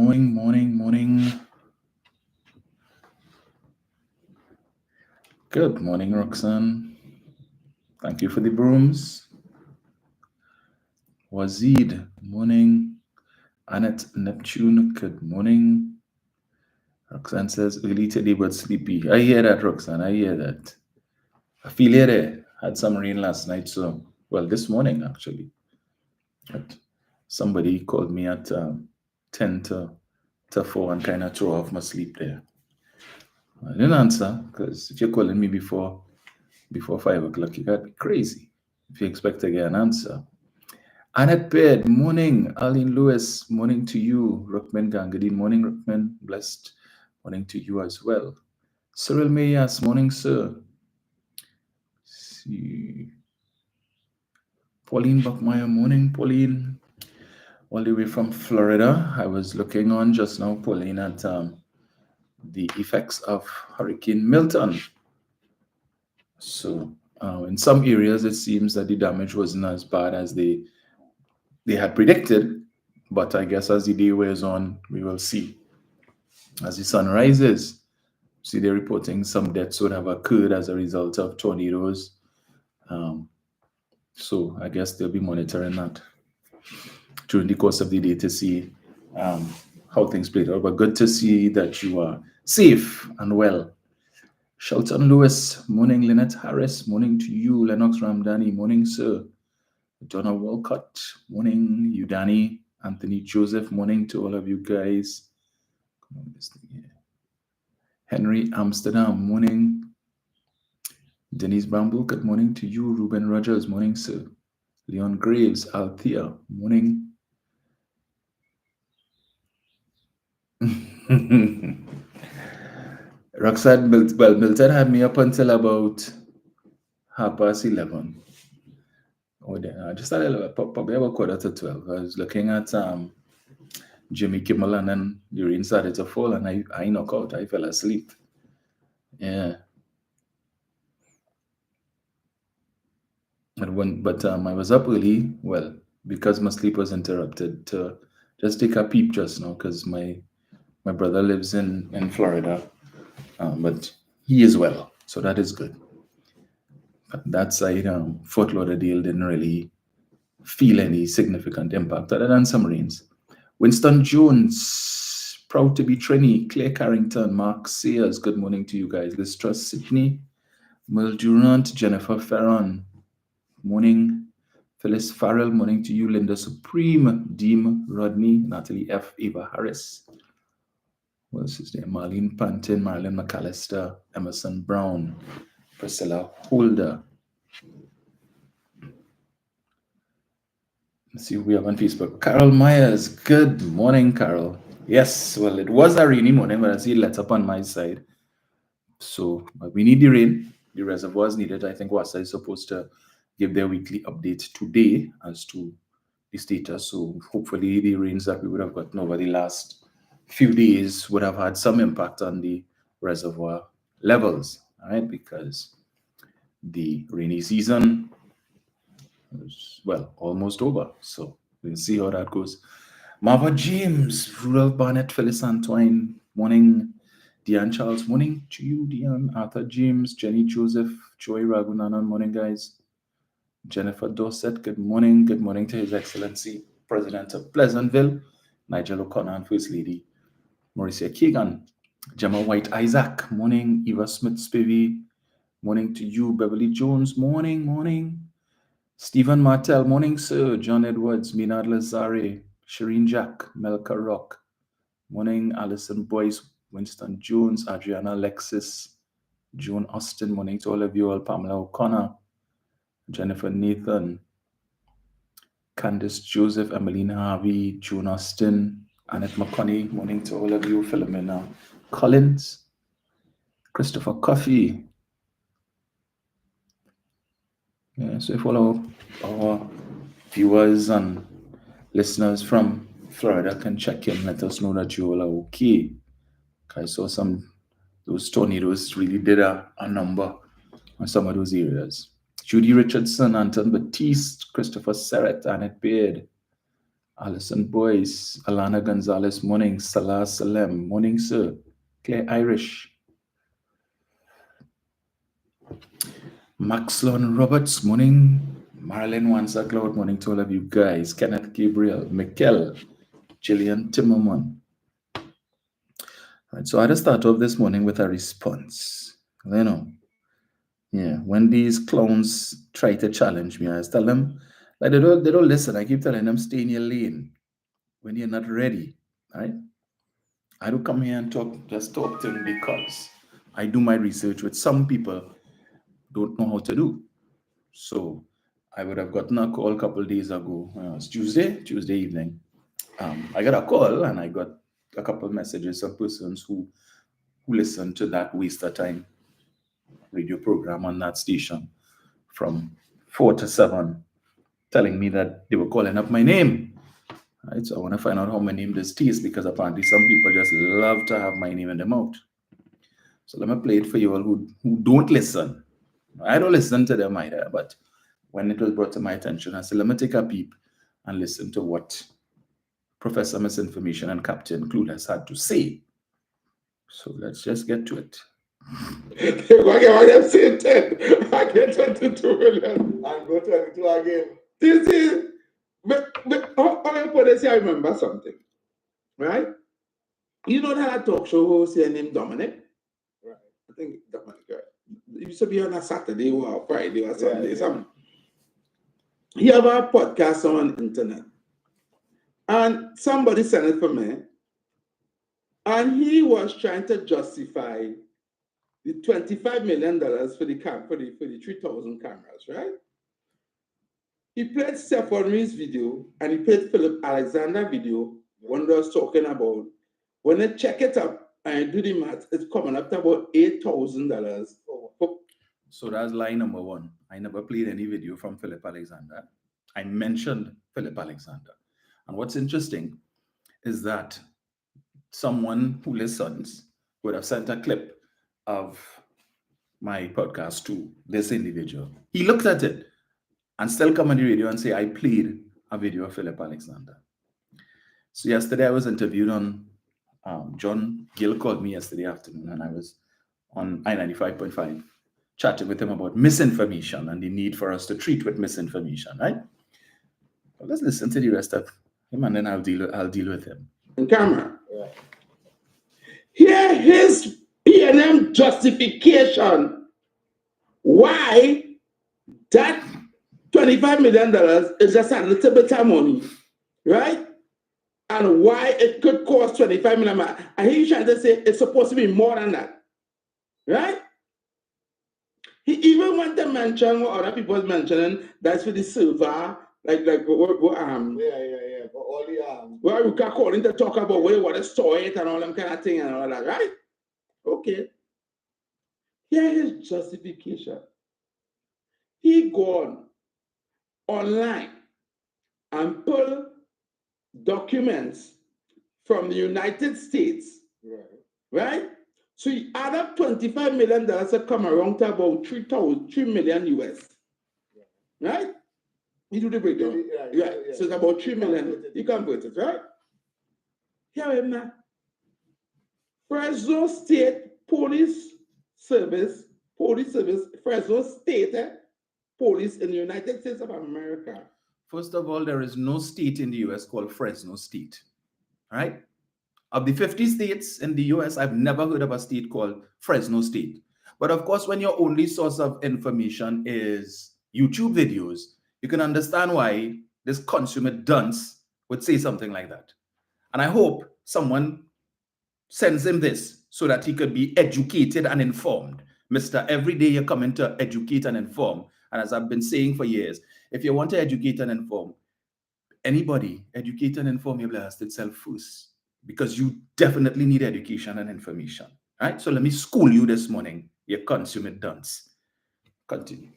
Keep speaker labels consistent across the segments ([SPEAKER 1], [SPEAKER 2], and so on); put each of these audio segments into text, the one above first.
[SPEAKER 1] Morning. Good morning, Roxanne. Thank you for the brooms. Wazid, morning. Annette Neptune, good morning. Roxanne says early today but sleepy. I hear that, Roxanne. I hear that. I feel it there. Had some rain last night, so this morning actually. But somebody called me at 10 to 4 and kind of threw off my sleep there. I didn't answer because if you're calling me before 5 o'clock, you got to be crazy if you expect to get an answer. Annette Baird, morning. Arlene Lewis, morning to you. Ruckman Gangadi, morning, Ruckman. Blessed morning to you as well. Cyril Mayas, morning, sir. See. Pauline Buckmeyer, morning, Pauline. All the way from Florida. I was looking on just now, Pauline, at the effects of Hurricane Milton. So, in some areas, it seems that the damage wasn't as bad as they had predicted, but I guess as the day wears on, we will see. As the sun rises, see they're reporting some deaths would have occurred as a result of tornadoes. So I guess they'll be monitoring that during the course of the day to see how things played out. But good to see that you are safe and well. Shelton Lewis, morning. Lynette Harris, morning to you. Lennox Ramdani, morning, sir. Donna Walcott, morning. You, Danny. Anthony Joseph, morning to all of you guys. Henry Amsterdam, morning. Denise Bramble, good morning to you. Ruben Rogers, morning, sir. Leon Graves, Althea, morning. Roxanne, Milton had me up until about 11:30. Just a little bit, probably about 11:45. I was looking at Jimmy Kimmel, and then the rain started to fall, and I knocked out. I fell asleep. Yeah. But I was up early, because my sleep was interrupted, to just take a peep just now, because my brother lives in Florida, but he is well, so that is good. But that side, Fort Lauderdale didn't really feel any significant impact other than some rains. Winston Jones, proud to be Trini. Claire Carrington, Mark Sayers, good morning to you guys. Liz Truss Sydney, Merle Durant, Jennifer Ferron, morning. Phyllis Farrell, morning to you. Linda Supreme, Deem Rodney, Natalie F. Ava Harris. What's his name? Marlene Pantin, Marilyn McAllister, Emerson Brown, Priscilla Holder. Let's see who we have on Facebook. Carol Myers, good morning, Carol. Yes, it was a rainy morning, but I see it let up on my side. So we need the rain. The reservoirs need it. I think WASA is supposed to give their weekly update today as to the status. So hopefully the rains that we would have gotten over the last few days would have had some impact on the reservoir levels, all right? Because the rainy season is, almost over. So we'll see how that goes. Marva James, Rural Barnett, Phyllis Antoine, morning. Deanne Charles, morning to you, Deanne. Arthur James, Jenny Joseph, Joy Ragunanan, morning, guys. Jennifer Dorset, good morning. Good morning to His Excellency, President of Pleasantville, Nigel O'Connor, and First Lady Mauricia Keegan. Gemma White Isaac, morning. Eva Smith Spivey, morning to you. Beverly Jones, morning. Stephen Martel, morning, sir. John Edwards, Minard Lazare, Shireen Jack, Melka Rock, morning. Alison Boyce, Winston Jones, Adriana Alexis, Joan Austin, morning to all of you all. Pamela O'Connor, Jennifer Nathan, Candice Joseph, Emmeline Harvey, Joan Austin, Annette McConney, morning to all of you. Philomena Collins, Christopher Coffey. Yeah, so if all our viewers and listeners from Florida can check in, let us know that you all are okay. I saw those tornadoes really did a number on some of those areas. Judy Richardson, Anton Batiste, Christopher Serrett, Annette Beard, Alison Boyce, Alana Gonzalez, morning. Salah Salem, morning, sir. Claire Irish. Maxlon Roberts, morning. Marilyn Wansa Cloud, morning to all of you guys. Kenneth Gabriel, Mikel, Gillian Timmerman. Right, so I had to start off this morning with a response. You know, yeah, when these clowns try to challenge me, I just tell them, like they don't listen. I keep telling them, stay in your lane when you're not ready. Right? I don't come here and just talk to them because I do my research, which some people don't know how to do. So I would have gotten a call a couple of days ago. It was Tuesday evening. I got a call and I got a couple of messages from persons who listened to that waste of time radio program on that station from 4 to 7, telling me that they were calling up my name. Right, so I want to find out how my name this is because apparently some people just love to have my name in their mouth. So let me play it for you all who don't listen. I don't listen to them either, but when it was brought to my attention, I said, let me take a peep and listen to what Professor Misinformation and Captain Clueless had to say. So let's just get to it.
[SPEAKER 2] I get same 10. I get 22 million. And go 22 again. This is, but how you put this, I remember something, right? You know that talk show host here named Dominic? Right. I think Dominic, right? It used to be on a Saturday or a Friday or Sunday, something. He have a podcast on internet. And somebody sent it for me. And he was trying to justify the $25 million for the 3,000 cameras, right? He played Stephon Reed's video and he played Philip Alexander video when they was talking about when they check it up and do the math, it's coming up to about $8,000.
[SPEAKER 1] So that's line number one. I never played any video from Philip Alexander. I mentioned Philip Alexander. And what's interesting is that someone who listens would have sent a clip of my podcast to this individual. He looked at it and still come on the radio and say, I played a video of Philip Alexander. So yesterday I was interviewed on, John Gill called me yesterday afternoon and I was on I-95.5 chatting with him about misinformation and the need for us to treat with misinformation, right? Well, let's listen to the rest of him and then I'll deal with him.
[SPEAKER 2] Camera. Yeah. Here his PNM justification why that $25 million is just a little bit of money, right? And why it could cost $25 million. And he's trying to say it's supposed to be more than that, right? He even went to mention what other people was mentioning, that's for the silver, like for all the well, we can call in to talk about where what to store it and all them kind of thing and all that, right? Okay. Here is justification. He gone online and pull documents from the United States, right? So he add up $25 million to come around to about 3 million US, right? You do the breakdown, yeah. So it's about 3 million. You convert it, right? Here we are. Fresno State Police Service, Fresno State Police in the United States of America.
[SPEAKER 1] First of all, there is no state in the US called Fresno State, right? Of the 50 states in the US, I've never heard of a state called Fresno State. But of course, when your only source of information is YouTube videos, you can understand why this consummate dunce would say something like that. And I hope someone sends him this so that he could be educated and informed. Mr. Every day you're coming to educate and inform. And as I've been saying for years, if you want to educate and inform, anybody, educate and inform your blast itself first. Because you definitely need education and information. Right? So let me school you this morning, you consummate dunce. Continue.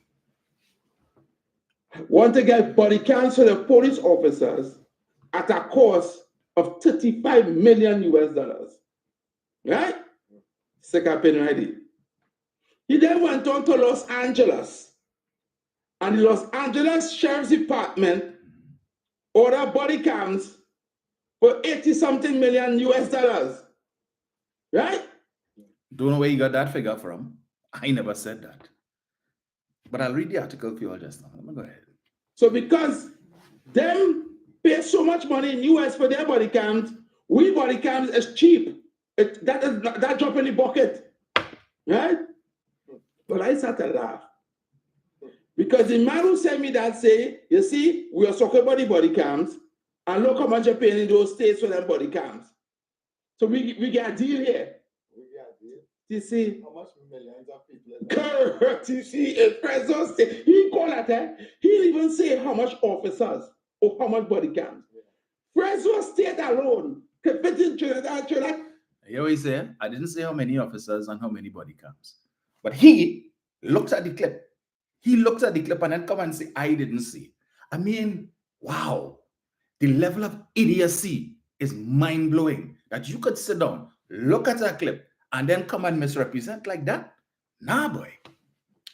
[SPEAKER 2] Want to get body cams for the police officers at a cost of $35 million US. Right? Stick up in ready. He then went on to Los Angeles. And the Los Angeles Sheriff's Department order body cams for 80-something million US. Right?
[SPEAKER 1] Don't know where you got that figure from. I never said that. But I'll read the article for you all just now. Let me go ahead.
[SPEAKER 2] So because them pay so much money in US for their body cams, we body cams is cheap. That drop in the bucket. Right? But I started to laugh. Because the man who sent me that say, you see, we are talking about the body cams, and look how much you're paying in those states for them body cams. So we get a deal here.
[SPEAKER 3] We got this.
[SPEAKER 2] You see?
[SPEAKER 3] How much millions of people?
[SPEAKER 2] Correct. You see, in Fresno State, he call that, he didn't even say how much officers or how much body cams. Fresno State alone can fit in Trinidad.
[SPEAKER 1] You know what he said? I didn't say how many officers and how many body cams. But he looks at the clip. He looks at the clip and then come and say, I didn't see. I mean, wow. The level of idiocy is mind-blowing. That you could sit down, look at a clip, and then come and misrepresent like that? Nah, boy.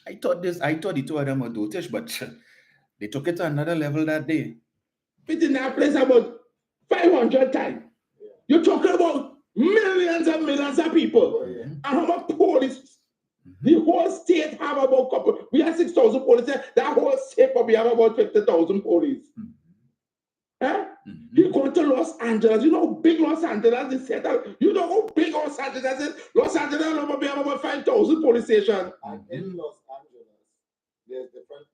[SPEAKER 1] I thought the two of them were dotish, but they took it to another level that day.
[SPEAKER 2] Fit in that place about 500 times. You're talking about millions and millions of people. And how much police? The whole state have about we have 6,000 police. That whole state probably have about 50,000 police. You go to Los Angeles, you know how big Los Angeles is set up. You know how big Los Angeles is. Los Angeles probably have about 5,000 police stations.
[SPEAKER 3] And in Los Angeles, there's different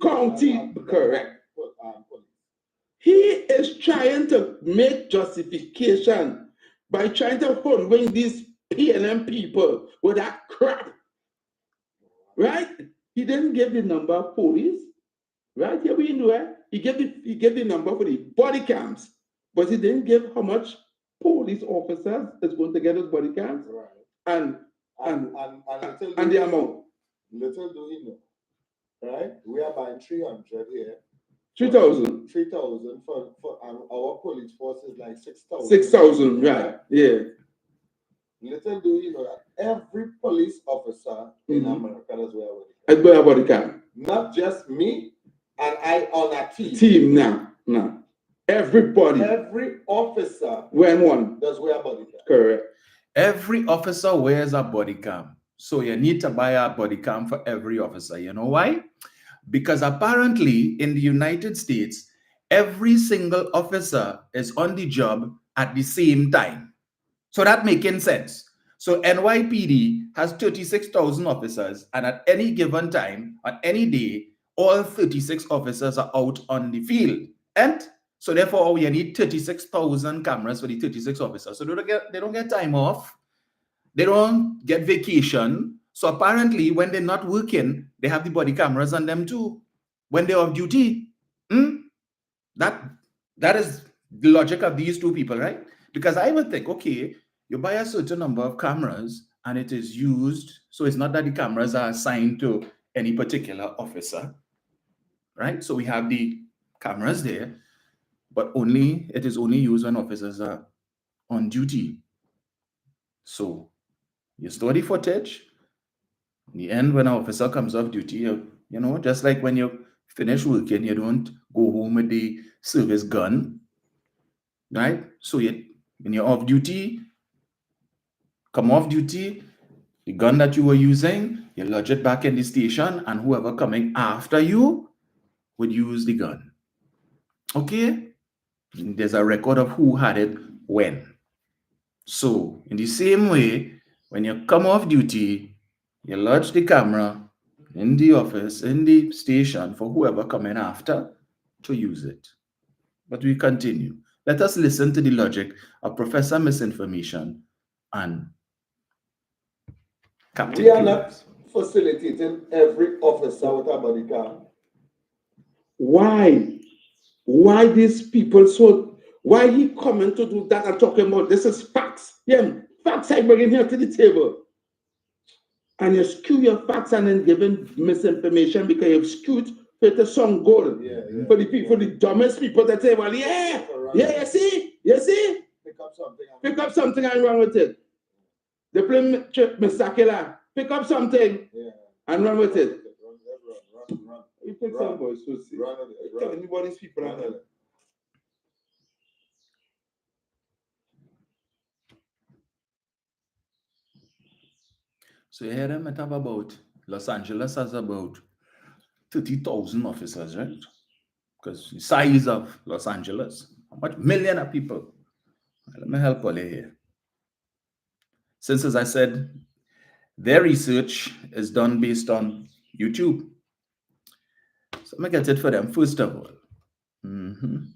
[SPEAKER 2] county. Correct. He is trying to make justification by trying to hoodwink these PNM people with that crap. Right? He didn't give the number of police. Right? Here we know it. He gave the number for the body cams, but he didn't give how much police officers is going to get those body cams.
[SPEAKER 3] Right.
[SPEAKER 2] And the amount.
[SPEAKER 3] Little do you know, right? We are buying 300 here.
[SPEAKER 2] 3,000.
[SPEAKER 3] 3,000 for our police force is like 6,000.
[SPEAKER 2] 6,000, right? Yeah.
[SPEAKER 3] Little do you know that every police officer in America does wear
[SPEAKER 2] a body cam.
[SPEAKER 3] Not just me and I on a team.
[SPEAKER 2] Team now. Everybody.
[SPEAKER 3] Every officer
[SPEAKER 2] wearing one
[SPEAKER 3] does wear a body cam.
[SPEAKER 2] Correct.
[SPEAKER 1] Every officer wears a body cam. So you need to buy a body cam for every officer. You know why? Because apparently in the United States, every single officer is on the job at the same time. So that making sense. So NYPD has 36,000 officers, and at any given time, on any day, all 36 officers are out on the field. And so therefore, you need 36,000 cameras for the 36 officers. So they don't get time off. They don't get vacation. So apparently, when they're not working, they have the body cameras on them too. When they're off duty. That is the logic of these two people, right? Because I would think, okay, you buy a certain number of cameras and it is used. So it's not that the cameras are assigned to any particular officer, right? So we have the cameras there, but it is only used when officers are on duty. So you store the footage. In the end, when an officer comes off duty, you know, just like when you finish working, you don't go home with the service gun, right? So when you're off duty, come off duty, the gun that you were using, you lodge it back in the station, and whoever coming after you would use the gun. Okay? And there's a record of who had it when. So in the same way, when you come off duty, you lodge the camera in the office, in the station for whoever coming after to use it. But we continue. Let us listen to the logic of Professor Misinformation and Captain.
[SPEAKER 3] We are not facilitating every officer with a body cam.
[SPEAKER 2] Why? Why these people why he coming to do that and talking about this is facts? Yeah, facts I bring here to the table. And you skew your facts and then giving misinformation because you've skewed for the song goal. For the people, the dumbest people that say, well, you see? Pick up something and run with it. They play Mr. Killer. Pick up something and run with it.
[SPEAKER 3] Run.
[SPEAKER 2] You pick some boys, so see. Anybody's people out there.
[SPEAKER 1] So you hear them have about, Los Angeles has about 30,000 officers, right? Because the size of Los Angeles, how much million of people? Let me help Ole here. Since, as I said, their research is done based on YouTube. So let me get it for them first of all. Let's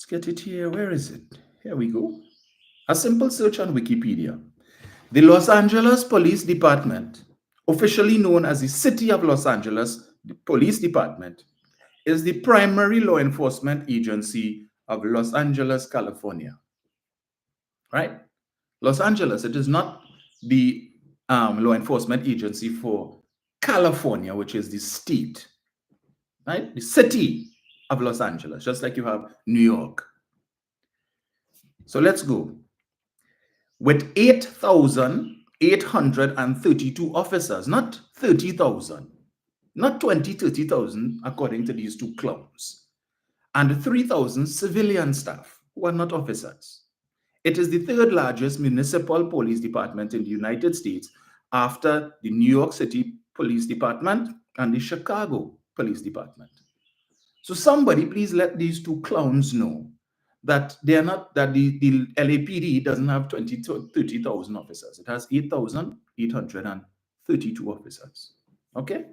[SPEAKER 1] get it here. Where is it? Here we go. A simple search on Wikipedia. The Los Angeles Police Department, officially known as the City of Los Angeles Police Department, is the primary law enforcement agency of Los Angeles, California. Right? Los Angeles, it is not the law enforcement agency for California, which is the state, right? The city of Los Angeles, just like you have New York. So let's go. With 8,832 officers, not 30,000, not 30,000, according to these two clowns, and 3,000 civilian staff who are not officers. It is the third largest municipal police department in the United States after the New York City Police Department and the Chicago Police Department. So somebody please let these two clowns know that they are not, that the LAPD doesn't have 30,000 officers. It has 8,832 officers. Okay?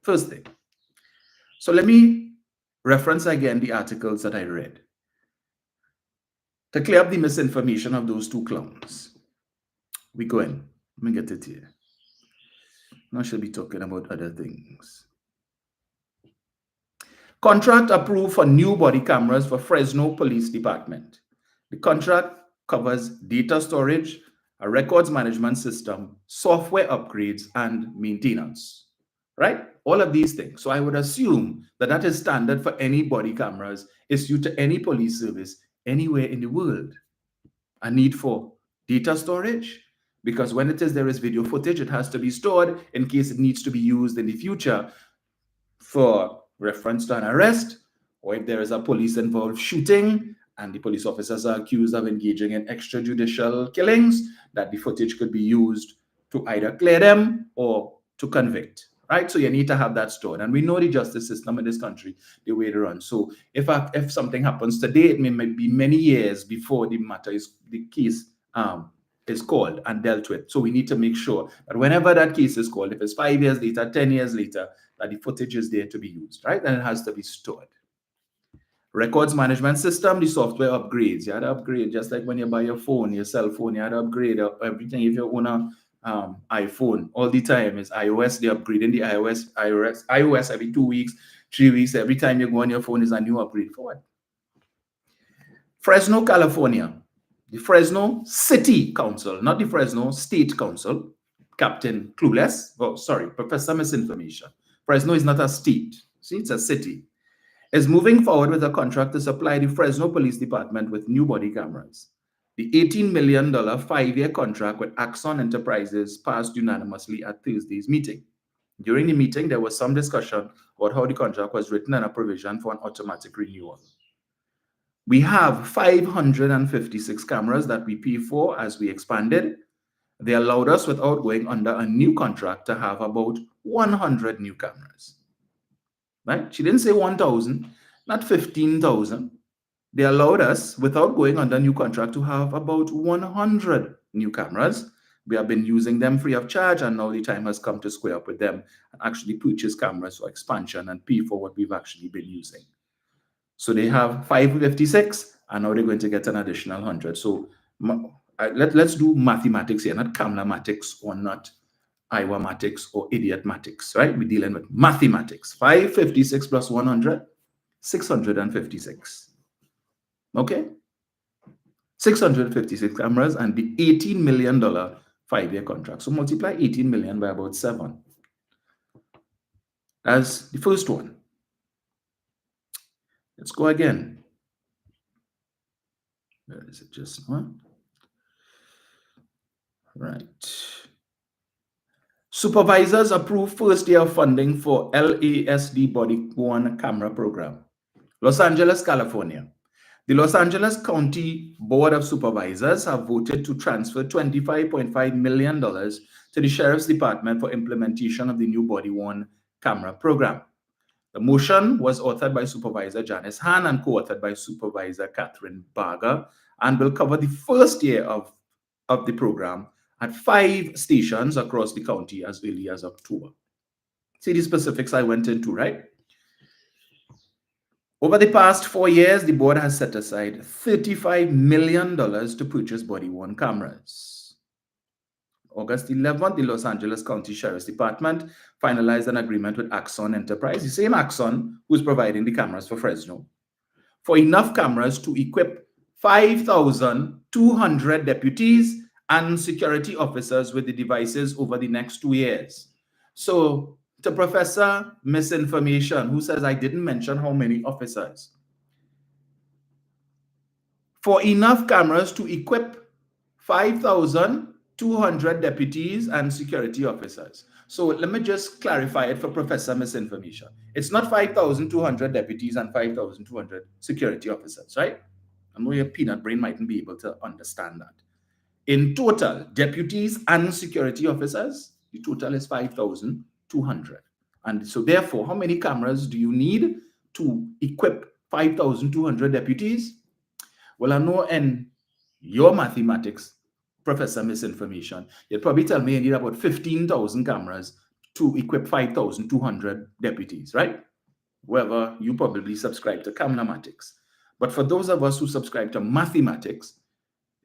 [SPEAKER 1] First thing. So let me reference again the articles that I read to clear up the misinformation of those two clowns. We go in. Let me get it here. Now I should be talking about other things. Contract approved for new body cameras for Fresno Police Department. The contract covers data storage, a records management system, software upgrades, and maintenance. Right? All of these things. So I would assume that that is standard for any body cameras issued to any police service anywhere in the world. A need for data storage, because when there is video footage, it has to be stored in case it needs to be used in the future for reference to an arrest, or if there is a police involved shooting and the police officers are accused of engaging in extrajudicial killings, that the footage could be used to either clear them or to convict. Right? So you need to have that stored. And we know the justice system in this country, the way it runs. So if something happens today, it may be many years before the case is called and dealt with. So we need to make sure that whenever that case is called, if it's 5 years later, 10 years later, that the footage is there to be used, right? And it has to be stored. Records management system, the software upgrades. You had to upgrade, just like when you buy your phone, your cell phone, you had to upgrade everything. If you own a iPhone, all the time is iOS, they're upgrading the iOS every 2 weeks, 3 weeks. Every time you go on your phone is a new upgrade. For what? Fresno, California. The Fresno City Council, not the Fresno State Council. Captain Clueless. Oh, sorry, Professor Misinformation. Fresno is not a state. See, it's a city. Is moving forward with a contract to supply the Fresno Police Department with new body cameras. The $18 million 5-year contract with Axon Enterprises passed unanimously at Thursday's meeting. During the meeting, there was some discussion about how the contract was written and a provision for an automatic renewal. We have 556 cameras that we pay for as we expanded. They allowed us, without going under a new contract, to have about 100 new cameras. Right? She didn't say 1,000, not 15,000. They allowed us, without going under new contract, to have about 100 new cameras. We have been using them free of charge, and now the time has come to square up with them and actually purchase cameras for expansion and pay for what we've actually been using. So they have 556, and now they're going to get an additional 100. So let's do mathematics here, not camera-matics or not Iowa-matics or idiot-matics, right? We're dealing with mathematics. 556 plus 100, 656. Okay? 656 cameras and the $18 million 5-year contract. So multiply 18 million by about 7. That's the first one. Let's go again. Where is it? Just one. Right. Supervisors approve first year of funding for LASD body-worn camera program. Los Angeles, California. The Los Angeles County Board of Supervisors have voted to transfer $25.5 million to the Sheriff's Department for implementation of the new body-worn camera program. The motion was authored by Supervisor Janice Hahn and co-authored by Supervisor Catherine Barger, and will cover the first year of the program at 5 stations across the county as early as October. See the specifics I went into, right? Over the past 4 years, the board has set aside $35 million to purchase body-worn cameras. August 11th, the Los Angeles County Sheriff's Department finalized an agreement with Axon Enterprise, the same Axon who's providing the cameras for Fresno, for enough cameras to equip 5,200 deputies and security officers with the devices over the next 2 years. So, to Professor Misinformation, who says I didn't mention how many officers, for enough cameras to equip 5,200 deputies and security officers. So let me just clarify it for Professor Misinformation. It's not 5,200 deputies and 5,200 security officers, right? I know your peanut brain mightn't be able to understand that. In total, deputies and security officers, the total is 5,200. And so therefore, how many cameras do you need to equip 5,200 deputies? Well, I know in your mathematics, Professor Misinformation, you'd probably tell me you need about 15,000 cameras to equip 5,200 deputies, right? Whether you probably subscribe to Camnomatics. But for those of us who subscribe to mathematics,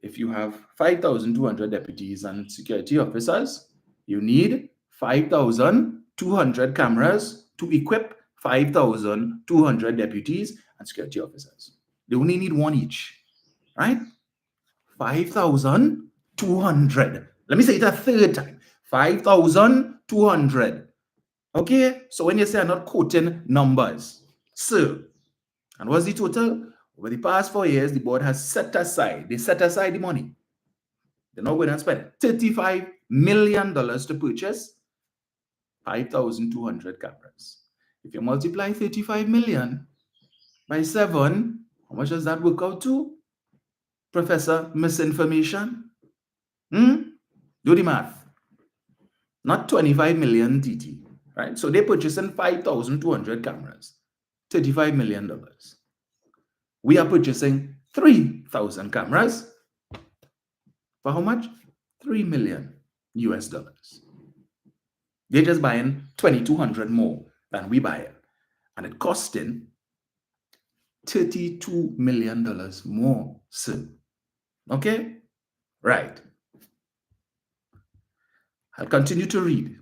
[SPEAKER 1] if you have 5,200 deputies and security officers, you need 5,200 cameras to equip 5,200 deputies and security officers. They only need one each, right? 5,200. Let me say it a third time. 5,200. Okay? So when you say I'm not quoting numbers, so, and what's the total? Over the past 4 years, the board has set aside the money. They're not going to spend $35 million to purchase 5,200 cameras. If you multiply 35 million by 7, how much does that work out to? Professor Misinformation? Do the math. Not 25 million TT, right? So they're purchasing 5,200 cameras, $35 million. We are purchasing 3,000 cameras for how much? $3 million US. They're just buying 2,200 more than we buy it. And it costing $32 million more, sir. Okay? Right. I'll continue to read.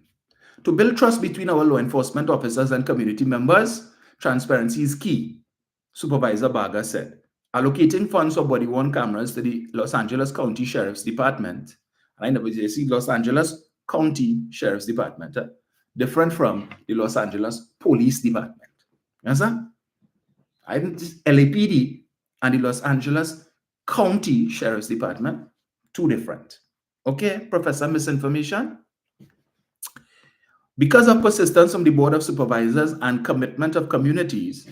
[SPEAKER 1] To build trust between our law enforcement officers and community members, transparency is key, Supervisor Barger said. Allocating funds for body-worn cameras to the Los Angeles County Sheriff's Department, I never see Los Angeles County Sheriff's Department, different from the Los Angeles Police Department. You understand? LAPD and the Los Angeles County Sheriff's Department, two different. Okay, Professor Misinformation? Because of persistence from the Board of Supervisors and commitment of communities,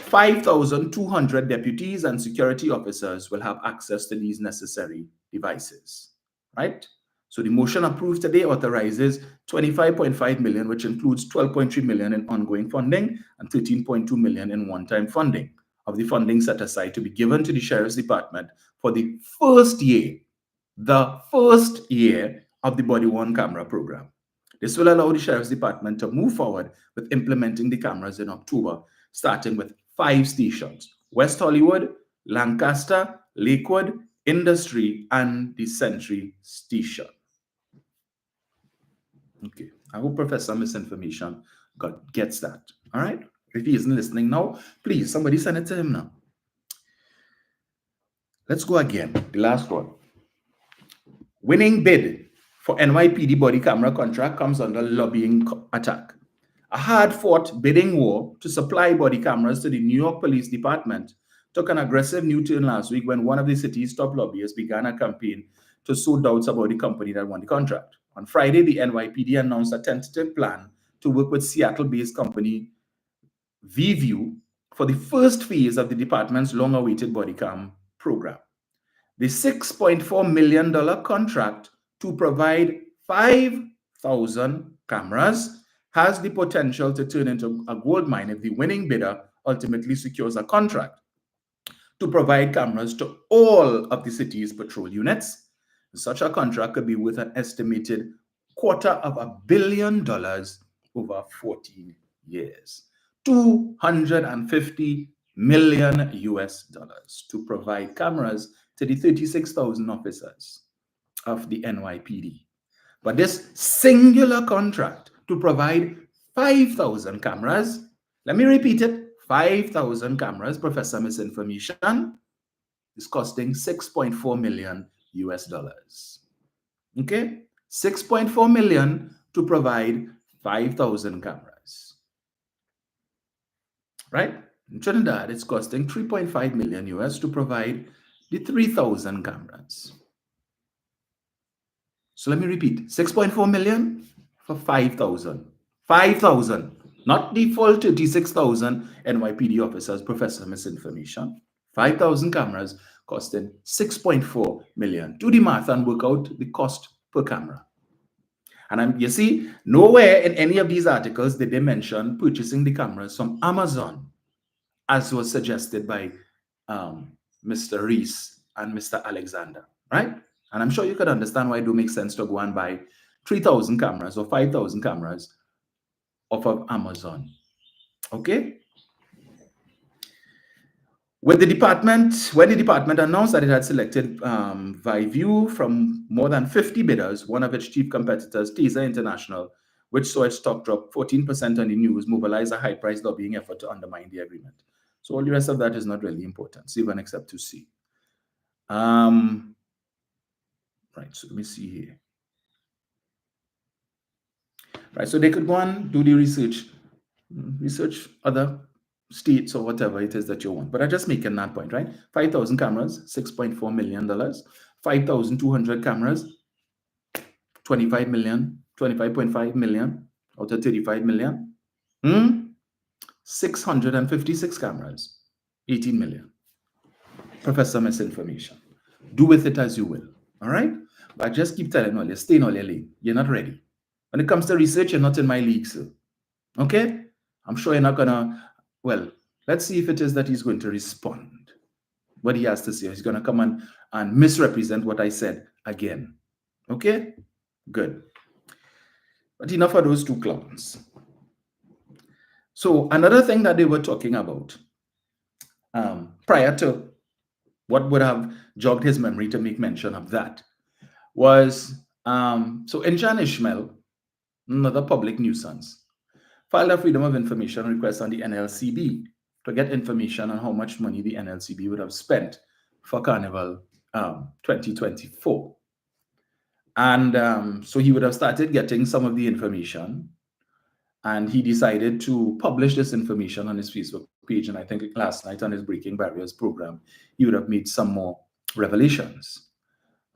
[SPEAKER 1] 5,200 deputies and security officers will have access to these necessary devices, right? So the motion approved today authorizes $25.5 million, which includes $12.3 million in ongoing funding and $13.2 million in one-time funding of the funding set aside to be given to the Sheriff's Department for the first year of the body-worn camera program. This will allow the Sheriff's Department to move forward with implementing the cameras in October, starting with 5 stations: West Hollywood, Lancaster, Lakewood, Industry, and the Century Station. Okay, I hope Professor Misinformation gets that. All right? If he isn't listening now, please, somebody send it to him now. Let's go again. The last one. Winning bid for NYPD body camera contract comes under lobbying attack. A hard-fought bidding war to supply body cameras to the New York Police Department took an aggressive new turn last week when one of the city's top lobbyists began a campaign to sow doubts about the company that won the contract. On Friday, the NYPD announced a tentative plan to work with Seattle-based company VView for the first phase of the department's long-awaited body cam program. The $6.4 million contract to provide 5,000 cameras has the potential to turn into a gold mine if the winning bidder ultimately secures a contract to provide cameras to all of the city's patrol units. Such a contract could be worth an estimated $250 million over 14 years. $250 million US to provide cameras to the 36,000 officers of the NYPD. But this singular contract to provide 5,000 cameras, let me repeat it, 5,000 cameras, Professor Misinformation, is costing $6.4 million US. Okay? 6.4 million to provide 5,000 cameras. Right? In Trinidad, it's costing 3.5 million US to provide the 3,000 cameras. So let me repeat, 6.4 million for 5,000. 5,000, not the full 36,000 NYPD officers, Professor Misinformation. 5,000 cameras costing 6.4 million. Do the math and work out the cost per camera. And you see, nowhere in any of these articles did they mention purchasing the cameras from Amazon, as was suggested by Mr. Reese and Mr. Alexander, right? And I'm sure you could understand why it do make sense to go and buy 3,000 cameras or 5,000 cameras off of Amazon. Okay? When the department announced that it had selected ViView from more than 50 bidders, one of its chief competitors, Taser International, which saw its stock drop 14% on the news, mobilized a high-priced lobbying effort to undermine the agreement. So all the rest of that is not really important, even except to see. Right, so let me see here. Right, so they could go and do the research other states or whatever it is that you want. But I'm just making that point, right? 5,000 cameras, $6.4 million. 5,200 cameras, 25.5 million out of 35 million. 656 cameras, 18 million. Professor Misinformation. Do with it as you will, all right? But I just keep telling all you, stay in all your lane. You're not ready. When it comes to research, you're not in my league, sir. Okay? I'm sure you're not gonna, well, let's see if it is that he's going to respond. What he has to say. He's gonna come and misrepresent what I said again. Okay? Good. But enough of those two clowns. So another thing that they were talking about prior to what would have jogged his memory to make mention of that was, so Injan Ishmael, another public nuisance, filed a Freedom of Information request on the NLCB to get information on how much money the NLCB would have spent for Carnival 2024. And so he would have started getting some of the information, and he decided to publish this information on his Facebook page. And I think last night on his Breaking Barriers program, he would have made some more revelations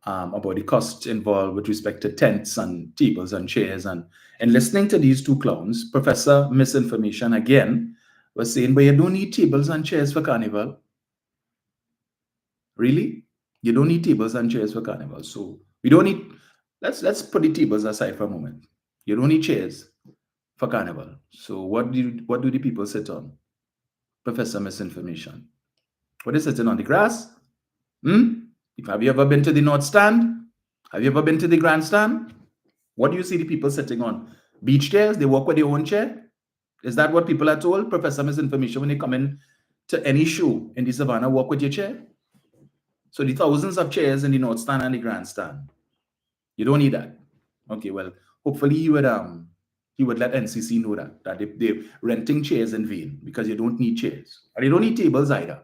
[SPEAKER 1] about the cost involved with respect to tents and tables and chairs. And listening to these two clowns, Professor Misinformation again was saying, but you don't need tables and chairs for Carnival. Really? You don't need tables and chairs for Carnival. So we don't need, let's put the tables aside for a moment. You don't need chairs for Carnival. So what do the people sit on? Professor Misinformation. What is sitting on the grass? Have you ever been to the North Stand? Have you ever been to the Grandstand? What do you see the people sitting on? Beach chairs? They walk with their own chair? Is that what people are told? Professor Misinformation, when they come in to any show in the Savannah, walk with your chair? So the thousands of chairs in the North Stand and the Grandstand, you don't need that. Okay, well, hopefully he would let NCC know that they're renting chairs in vain, because you don't need chairs. And you don't need tables either.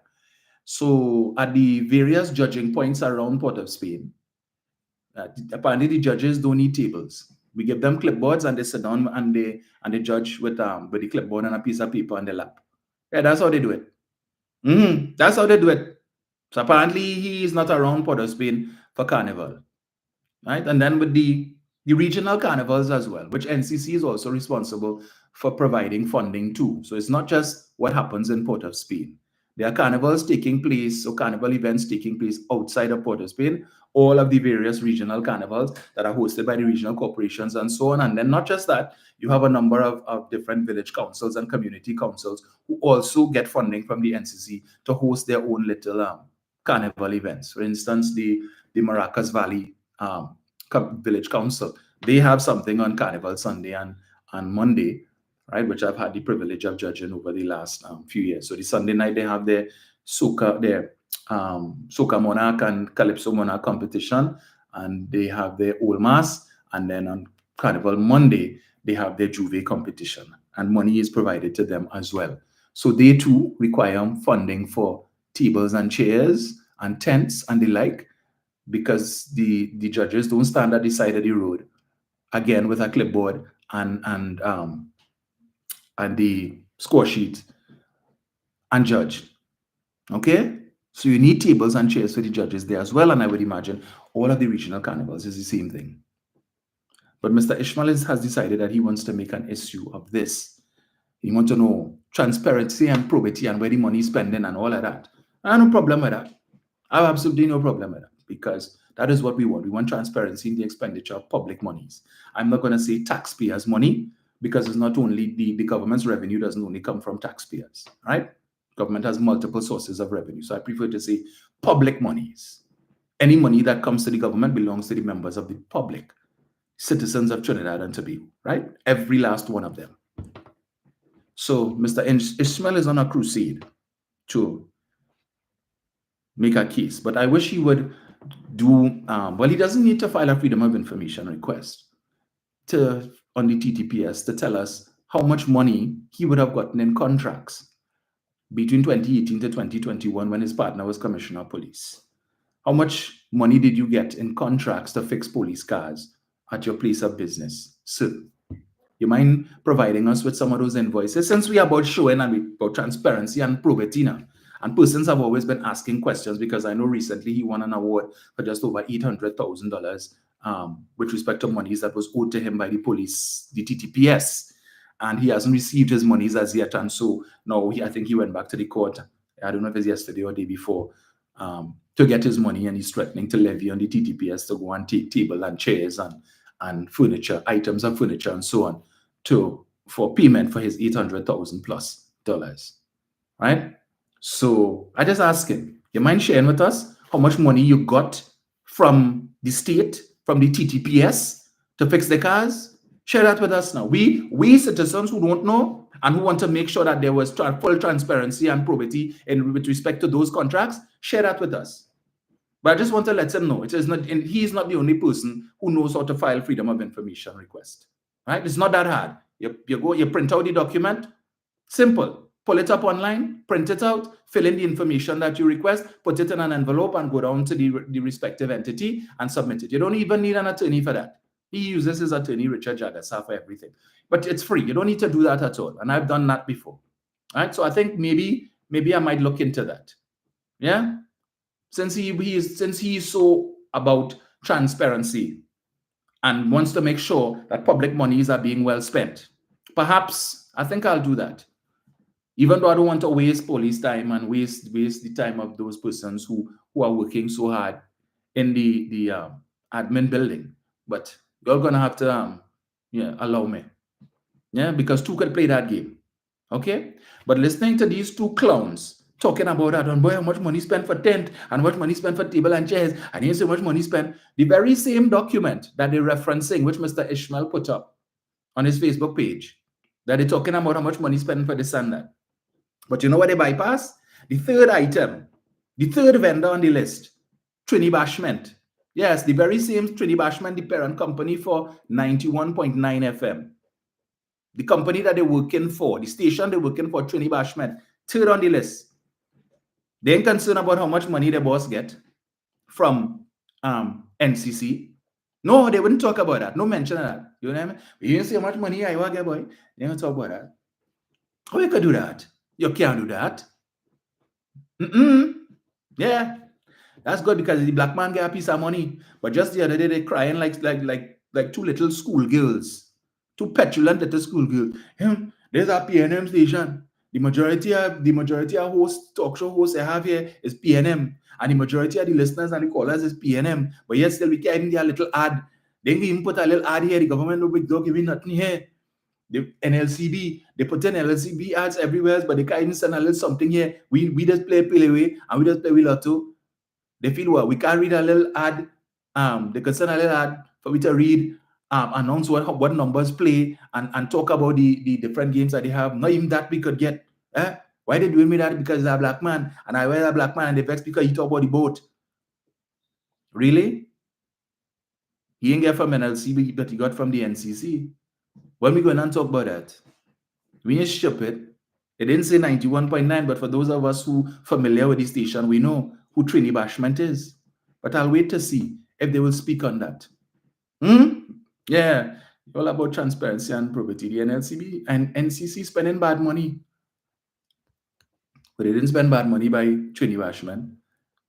[SPEAKER 1] So at the various judging points around Port of Spain, apparently the judges don't need tables. We give them clipboards and they sit down and they judge with the clipboard and a piece of paper on their lap. Yeah, that's how they do it. That's how they do it. So apparently he is not around Port of Spain for Carnival. Right? And then with the the regional carnivals as well, which NCC is also responsible for providing funding to. So it's not just what happens in Port of Spain. There are carnivals taking place, or carnival events taking place outside of Port of Spain, all of the various regional carnivals that are hosted by the regional corporations and so on. And then not just that, you have a number of different village councils and community councils who also get funding from the NCC to host their own little carnival events. For instance, the Maracas Valley Village Council, they have something on Carnival Sunday and Monday, right, which I've had the privilege of judging over the last few years. So the Sunday night, they have their Soca Monarch and Calypso Monarch competition, and they have their Old Mass, and then on Carnival Monday, they have their Juve competition, and money is provided to them as well. So they too require funding for tables and chairs and tents and the like, because the judges don't stand at the side of the road, again with a clipboard and the score sheet and judge. Okay, so you need tables and chairs for the judges there as well, and I would imagine all of the regional carnivals is the same thing. But Mr. Ishmael has decided that he wants to make an issue of this. He wants to know transparency and probity and where the money is spending and all of that. I have no problem with that. I have absolutely no problem with that, because that is what we want. We want transparency in the expenditure of public monies. I'm not going to say taxpayers' money, because it's not only the government's revenue doesn't only come from taxpayers, right? Government has multiple sources of revenue. So I prefer to say public monies. Any money that comes to the government belongs to the members of the public, citizens of Trinidad and Tobago, right? Every last one of them. So Mr. Ishmael is on a crusade to make a case, but I wish he would do, well, he doesn't need to file a Freedom of Information request on the TTPS to tell us how much money he would have gotten in contracts between 2018 to 2021 when his partner was Commissioner of Police. How much money did you get in contracts to fix police cars at your place of business? So, you mind providing us with some of those invoices? Since we are about showing and about transparency and probity now, and persons have always been asking questions, because I know recently he won an award for just over $800,000 with respect to monies that was owed to him by the police, the TTPS, and he hasn't received his monies as yet. And so now I think he went back to the court, I don't know if it's yesterday or day before, to get his money, and he's threatening to levy on the TTPS to go and take table and chairs and furniture, items of furniture and so on, for payment for his $800,000+, right? So I just ask him, you mind sharing with us how much money you got from the state, from the TTPS to fix the cars? Share that with us now. We citizens who don't know and who want to make sure that there was full transparency and probity with respect to those contracts, share that with us. But I just want to let him know, he's not the only person who knows how to file Freedom of Information request. Right? It's not that hard. You print out the document, simple. Pull it up online, print it out, fill in the information that you request, put it in an envelope, and go down to the respective entity and submit it. You don't even need an attorney for that. He uses his attorney, Richard Jagasa, for everything. But it's free. You don't need to do that at all. And I've done that before. All right? So I think maybe I might look into that. Yeah? Since he is so about transparency and wants to make sure that public monies are being well spent, perhaps I think I'll do that. Even though I don't want to waste police time and waste the time of those persons who are working so hard in the admin building. But you're going to have to allow me. Yeah, because two can play that game. Okay? But listening to these two clowns talking about that, and boy, how much money spent for tent, and how much money spent for table and chairs, and here's so much money spent. The very same document that they're referencing, which Mr. Ishmael put up on his Facebook page, that they're talking about how much money spent for this and that. But you know what they bypass? The third item, the third vendor on the list, Trini Bashment. Yes, the very same Trini Bashment, the parent company for 91.9 FM. The company that they're working for, the station they're working for, Trini Bashment, third on the list. They ain't concerned about how much money the boss get from NCC. No, they wouldn't talk about that. No mention of that. You know what I mean? You didn't see how much money I get, boy. They don't talk about that. How you could do that? You can't do that. Yeah, that's good, because the black man get a piece of money. But just the other day, they crying like like two little schoolgirls, two petulant little schoolgirls. There's a PNM station. The majority of hosts, talk show hosts I have here is PNM, and the majority of the listeners and the callers is PNM. But yet still we can't get a little ad. Then we even put a little ad here. The government don't give me nothing here. The NLCB, they put in NLCB ads everywhere, but they can't even send a little something here. We just play away and we just play with Lotto. They feel well, we can't read a little ad. They can send a little ad for me to read, announce what numbers play, and talk about the different games that they have. Not even that we could get. Why they doing me that? Because he's a black man, and I wear a black man, and they vex because he talk about the boat. Really? He ain't get from NLCB, but he got from the NCC. When we go and talk about that, we ain't stupid. It didn't say 91.9, but for those of us who familiar with the station, we know who Trini Bashment is. But I'll wait to see if they will speak on that. Yeah, all about transparency and probity. The NLCB and NCC spending bad money. But they didn't spend bad money by Trini Bashment.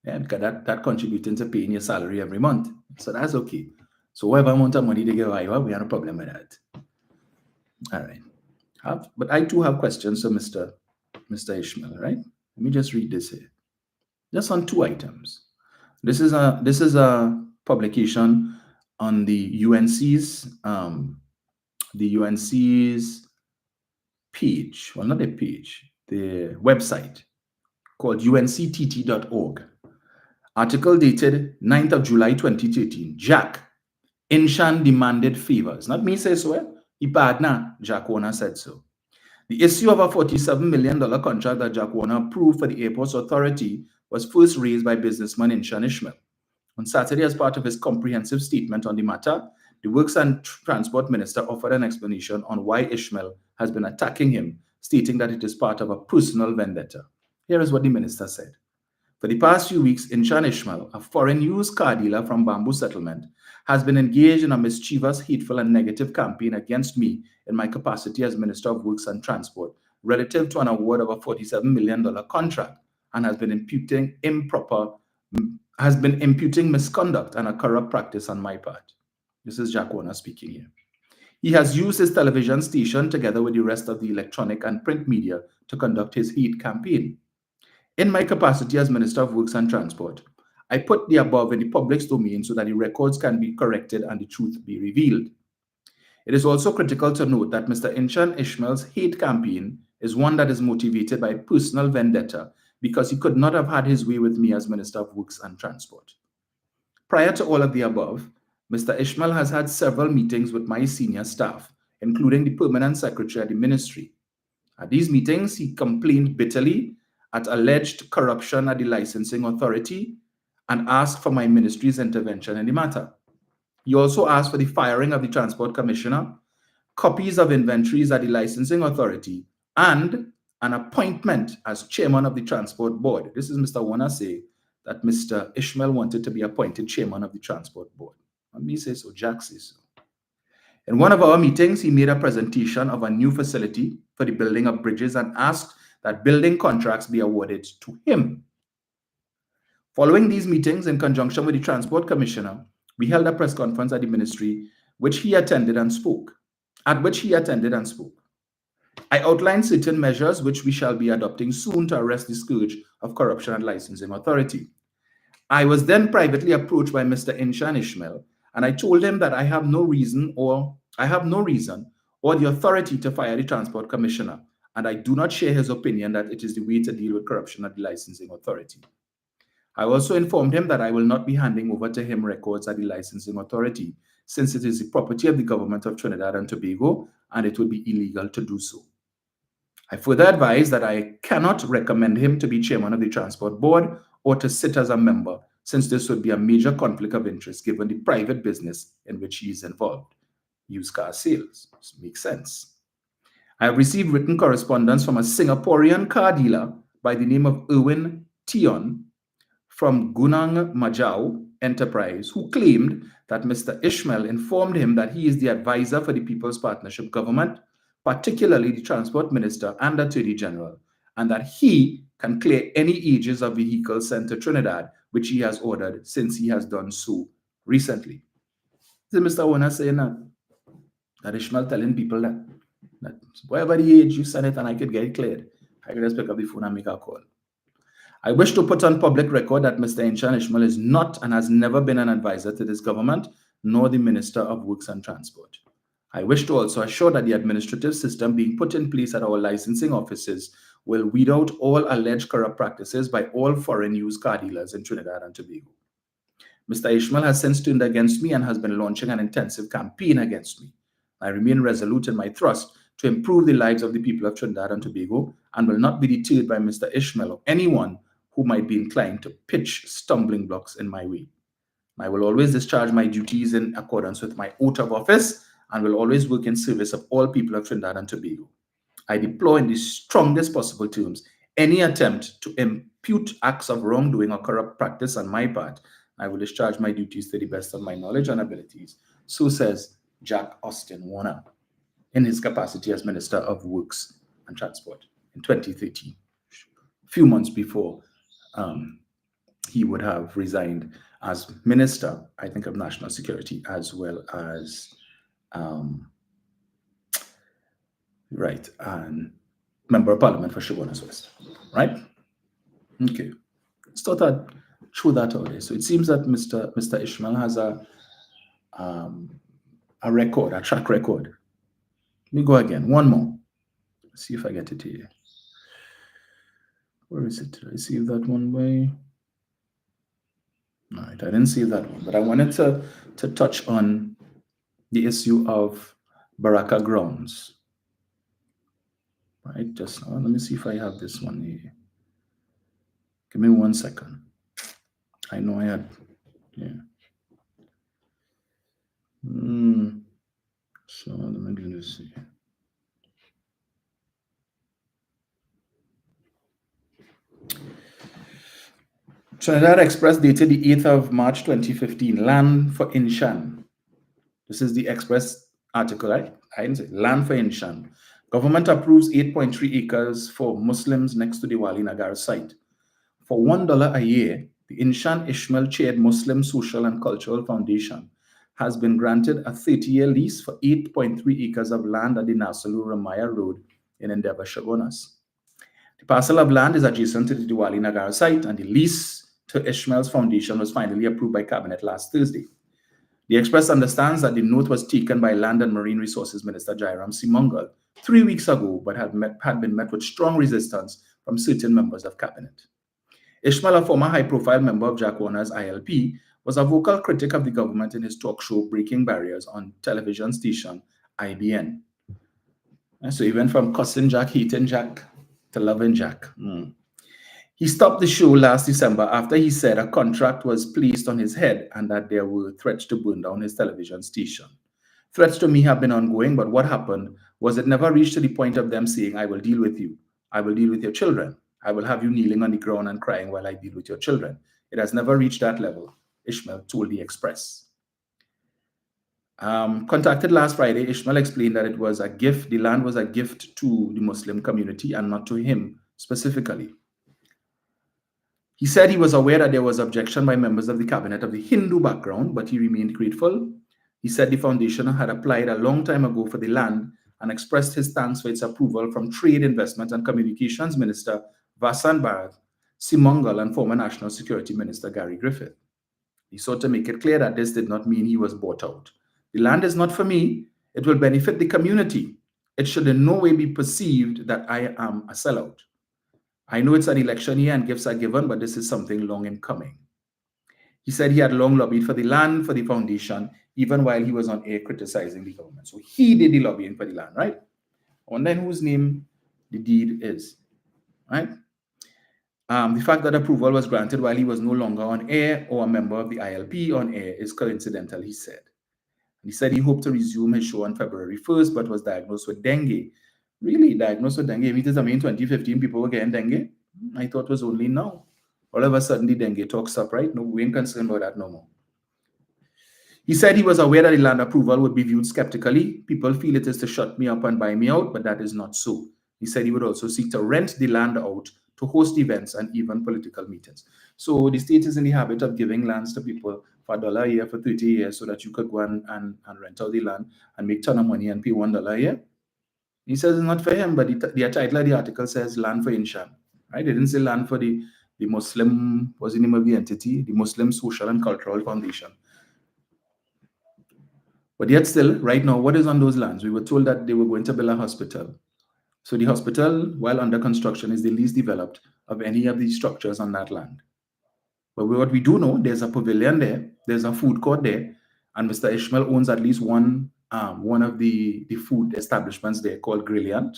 [SPEAKER 1] Yeah, because that contributing to paying your salary every month. So that's okay. So whatever amount of money they give you, we have no problem with that. All right. But I too have questions for Mr. Ishmael, right? Let me just read this here. Just on two items. This is a publication on the UNC's page. Well, not a page, the website called unctt.org. Article dated 9th of July 2013. Jack Inshan demanded favors. Not me say so. Ipadna, Jack Warner said so. The issue of a $47 million contract that Jack Warner approved for the Airports Authority was first raised by businessman Inshan Ishmael. On Saturday, as part of his comprehensive statement on the matter, the Works and Transport Minister offered an explanation on why Ishmael has been attacking him, stating that it is part of a personal vendetta. Here is what the minister said. For the past few weeks, Inshan Ishmael, a foreign used car dealer from Bamboo Settlement, has been engaged in a mischievous, hateful, and negative campaign against me in my capacity as Minister of Works and Transport relative to an award of a $47 million contract, and has been imputing misconduct and a corrupt practice on my part. This is Jack Warner speaking here. He has used his television station together with the rest of the electronic and print media to conduct his hate campaign. In my capacity as Minister of Works and Transport, I put the above in the public's domain so that the records can be corrected and the truth be revealed. It is also critical to note that Mr. Inshan Ishmael's hate campaign is one that is motivated by personal vendetta because he could not have had his way with me as Minister of Works and Transport. Prior to all of the above, Mr. Ishmael has had several meetings with my senior staff, including the Permanent Secretary at the Ministry. At these meetings, he complained bitterly at alleged corruption at the licensing authority and asked for my ministry's intervention in the matter. He also asked for the firing of the Transport Commissioner, copies of inventories at the licensing authority, and an appointment as chairman of the Transport Board. This is Mr. Warner saying that Mr. Ishmael wanted to be appointed chairman of the Transport Board. Let me say so, Jack says so. In one of our meetings, he made a presentation of a new facility for the building of bridges and asked that building contracts be awarded to him. Following these meetings, in conjunction with the Transport Commissioner, we held a press conference at the ministry, at which he attended and spoke. I outlined certain measures which we shall be adopting soon to arrest the scourge of corruption at licensing authority. I was then privately approached by Mr. Inshan Ishmael, and I told him that I have no reason or the authority to fire the Transport Commissioner, and I do not share his opinion that it is the way to deal with corruption at the licensing authority. I also informed him that I will not be handing over to him records at the licensing authority, since it is the property of the government of Trinidad and Tobago, and it would be illegal to do so. I further advised that I cannot recommend him to be chairman of the Transport Board or to sit as a member, since this would be a major conflict of interest given the private business in which he is involved. Used car sales. This makes sense. I have received written correspondence from a Singaporean car dealer by the name of Erwin Tion from Gunung Majau Enterprise, who claimed that Mr. Ishmael informed him that he is the advisor for the People's Partnership Government, particularly the Transport Minister and Attorney General, and that he can clear any ages of vehicles sent to Trinidad, which he has ordered since he has done so recently. See Mr. Warner saying that Ishmael telling people that whatever the age you send it and I could get it cleared, I could just pick up the phone and make a call. I wish to put on public record that Mr. Inshan Ishmael is not and has never been an advisor to this government, nor the Minister of Works and Transport. I wish to also assure that the administrative system being put in place at our licensing offices will weed out all alleged corrupt practices by all foreign used car dealers in Trinidad and Tobago. Mr. Ishmael has since turned against me and has been launching an intensive campaign against me. I remain resolute in my thrust to improve the lives of the people of Trinidad and Tobago and will not be deterred by Mr. Ishmael or anyone who might be inclined to pitch stumbling blocks in my way. I will always discharge my duties in accordance with my oath of office and will always work in service of all people of Trinidad and Tobago. I deplore in the strongest possible terms any attempt to impute acts of wrongdoing or corrupt practice on my part. I will discharge my duties to the best of my knowledge and abilities. So says Jack Austin Warner in his capacity as Minister of Works and Transport in 2013, a few months before he would have resigned as Minister, I think, of National Security, as well as and Member of Parliament for Chaguanas West, right? Okay, let's throw that out there. So it seems that Mr. Ishmael has a record, a track record. Let me go again, one more. Let's see if I get it here. Where is it? Did I save that one way? All right, I didn't save that one, but I wanted to touch on the issue of Baraka grounds. Right, just now, let me see if I have this one here. Give me 1 second. I know I had, yeah. So let me do this here. Trinidad Express dated the 8th of March 2015, land for Inshan. This is the Express article, right? I didn't say land for Inshan. Government approves 8.3 acres for Muslims next to the Wali Nagar site. For $1 a year, the Inshan Ishmael chaired Muslim Social and Cultural Foundation has been granted a 30-year lease for 8.3 acres of land at the Nasalu Ramaya Road in Endeavour, Chaguanas. The parcel of land is adjacent to the Diwali Nagar site, and the lease to Ishmael's foundation was finally approved by Cabinet last Thursday. The Express understands that the note was taken by Land and Marine Resources Minister Jairam Simangal 3 weeks ago, but had been met with strong resistance from certain members of Cabinet. Ishmael, a former high-profile member of Jack Warner's ILP, was a vocal critic of the government in his talk show Breaking Barriers on television station IBN. And so he went from cussing Jack, hating Jack, to loving Jack. He stopped the show last December after he said a contract was placed on his head and that there were threats to burn down his television station. Threats to me have been ongoing, but what happened was it never reached to the point of them saying, I will deal with you. I will deal with your children. I will have you kneeling on the ground and crying while I deal with your children. It has never reached that level, Ishmael told the Express. Contacted last Friday, Ishmael explained that it was a gift. The land was a gift to the Muslim community and not to him specifically. He said he was aware that there was objection by members of the cabinet of the Hindu background, but he remained grateful. He said the foundation had applied a long time ago for the land and expressed his thanks for its approval from Trade, Investment and Communications Minister Vasan Bharat, Simangal, and former National Security Minister Gary Griffith. He sought to make it clear that this did not mean he was bought out. The land is not for me. It will benefit the community. It should in no way be perceived that I am a sellout. I know it's an election year and gifts are given, but this is something long in coming. He said he had long lobbied for the land, for the foundation, even while he was on air criticizing the government. So he did the lobbying for the land, right? And then whose name the deed is, right? The fact that approval was granted while he was no longer on air or a member of the ILP on air is coincidental, he said. He said he hoped to resume his show on February 1st, but was diagnosed with dengue. Really? Diagnosed with dengue? It is, in 2015 people were getting dengue? I thought it was only now. All of a sudden the dengue talk stopped, right? No, we ain't concerned about that no more. He said he was aware that the land approval would be viewed skeptically. People feel it is to shut me up and buy me out, but that is not so. He said he would also seek to rent the land out to host events and even political meetings. So the state is in the habit of giving lands to people for $1 a year for 30 years so that you could go and rent out the land and make ton of money and pay $1 a year. He says it's not for him, but the title of the article says land for Inshan. Right? They didn't say land for the Muslim, what's the name of the entity? The Muslim Social and Cultural Foundation. But yet still, right now, what is on those lands? We were told that they were going to build a hospital. So the hospital, while under construction, is the least developed of any of these structures on that land. But what we do know, there's a pavilion there, there's a food court there, and Mr. Ishmael owns at least one of the food establishments there called Grilliant,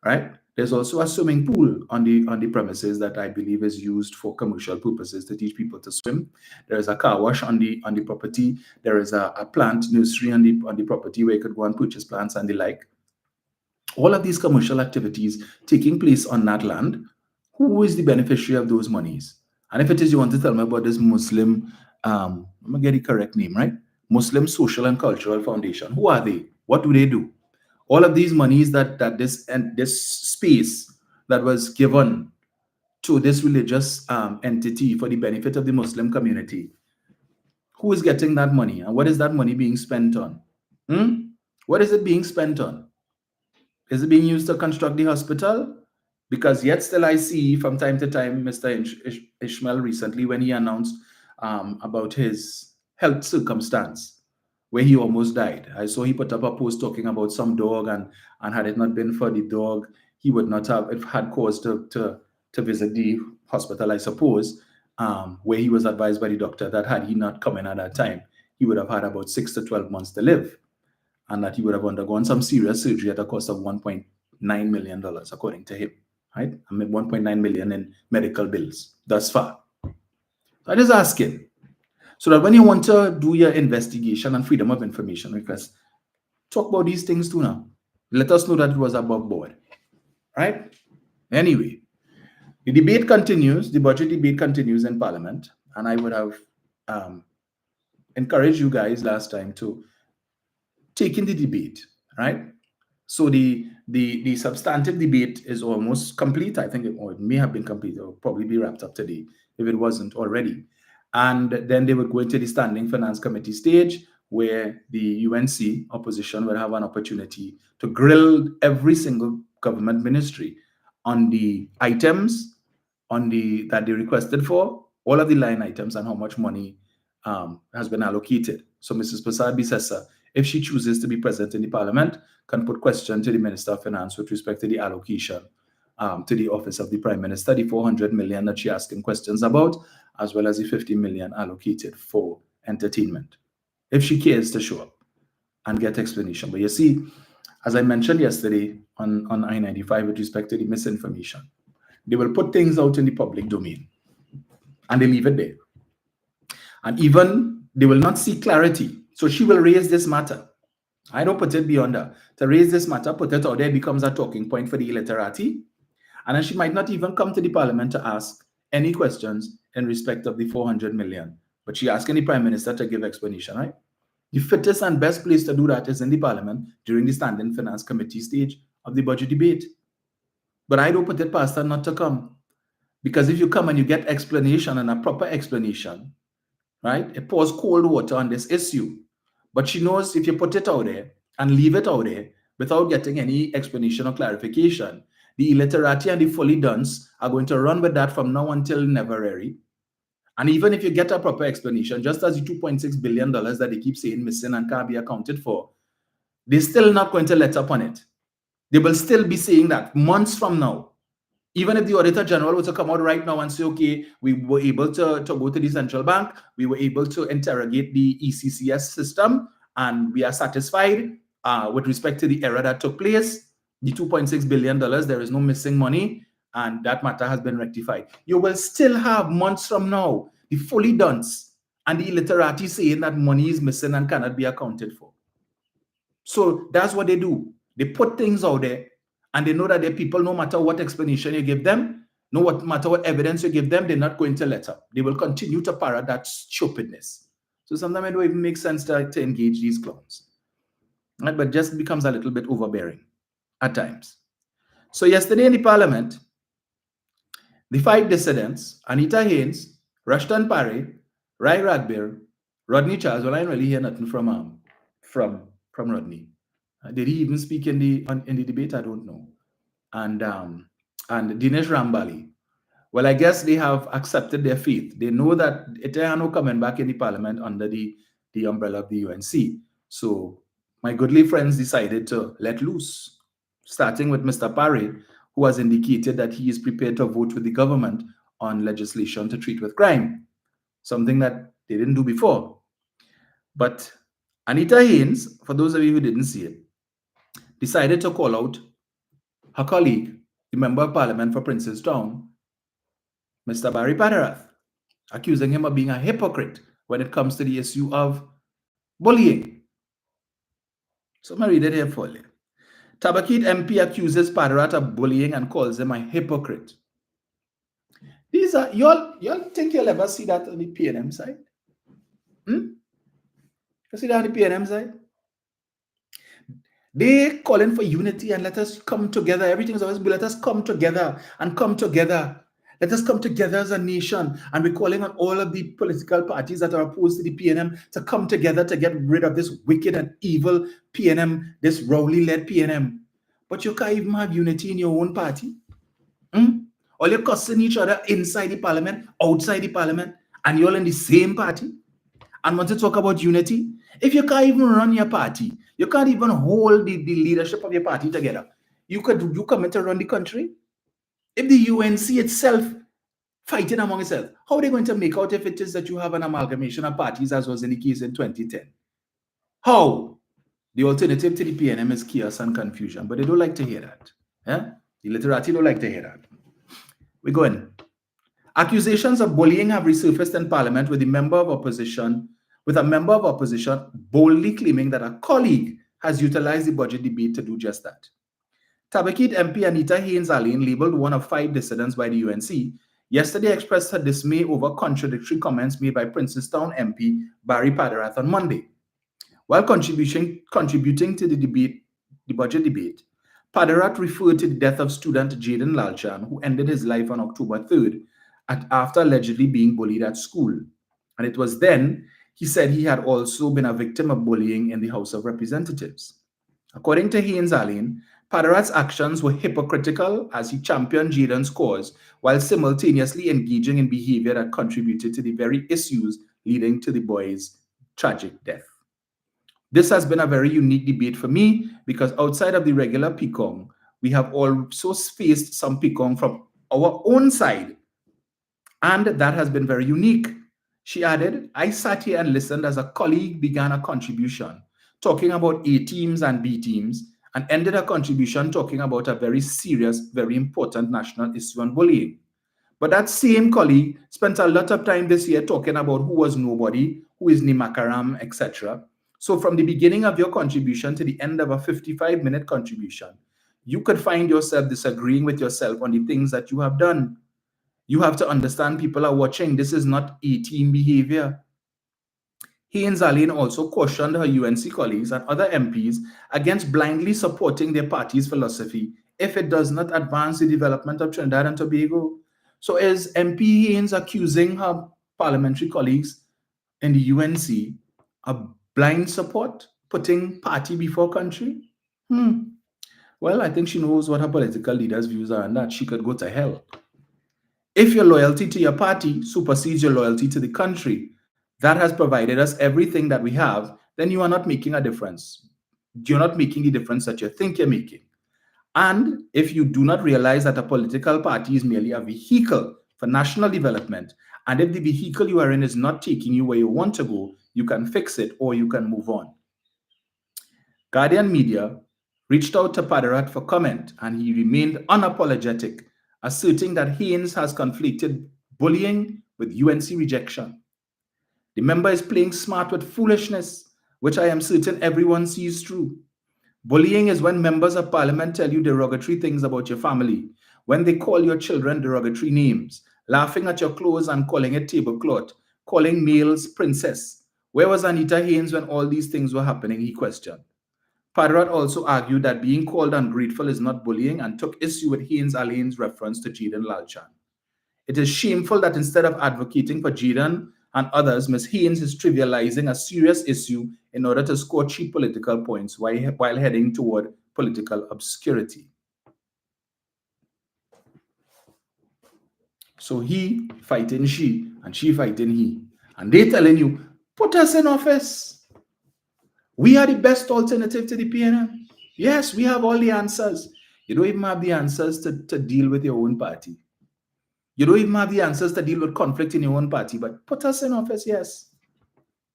[SPEAKER 1] right? There's also a swimming pool on the premises that I believe is used for commercial purposes to teach people to swim. There is a car wash on the property. There is a plant nursery on the property where you could go and purchase plants and the like. All of these commercial activities taking place on that land. Who is the beneficiary of those monies? And if it is you want to tell me about this Muslim, I'm gonna get the correct name, right? Muslim Social and Cultural Foundation. Who are they? What do they do? All of these monies that this space that was given to this religious entity for the benefit of the Muslim community, who is getting that money, and what is that money being spent on? What is it being spent on? Is it being used to construct the hospital? Because yet still I see from time to time Mr. Ishmael recently when he announced about his health circumstance, where he almost died. I saw he put up a post talking about some dog, and had it not been for the dog, he would not have had cause to visit the hospital, I suppose, where he was advised by the doctor that had he not come in at that time, he would have had about 6 to 12 months to live, and that he would have undergone some serious surgery at a cost of $1.9 million, according to him, right? I mean, $1.9 million in medical bills thus far. So I just asking, so that when you want to do your investigation and freedom of information request, talk about these things too now. Let us know that it was above board, right? Anyway, the debate continues, the budget debate continues in Parliament, and I would have encouraged you guys last time to take in the debate, right? So the substantive debate is almost complete. I think it may have been complete, or probably be wrapped up today if it wasn't already. And then they would go into the Standing Finance Committee stage, where the UNC opposition will have an opportunity to grill every single government ministry on the items that they requested for, all of the line items, and how much money has been allocated. So Mrs. Prasad Bisesa, if she chooses to be present in the Parliament, can put question to the Minister of Finance with respect to the allocation to the Office of the Prime Minister, the 400 million that she asking questions about, as well as the 50 million allocated for entertainment, if she cares to show up and get explanation. But you see, as I mentioned yesterday on I-95 with respect to the misinformation, they will put things out in the public domain and they leave it there. And even they will not see clarity. So she will raise this matter. I don't put it beyond her. To raise this matter, put it out there, becomes a talking point for the illiterati. And then she might not even come to the Parliament to ask any questions in respect of the 400 million. But she asking the Prime Minister to give explanation, right? The fittest and best place to do that is in the Parliament during the Standing Finance Committee stage of the budget debate. But I don't put it past her not to come. Because if you come and you get explanation, and a proper explanation, right? It pours cold water on this issue. But she knows if you put it out there and leave it out there without getting any explanation or clarification, the illiterati and the fully dunce are going to run with that from now until never really. And even if you get a proper explanation, just as the $2.6 billion that they keep saying missing and can't be accounted for, they're still not going to let up on it. They will still be saying that months from now. Even if the Auditor General were to come out right now and say, okay, we were able to go to the central bank, we were able to interrogate the ECCS system, and we are satisfied with respect to the error that took place, the $2.6 billion, there is no missing money, and that matter has been rectified. You will still have months from now the fully dunce and the illiterati saying that money is missing and cannot be accounted for. So that's what they do. They put things out there, and they know that the people, no matter what explanation you give them, no matter what evidence you give them, they're not going to let up. They will continue to parrot that stupidness. So sometimes it don't even make sense to engage these clowns. Right? But just becomes a little bit overbearing at times. So yesterday in the Parliament, the 5 dissidents, Anita Haynes, Rushton Parry, Rai Radbeer, Rodney Charles, well, I didn't really hear nothing from Rodney. Did he even speak in the debate? I don't know. And Dinesh Rambali. Well, I guess they have accepted their fate. They know that Etehano coming back in the parliament under the umbrella of the UNC. So my goodly friends decided to let loose, starting with Mr. Parry, who has indicated that he is prepared to vote with the government on legislation to treat with crime, something that they didn't do before. But Anita Haynes, for those of you who didn't see it, decided to call out her colleague, the Member of Parliament for Princestown, Mr. Barry Padarath, accusing him of being a hypocrite when it comes to the issue of bullying. So I read it here for you. Tabakit MP accuses Padarath of bullying and calls him a hypocrite. These are, y'all think you'll ever see that on the PNM side? You see that on the PNM side? They calling for unity and let us come together. Everything is always, let us come together and come together. Let us come together as a nation. And we're calling on all of the political parties that are opposed to the PNM to come together to get rid of this wicked and evil PNM, this Rowley-led PNM. But you can't even have unity in your own party. All you're cussing each other inside the parliament, outside the parliament, and you're all in the same party. And want to talk about unity? If you can't even run your party, you can't even hold the leadership of your party together, you come in to run the country? If the UNC itself fighting among itself, how are they going to make out if it is that you have an amalgamation of parties as was in the case in 2010? How? The alternative to the PNM is chaos and confusion, but they don't like to hear that. The literati don't like to hear that. We're going. Accusations of bullying have resurfaced in Parliament with a member of opposition boldly claiming that a colleague has utilized the budget debate to do just that. Tabakit MP Anita Haynes-Alleyne, labeled one of 5 dissidents by the UNC, yesterday expressed her dismay over contradictory comments made by Princestown MP Barry Padarath on Monday. While contributing to the budget debate, Padarath referred to the death of student Jaden Lalchan, who ended his life on October 3rd after allegedly being bullied at school. And it was then he said he had also been a victim of bullying in the House of Representatives. According to Haynes-Alleyne, Padarath's actions were hypocritical as he championed Jaden's cause while simultaneously engaging in behavior that contributed to the very issues leading to the boy's tragic death. This has been a very unique debate for me because outside of the regular picong, we have also faced some picong from our own side. And that has been very unique. She added, I sat here and listened as a colleague began a contribution talking about A teams and B teams and ended a contribution talking about a very serious, very important national issue on bullying. But that same colleague spent a lot of time this year talking about who was nobody, who is Nimakaram, etc. So from the beginning of your contribution to the end of a 55-minute contribution, you could find yourself disagreeing with yourself on the things that you have done. You have to understand people are watching. This is not A-team behavior. Haynes-Alleyne also cautioned her UNC colleagues and other MPs against blindly supporting their party's philosophy if it does not advance the development of Trinidad and Tobago. So is MP Haynes accusing her parliamentary colleagues in the UNC of blind support, putting party before country? Well, I think she knows what her political leaders' views are and that she could go to hell. If your loyalty to your party supersedes your loyalty to the country that has provided us everything that we have, then you are not making a difference. You're not making the difference that you think you're making. And if you do not realize that a political party is merely a vehicle for national development, and if the vehicle you are in is not taking you where you want to go, you can fix it or you can move on. Guardian Media reached out to Padarath for comment, and he remained unapologetic, asserting that Haynes has conflicted bullying with UNC rejection. The member is playing smart with foolishness, which I am certain everyone sees through. Bullying is when members of parliament tell you derogatory things about your family, when they call your children derogatory names, laughing at your clothes and calling it tablecloth, calling males princess. Where was Anita Haynes when all these things were happening, he questioned. Padarath also argued that being called ungrateful is not bullying and took issue with Haynes-Alleyne's reference to Jaden Lalchan. It is shameful that instead of advocating for Jaden and others, Ms. Haynes is trivializing a serious issue in order to score cheap political points while heading toward political obscurity. So he fighting she, and she fighting he. And they telling you, put us in office. We are the best alternative to the PNM. Yes, we have all the answers. You don't even have the answers to deal with your own party. You don't even have the answers to deal with conflict in your own party, but put us in office, yes.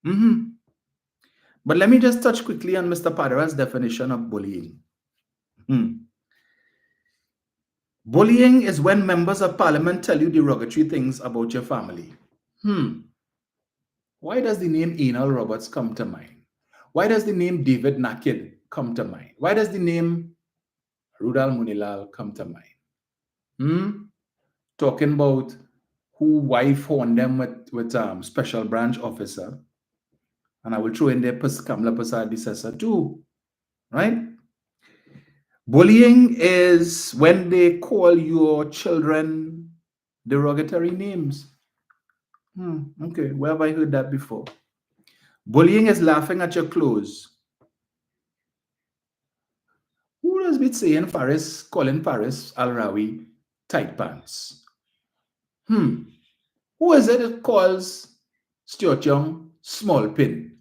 [SPEAKER 1] But let me just touch quickly on Mr. Padera's definition of bullying. Bullying is when members of parliament tell you derogatory things about your family. Why does the name Enal Roberts come to mind? Why does the name David Nakid come to mind? Why does the name Rudal Munilal come to mind? Talking about who wife horned them with special branch officer. And I will throw in there Kamla Prasad Desessa too, right? Bullying is when they call your children derogatory names. Okay, where have I heard that before? Bullying is laughing at your clothes. Who does be saying calling Faris Al-Rawi tight pants? Who is it that calls Stuart Young small pin?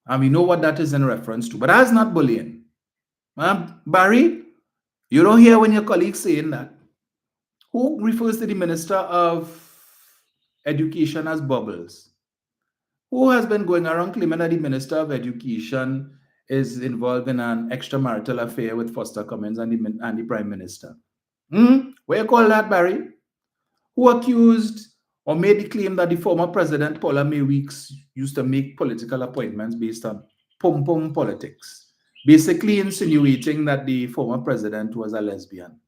[SPEAKER 1] And we know what that is in reference to, but that's not bullying. Barry, you don't hear when your colleagues saying that. Who refers to the Minister of Education as Bubbles? Who has been going around claiming that the Minister of Education is involved in an extramarital affair with Foster Cummins and the Prime Minister? What you call that, Barry? Who accused or made the claim that the former President Paula May Weeks used to make political appointments based on pom-pom politics, basically insinuating that the former president was a lesbian?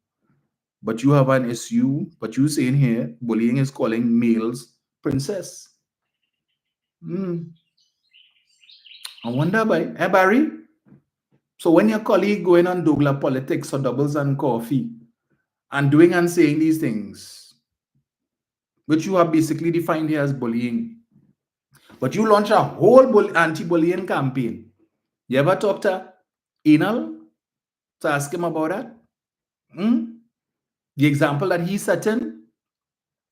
[SPEAKER 1] But you have an issue, but you saying here, bullying is calling males princess. I wonder Barry? So when your colleague going on Douglas politics or doubles and coffee and doing and saying these things, which you have basically defined here as bullying, but you launch a whole anti-bullying campaign. You ever talk to Enal to ask him about that? The example that he set in,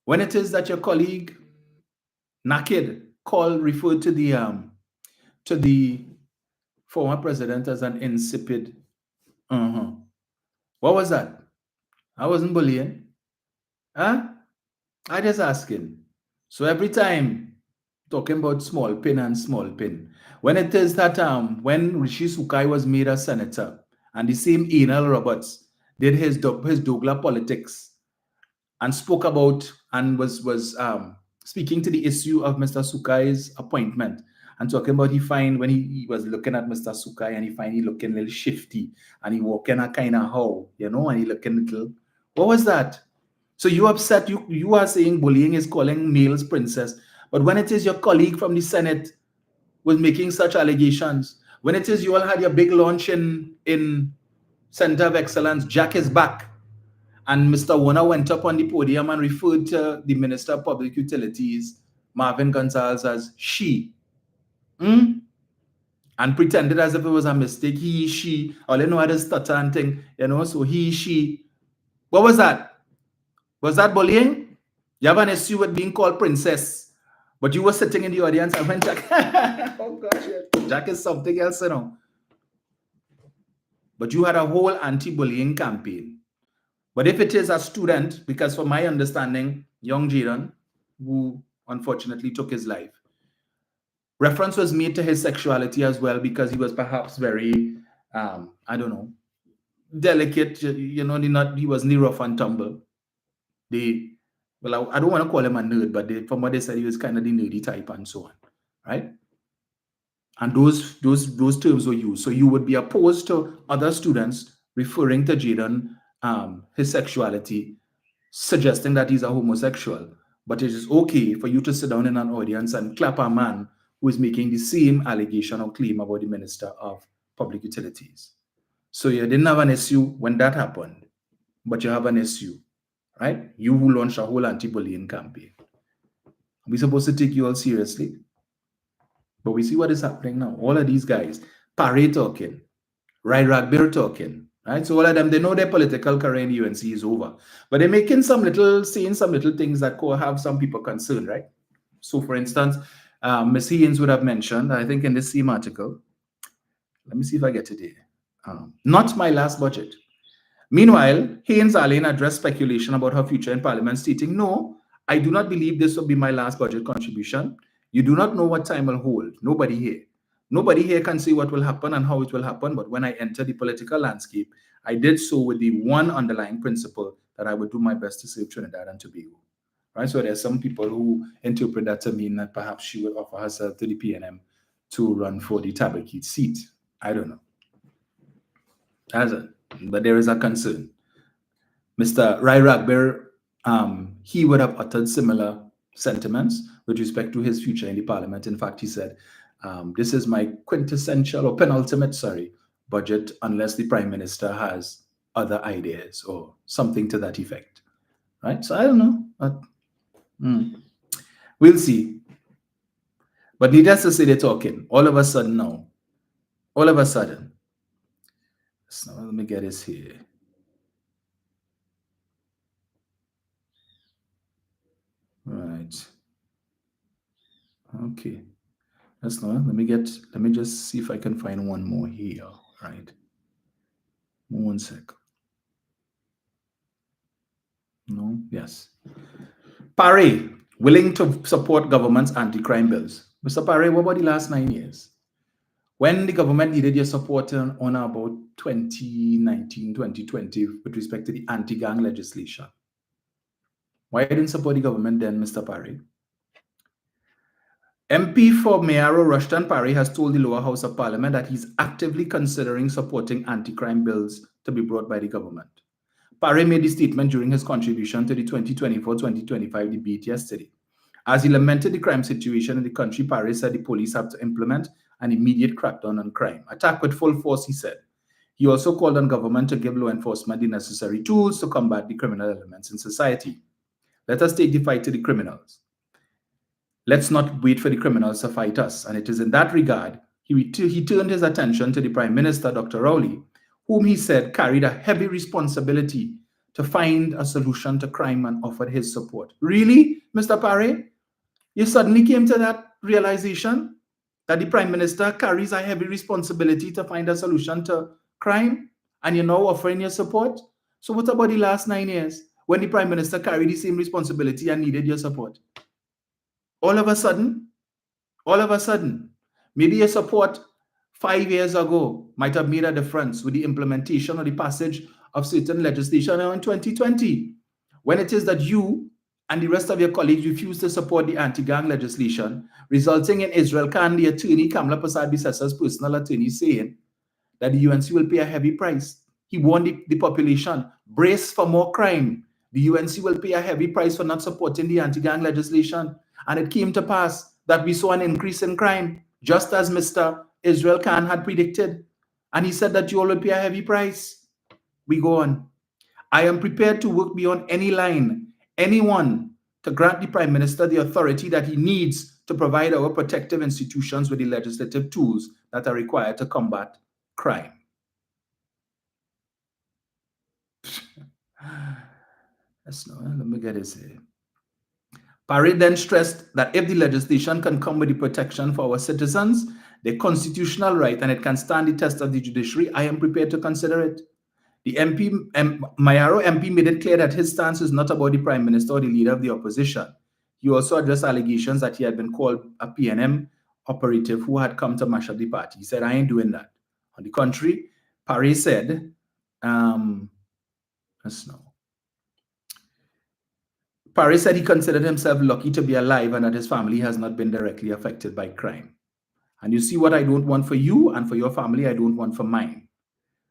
[SPEAKER 1] when it is that your colleague Nakid referred to the former president as an insipid. What was that? I wasn't bullying. I just asking. So every time talking about small pin and small pin, when it is that when Rishi Sukai was made a senator and the same Enal Roberts did his Douglas politics and spoke about and was speaking to the issue of Mr. Sukai's appointment and talking about when he was looking at Mr. Sukai and he find he looking a little shifty and he walking a kind of how, and he looking a little. What was that? So you upset, you are saying bullying is calling males princess, but when it is your colleague from the Senate was making such allegations, when it is you all had your big launch in Center of Excellence, Jack is back, and Mr. Warner went up on the podium and referred to the Minister of Public Utilities, Marvin Gonzalez, as she. And pretended as if it was a mistake. He, she, all you know how to stutter and thing, so he, she. What was that? Was that bullying? You have an issue with being called princess, but you were sitting in the audience and when Jack, oh gosh, Jack is something else, But you had a whole anti-bullying campaign. But if it is a student, because from my understanding, young Jaden, who unfortunately took his life, reference was made to his sexuality as well because he was perhaps very, I don't know, delicate, he wasn't rough and tumble. I don't want to call him a nerd, but from what they said, he was kind of the nerdy type and so on, right? And those terms were used. So you would be opposed to other students referring to Jaden, his sexuality, suggesting that he's a homosexual. But it is okay for you to sit down in an audience and clap a man who is making the same allegation or claim about the Minister of Public Utilities. So you didn't have an issue when that happened, but you have an issue, right? You who launched a whole anti-bullying campaign. We're supposed to take you all seriously. But we see what is happening now. All of these guys, Paré talking, Rai Ragbir talking, right? So all of them, they know their political career in the UNC is over. But they're making saying some little things that could have some people concerned, right? So for instance, Ms. Haynes would have mentioned, I think in this same article, let me see if I get it here. Not my last budget. Meanwhile, Haynes Allen addressed speculation about her future in Parliament, stating, "No, I do not believe this will be my last budget contribution. You do not know what time will hold. Nobody here can say what will happen and how it will happen. But when I enter the political landscape, I did so with the one underlying principle that I would do my best to save Trinidad and Tobago." Right? So there's some people who interpret that to mean that perhaps she will offer herself to the PNM to run for the Tabaquite seat. I don't know. But there is a concern. Mr. Rai Ragbir, he would have uttered similar sentiments with respect to his future in the parliament. In fact, he said, this is my quintessential or penultimate, budget unless the prime minister has other ideas or something to that effect. Right? So I don't know. But, we'll see. But needless to say, they're talking. All of a sudden now. All of a sudden. So let me get this here. Right. Okay. That's not. Let me just see if I can find one more here. Right. 1 sec. No. Yes. Paré, willing to support government's anti-crime bills. Mr. Paré, what about the last 9 years? When the government needed your support on about 2019, 2020 with respect to the anti-gang legislation, why didn't support the government then, Mr. Paré? MP for Mayaro Rushton Paré has told the lower house of parliament that he's actively considering supporting anti-crime bills to be brought by the government. Paré made the statement during his contribution to the 2024-2025 debate yesterday. As he lamented the crime situation in the country, Paré said the police have to implement an immediate crackdown on crime. Attack with full force, he said. He also called on government to give law enforcement the necessary tools to combat the criminal elements in society. Let us take the fight to the criminals. Let's not wait for the criminals to fight us. And it is in that regard, he turned his attention to the Prime Minister, Dr. Rowley, whom he said carried a heavy responsibility to find a solution to crime and offered his support. Really, Mr. Paré? You suddenly came to that realization that the Prime Minister carries a heavy responsibility to find a solution to crime, and you're now offering your support? So what about the last 9 years when the Prime Minister carried the same responsibility and needed your support? All of a sudden, maybe your support 5 years ago might have made a difference with the implementation or the passage of certain legislation in 2020, when it is that you and the rest of your colleagues refuse to support the anti-gang legislation, resulting in Israel Khan, the attorney, Kamla Prasad-Bissessa's personal attorney, saying that the UNC will pay a heavy price. He warned the population, brace for more crime. The UNC will pay a heavy price for not supporting the anti-gang legislation. And it came to pass that we saw an increase in crime, just as Mr. Israel Khan had predicted. And he said that you all will pay a heavy price. We go on. I am prepared to work beyond any line, anyone, to grant the Prime Minister the authority that he needs to provide our protective institutions with the legislative tools that are required to combat crime. Let me get this here. Paré then stressed that if the legislation can come with the protection for our citizens, their constitutional right, and it can stand the test of the judiciary, I am prepared to consider it. The Mayaro MP made it clear that his stance is not about the Prime Minister or the leader of the opposition. He also addressed allegations that he had been called a PNM operative who had come to mash up the party. He said, I ain't doing that. On the contrary, Paré said, Paré said he considered himself lucky to be alive and that his family has not been directly affected by crime. And you see what I don't want for you and for your family, I don't want for mine.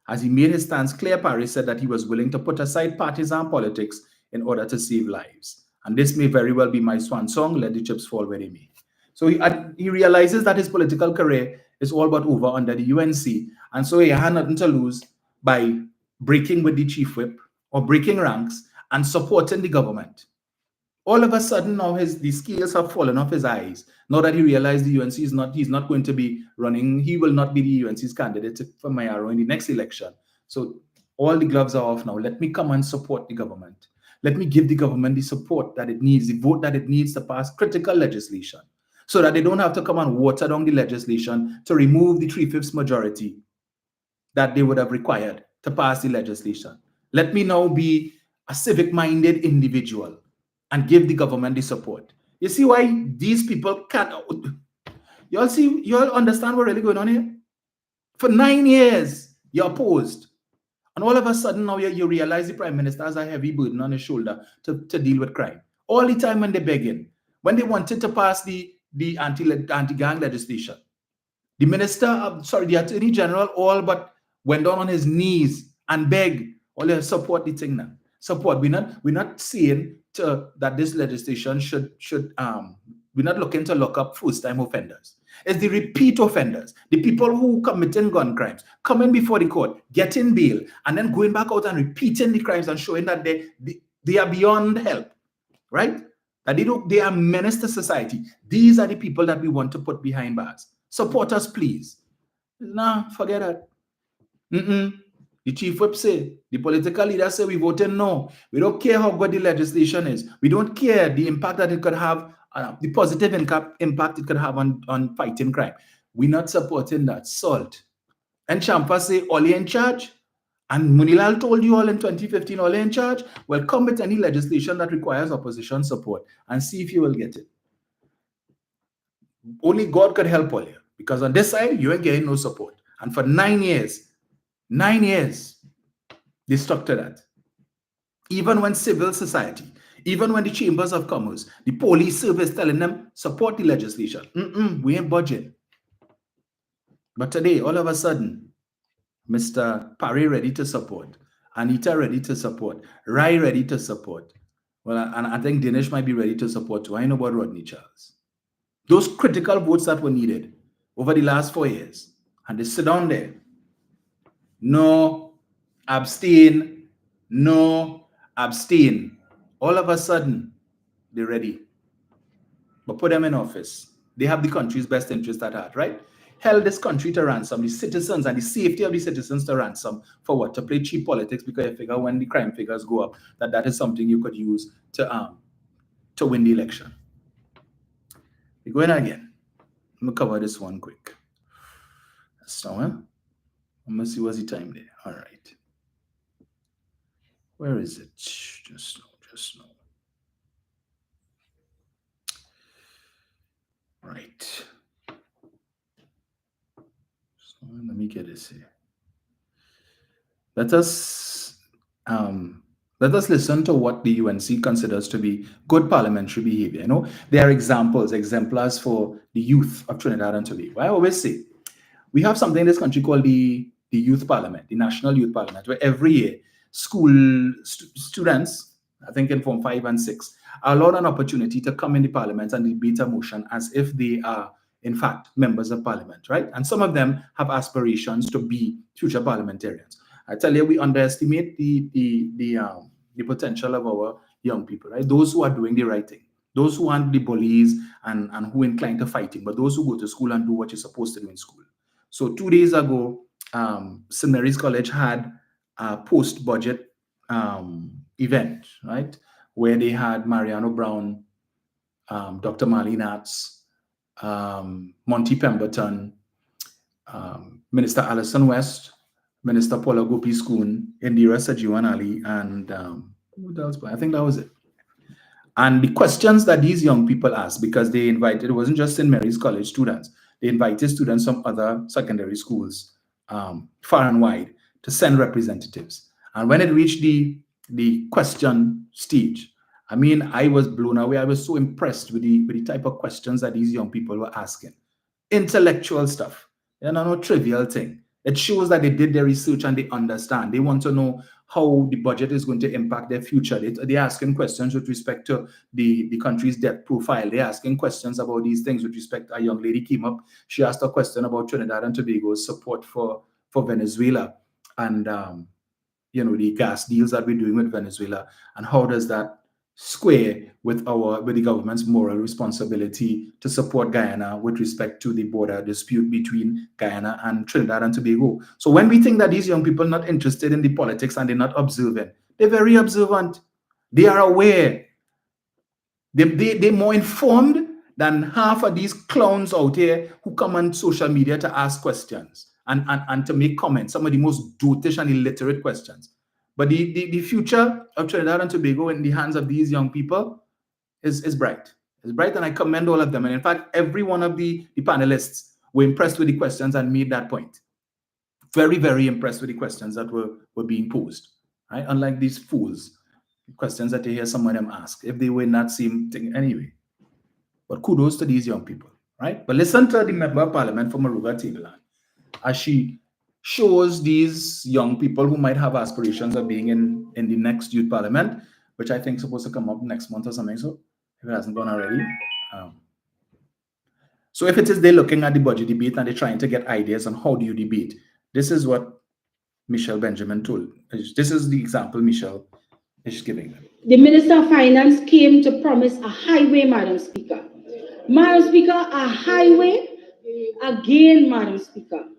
[SPEAKER 1] As he made his stance clear, Paré said that he was willing to put aside partisan politics in order to save lives. And this may very well be my swan song, let the chips fall where they may. So he realizes that his political career is all but over under the UNC. And so he had nothing to lose by breaking with the chief whip or breaking ranks and supporting the government. All of a sudden now the scales have fallen off his eyes. Now that he realized the UNC he's not going to be running, he will not be the UNC's candidate for Mayaro in the next election. So all the gloves are off now. Let me come and support the government. Let me give the government the support that it needs, the vote that it needs to pass critical legislation, so that they don't have to come and water down the legislation to remove the 3/5 majority that they would have required to pass the legislation. Let me now be a civic-minded individual and give the government the support. You see why these people can't... You all understand what's really going on here? For 9 years, you're opposed. And all of a sudden now you realize the Prime Minister has a heavy burden on his shoulder to deal with crime. All the time when they're begging, when they wanted to pass the anti-gang legislation, the the Attorney General all but went down on his knees and begged, all you support the thing now. Support. We're not saying that this legislation should we're not looking to lock up first-time offenders. It's the repeat offenders, the people who committing gun crimes, coming before the court, getting bail, and then going back out and repeating the crimes and showing that they are beyond help, right? That they are menace to society. These are the people that we want to put behind bars. Support us, please. Nah, forget that. The chief whip say, the political leaders say we voted no. We don't care how good the legislation is. We don't care the impact that it could have, the positive impact it could have on fighting crime. We're not supporting that. Salt. And Champa say, all in charge. And Munilal told you all in 2015, all in charge. Well, come with any legislation that requires opposition support and see if you will get it. Only God could help all you. Because on this side, you ain't getting no support. And for 9 years, they stuck to that. Even when civil society, even when the chambers of commerce, the police service telling them, support the legislation. We ain't budging. But today, all of a sudden, Mr. Parry ready to support, Anita ready to support, Rai ready to support. Well, and I think Dinesh might be ready to support too. I know about Rodney Charles. Those critical votes that were needed over the last 4 years. And they sit down there. No, abstain. No, abstain. All of a sudden, they're ready. But put them in office. They have the country's best interest at heart, right? Held this country to ransom, the citizens and the safety of the citizens to ransom. For what? To play cheap politics, because you figure when the crime figures go up, that is something you could use to win the election. We're going again. I'm going to cover this one quick. So, I'm going to see what's the time there. All right. Where is it? Just now. Right. So let me get this here. Let us listen to what the UNC considers to be good parliamentary behavior. You know, there are exemplars for the youth of Trinidad and Tobago. I always say, we have something in this country called the Youth Parliament, the National Youth Parliament, where every year school students, I think in Form 5 and 6, are allowed an opportunity to come in the Parliament and debate a motion as if they are, in fact, members of Parliament, right? And some of them have aspirations to be future parliamentarians. I tell you, we underestimate the potential of our young people, right? Those who are doing the right thing, those who aren't the bullies and who are inclined to fighting, but those who go to school and do what you're supposed to do in school. So 2 days ago, St. Mary's College had a post-budget event, right? Where they had Mariano Brown, Dr. Marlene Natz, Monty Pemberton, Minister Alison West, Minister Paula Gopi-Skoon, Indira Sajiwan Ali, and what else? I think that was it. And the questions that these young people asked, because they invited, it wasn't just St. Mary's College students, they invited students from other secondary schools, far and wide, to send representatives. And when it reached the question stage, I mean, I was blown away. I was so impressed with the type of questions that these young people were asking. Intellectual stuff, no trivial thing. It shows that they did their research and they understand. They want to know how the budget is going to impact their future. They're asking questions with respect to the country's debt profile. They're asking questions about these things with respect. A young lady came up. She asked a question about Trinidad and Tobago's support for Venezuela and the gas deals that we're doing with Venezuela, and how does that square with the government's moral responsibility to support Guyana with respect to the border dispute between Guyana and Trinidad and Tobago. So when we think that these young people are not interested in the politics and they're not observant, they're very observant. They are aware. They're more informed than half of these clowns out here who come on social media to ask questions and to make comments, some of the most dotish and illiterate questions. But the future of Trinidad and Tobago in the hands of these young people is bright. It's bright, and I commend all of them. And in fact, every one of the panelists were impressed with the questions and made that point. Very, very impressed with the questions that were being posed. Right? Unlike these fools, questions that you hear some of them ask, if they were in that same thing anyway. But kudos to these young people, right? But listen to the Member of Parliament from Maruga Tableland as she shows these young people who might have aspirations of being in the next youth parliament, which I think is supposed to come up next month or something, so if it hasn't gone already. So if it is they're looking at the budget debate and they're trying to get ideas on how do you debate, this is what Michelle Benjamin told. This is the example Michelle is giving them.
[SPEAKER 4] The Minister of Finance came to promise a highway, Madam Speaker. Madam Speaker, a highway again, Madam Speaker.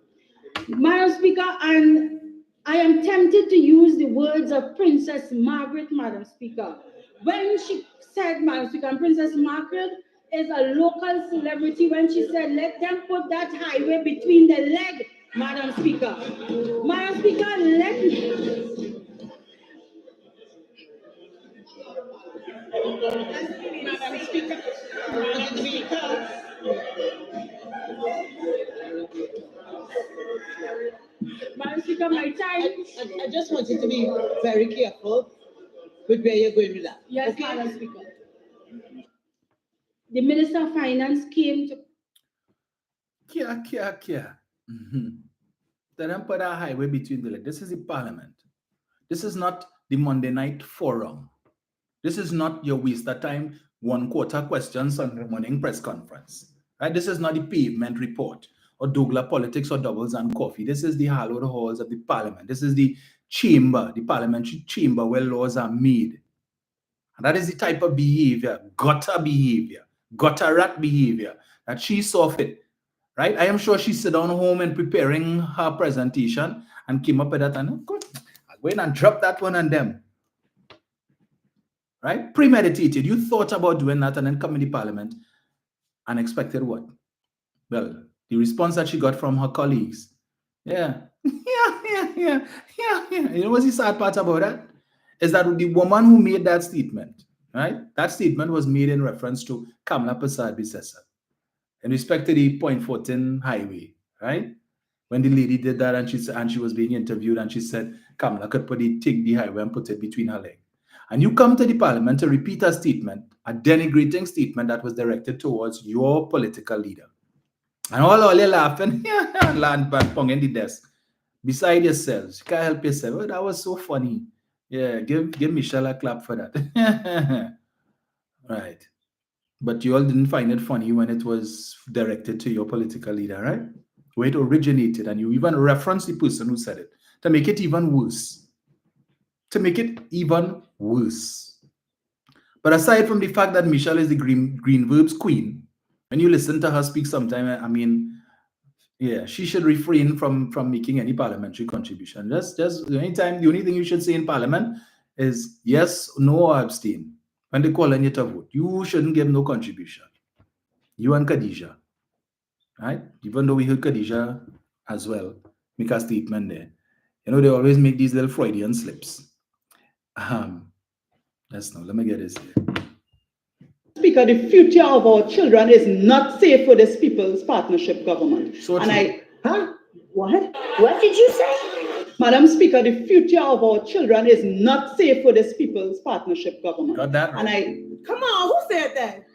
[SPEAKER 4] Madam Speaker, and I am tempted to use the words of Princess Margaret, Madam Speaker. When she said, Madam Speaker, and Princess Margaret is a local celebrity, when she said, let them put that highway between the leg, Madam Speaker. Madam Speaker, let me... Madam Speaker, Madam Speaker, my time.
[SPEAKER 5] I just want you to be very careful with where you're going with that.
[SPEAKER 4] Yes,
[SPEAKER 5] okay?
[SPEAKER 4] Madam Speaker. The Minister of Finance came to...
[SPEAKER 1] Then I put a highway between the legs. This is the Parliament. This is not the Monday night forum. This is not your waste of time, 1/4 questions on the morning press conference. Right? This is not the pavement report or Douglas politics or doubles and coffee. This is the hallowed halls of the Parliament. This is the chamber, the parliamentary chamber where laws are made. And that is the type of behavior, gutter rat behavior that she saw fit. Right? I am sure she sat down home and preparing her presentation and came up with that and good. I'll go in and drop that one on them. Right? Premeditated. You thought about doing that and then come in the Parliament and expected what? Well, the response that she got from her colleagues. Yeah. You know what's the sad part about that? Is that the woman who made that statement, right? That statement was made in reference to Kamla Persad-Bissessar in respect to the Point Fortin highway, right? When the lady did that and she was being interviewed and she said Kamla could take the highway and put it between her legs. And you come to the Parliament to repeat a statement, a denigrating statement that was directed towards your political leader. And all you're laughing, land pong in the desk, beside yourselves. You can't help yourself. Oh, that was so funny. Yeah, give Michelle a clap for that. Right. But you all didn't find it funny when it was directed to your political leader, right? Where it originated, and you even referenced the person who said it to make it even worse. But aside from the fact that Michelle is the green verbs queen, when you listen to her speak sometime, I mean, yeah, she should refrain from making any parliamentary contribution. Just the only thing you should say in Parliament is yes, no, or abstain. When they call on you to vote, you shouldn't give no contribution. You and Khadija, right? Even though we heard Khadija as well make a statement there. You know, they always make these little Freudian slips. Let me get this here.
[SPEAKER 6] Speaker, the future of our children is not safe with this People's Partnership government.
[SPEAKER 1] So
[SPEAKER 6] What?
[SPEAKER 7] What did you say?
[SPEAKER 6] Madam Speaker, the future of our children is not safe with this People's Partnership government.
[SPEAKER 1] Got that right.
[SPEAKER 5] Come on, who said that?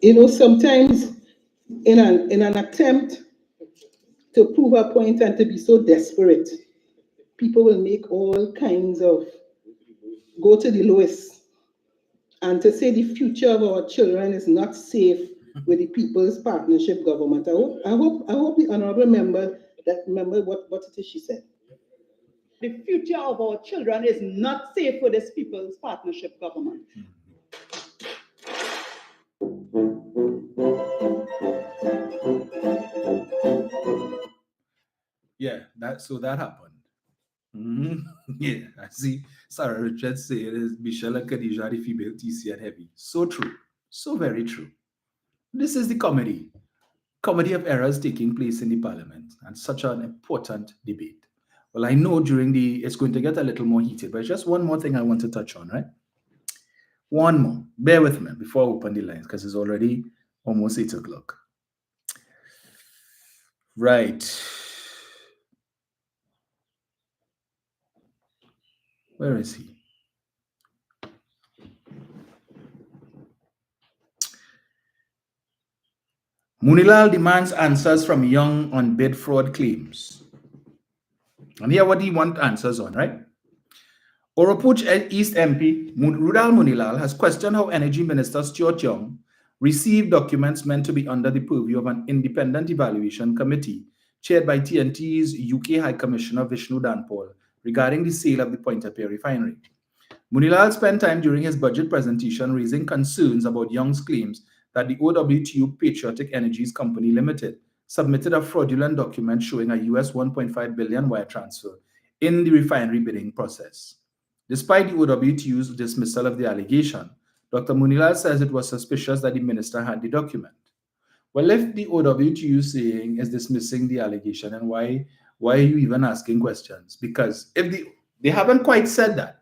[SPEAKER 8] You know, sometimes in an attempt to prove a point and to be so desperate, people will make all kinds of go to the lowest. And to say the future of our children is not safe with the People's Partnership government. I hope the honourable member remember what it is she said.
[SPEAKER 6] The future of our children is not safe with this People's Partnership government.
[SPEAKER 1] that happened. Yeah, I see Sarah Richards say it is Michelle and Khadija, the female TC and Heavy. So true. So very true. This is the comedy of errors taking place in the parliament and such an important debate. Well, I know it's going to get a little more heated, but just one more thing I want to touch on, right? One more. Bear with me before I open the lines because it's already almost 8 o'clock. Right. Where is he? Munilal demands answers from Young on bid fraud claims. And here what he wants answers on, right? Oropouche East MP Rudal Munilal has questioned how Energy Minister Stuart Young received documents meant to be under the purview of an independent evaluation committee chaired by TNT's UK High Commissioner Vishnu Danpal regarding the sale of the Pointe-à-Pierre refinery. Munilal spent time during his budget presentation raising concerns about Young's claims that the OWTU Patriotic Energies Company Limited submitted a fraudulent document showing a US 1.5 billion wire transfer in the refinery bidding process. Despite the OWTU's dismissal of the allegation, Dr. Munilal says it was suspicious that the minister had the document. Well, if the OWTU is dismissing the allegation, and why are you even asking questions? Because if they haven't quite said that.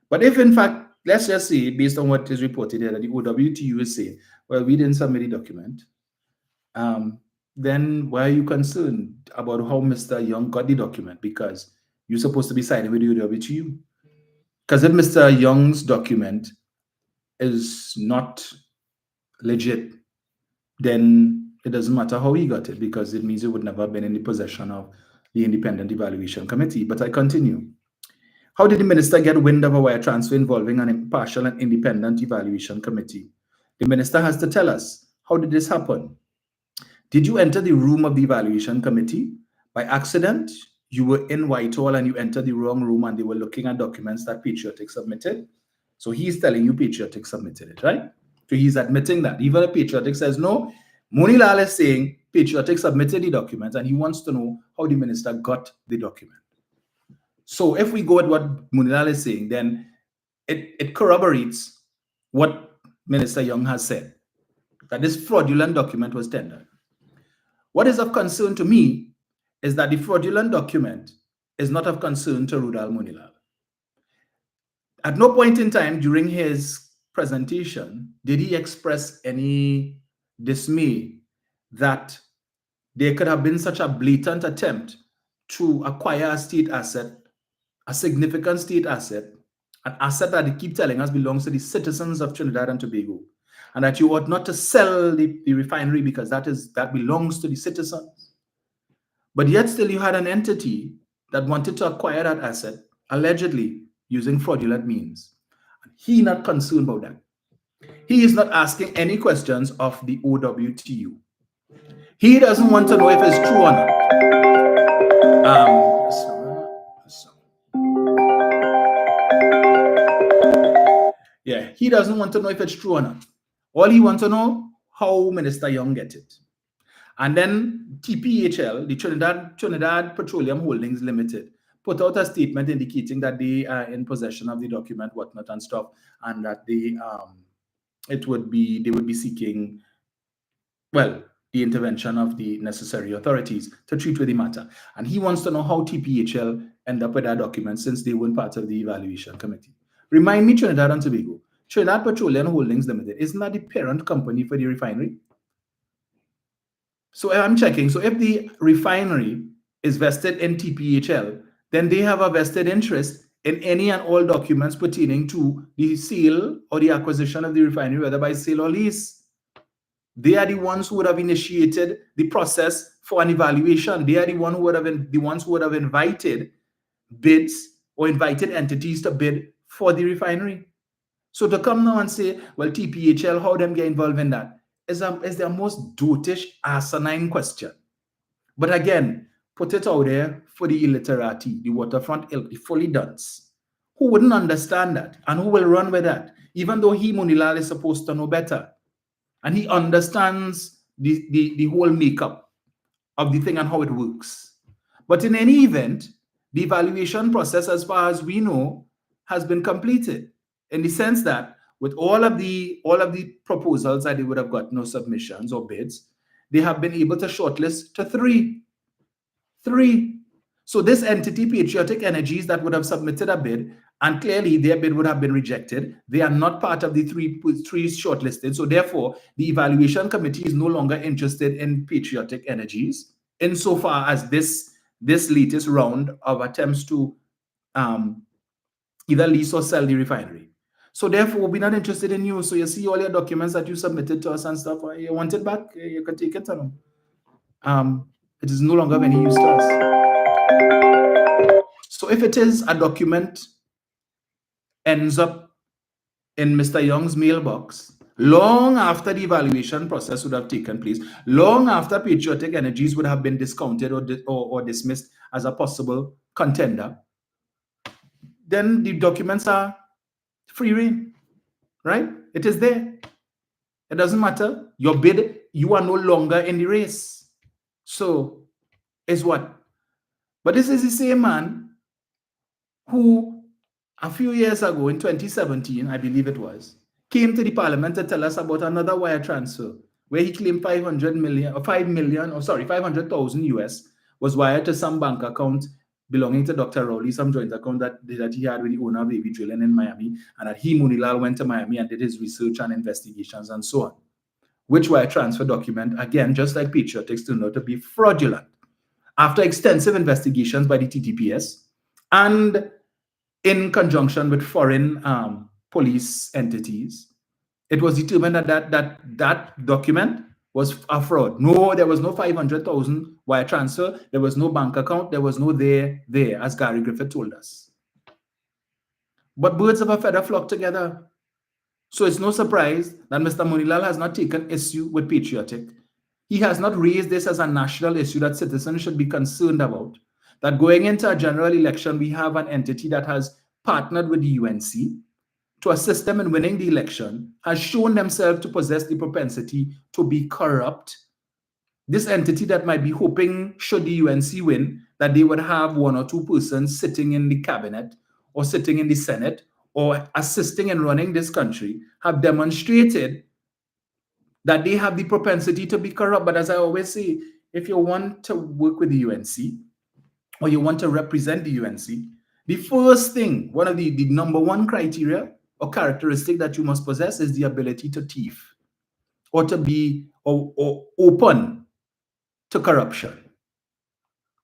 [SPEAKER 1] But if in fact, let's just say, based on what is reported here, that the OWTU is saying, well, we didn't submit the document, then why are you concerned about how Mr. Young got the document? Because you're supposed to be signing with the OWTU. Because if Mr. Young's document is not legit, then it doesn't matter how he got it, because it means it would never have been in the possession of the Independent Evaluation Committee. But I continue. How did the minister get wind of a wire transfer involving an impartial and independent evaluation committee? The minister has to tell us, how did this happen? Did you enter the room of the evaluation committee by accident? You were in Whitehall and you entered the wrong room and they were looking at documents that Patriotic submitted. So he's telling you Patriotic submitted it, right? So he's admitting that. Even if Patriotic says no, Munilal is saying Patriotic submitted the documents and he wants to know how the minister got the document. So if we go at what Munilal is saying, then it corroborates what Minister Young has said, that this fraudulent document was tendered. What is of concern to me is that the fraudulent document is not of concern to Rudal Munilal. At no point in time during his presentation did he express any dismay that there could have been such a blatant attempt to acquire a state asset, a significant state asset, an asset that they keep telling us belongs to the citizens of Trinidad and Tobago, and that you ought not to sell the refinery because that belongs to the citizens. But yet still you had an entity that wanted to acquire that asset, allegedly using fraudulent means. He not concerned about that. He is not asking any questions of the OWTU. He doesn't want to know if it's true or not. Yeah, he doesn't want to know if it's true or not. All he wants to know, how Minister Young get it. And then TPHL, the Trinidad Petroleum Holdings Limited, put out a statement indicating that they are in possession of the document, whatnot and stuff, and that they would be seeking, well, the intervention of the necessary authorities to treat with the matter. And he wants to know how TPHL end up with that document since they weren't part of the evaluation committee. Remind me, Trinidad and Tobago, Trinidad Petroleum Holdings Limited, isn't that the parent company for the refinery? So I'm checking. So if the refinery is vested in TPHL, then they have a vested interest in any and all documents pertaining to the sale or the acquisition of the refinery, whether by sale or lease. They are the ones who would have initiated the process for an evaluation. They are the ones who would have invited bids or invited entities to bid for the refinery. So to come now and say, well, TPHL, how them get involved in that is their most dotish, asinine question. But again, put it out there for the illiterati, the waterfront ilk, the fully dunce, who wouldn't understand that and who will run with that, even though Munilal is supposed to know better. And he understands the whole makeup of the thing and how it works. But in any event, the evaluation process, as far as we know, has been completed, in the sense that with all of the proposals that they would have got no submissions or bids, they have been able to shortlist to three. So this entity, Patriotic Energies, that would have submitted a bid, and clearly their bid would have been rejected. They are not part of the three shortlisted. So therefore, the evaluation committee is no longer interested in Patriotic Energies, insofar as this latest round of attempts to either lease or sell the refinery. So therefore, we're not interested in you. So you see all your documents that you submitted to us and stuff, you want it back, you can take it to them. It is no longer of any use to us. So if it is a document ends up in Mr. Young's mailbox, long after the evaluation process would have taken place, long after Patriotic Energies would have been discounted or dismissed as a possible contender, then the documents are free rein, right? It is there. It doesn't matter. Your bid, you are no longer in the race. So, is what? But this is the same man who, a few years ago, in 2017, I believe it was, came to the parliament to tell us about another wire transfer where he claimed 500,000 US was wired to some bank account belonging to Dr. Rowley, some joint account that he had with the owner of Baby Drilling in Miami, and that he, Munilal, went to Miami and did his research and investigations and so on. Which wire transfer document, again, just like Patriotics, turned out to be fraudulent. After extensive investigations by the TTPS and in conjunction with foreign police entities, it was determined that document was a fraud. No, there was no 500,000 wire transfer. There was no bank account. There was no there, as Gary Griffith told us. But birds of a feather flock together. So it's no surprise that Mr. Munilal has not taken issue with Patriotic. He has not raised this as a national issue that citizens should be concerned about. That going into a general election, we have an entity that has partnered with the UNC to assist them in winning the election, has shown themselves to possess the propensity to be corrupt. This entity that might be hoping, should the UNC win, that they would have one or two persons sitting in the cabinet or sitting in the Senate or assisting in running this country, have demonstrated that they have the propensity to be corrupt. But as I always say, if you want to work with the UNC or you want to represent the UNC, the first thing, one of the number one criteria or characteristic that you must possess is the ability to thief or to be or open to corruption.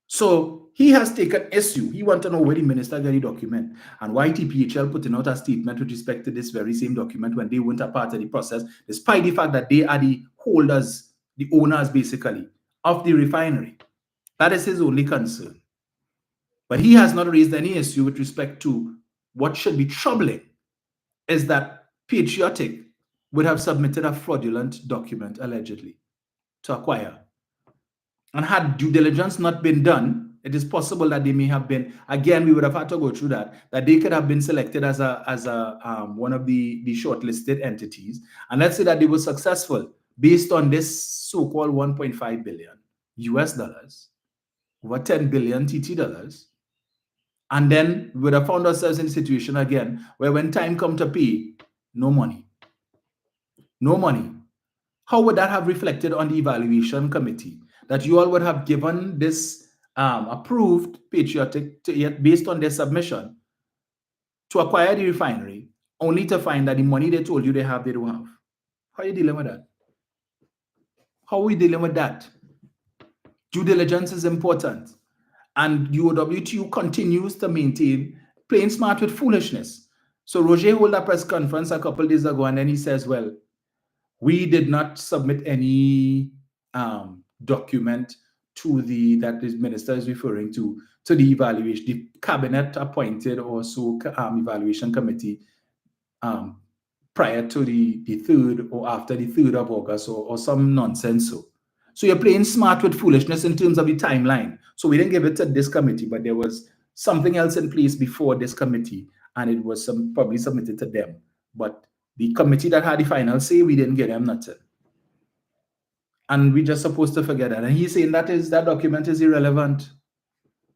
[SPEAKER 1] So he has taken issue. He wants to know where the minister got the document and why TPHL putting out a statement with respect to this very same document when they weren't a part of the process, despite the fact that they are the holders, the owners basically, of the refinery. That is his only concern. But he has not raised any issue with respect to what should be troubling is that Patriotic would have submitted a fraudulent document, allegedly, to acquire. And had due diligence not been done, it is possible that they may have been, again, we would have had to go through that they could have been selected as one of the shortlisted entities. And let's say that they were successful based on this so-called 1.5 billion US dollars, over 10 billion TT dollars. And then we would have found ourselves in a situation again where when time comes to pay, no money. No money. How would that have reflected on the evaluation committee? That you all would have given this approved Patriotic based on their submission to acquire the refinery, only to find that the money they told you they have, they don't have. How are you dealing with that? How are we dealing with that? Due diligence is important. And UOWTU continues to maintain playing smart with foolishness. So Roger held a press conference a couple days ago, and then he says, well, we did not submit any document to that the minister is referring to the evaluation, the cabinet appointed or so evaluation committee prior to the 3rd or after the 3rd of August or some nonsense. So you're playing smart with foolishness in terms of the timeline. So we didn't give it to this committee, but there was something else in place before this committee, and it was probably submitted to them. But the committee that had the final say, we didn't get them nothing. And we're just supposed to forget that. And he's saying that document is irrelevant.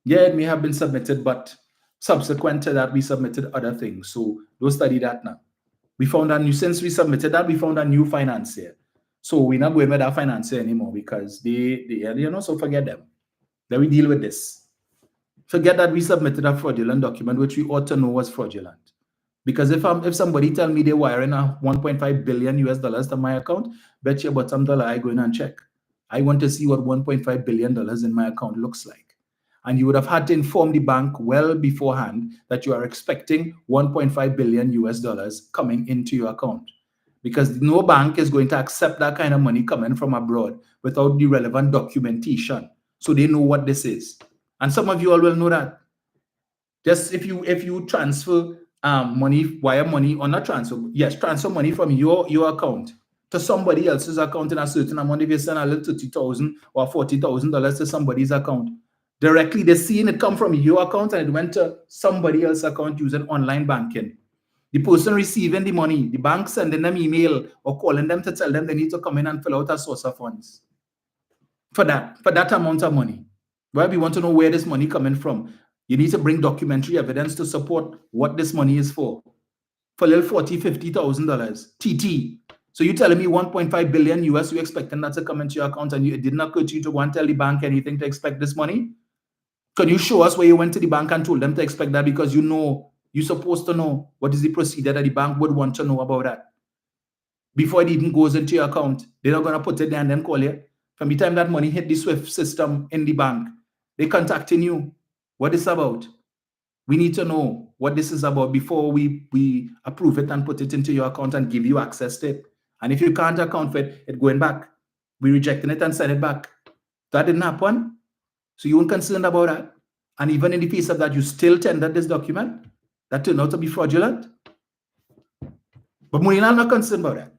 [SPEAKER 1] Yeah, it may have been submitted, but subsequent to that, we submitted other things. So don't study that now. We found a new, since we submitted that, we found a new financier. So we're not going with that financier anymore because so forget them. Then we deal with this. Forget that we submitted a fraudulent document, which we ought to know was fraudulent. Because if somebody tell me they're wiring a 1.5 billion US dollars to my account, bet your bottom dollar I go in and check. I want to see what 1.5 billion dollars in my account looks like. And you would have had to inform the bank well beforehand that you are expecting 1.5 billion US dollars coming into your account. Because no bank is going to accept that kind of money coming from abroad without the relevant documentation. So they know what this is. And some of you all will know that. Just if you transfer money, wire money, or not transfer, yes, transfer money from your account to somebody else's account in a certain amount, if you send a little $30,000 or $40,000 to somebody's account, directly they're seeing it come from your account and it went to somebody else's account using online banking. The person receiving the money, the bank sending them email or calling them to tell them they need to come in and fill out a source of funds for that amount of money. Well, we want to know where this money coming from. You need to bring documentary evidence to support what this money is for a little $40,000-$50,000 TT. So you're telling me 1.5 billion US, you expecting that to come into your account, and it did not occur to you to go and tell the bank anything to expect this money? Can you show us where you went to the bank and told them to expect that? Because you know, you're supposed to know what is the procedure that the bank would want to know about that. Before it even goes into your account, they're not going to put it there and then call you. From the time that money hit the SWIFT system in the bank, they're contacting you. What is about? We need to know what this is about before we approve it and put it into your account and give you access to it. And if you can't account for it, it's going back. We're rejecting it and send it back. That didn't happen. So you weren't concerned about that. And even in the face of that, you still tendered this document that turned out to be fraudulent. But Munilal not concerned about that.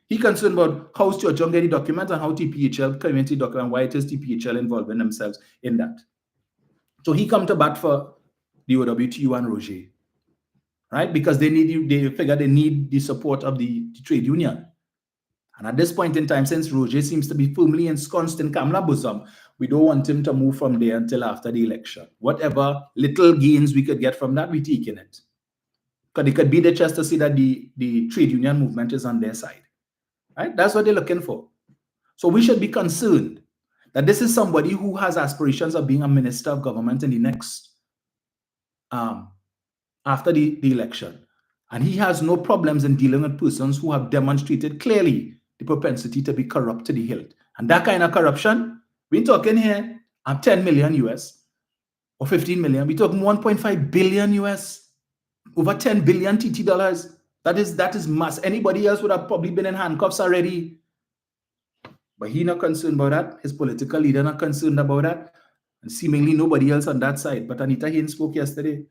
[SPEAKER 1] He concerned about how Stuart Young get the document and how TPHL community document, why it is TPHL involving themselves in that. So he come to bat for the OWTU and Roger, right? Because they figure they need the support of the trade union. And at this point in time, since Roger seems to be firmly ensconced in Kamala bosom, we don't want him to move from there until after the election. Whatever little gains we could get from that, we're taking it. Because they could be the chance to see that the trade union movement is on their side. Right? That's what they're looking for. So we should be concerned that this is somebody who has aspirations of being a minister of government in the next, after the election. And he has no problems in dealing with persons who have demonstrated clearly the propensity to be corrupt to the hilt. And that kind of corruption, we're talking here of 10 million US or 15 million. We're talking 1.5 billion US, over 10 billion TT dollars. That is mass. Anybody else would have probably been in handcuffs already. But he not concerned about that. His political leader not concerned about that. And seemingly nobody else on that side. But Anita Haynes spoke yesterday.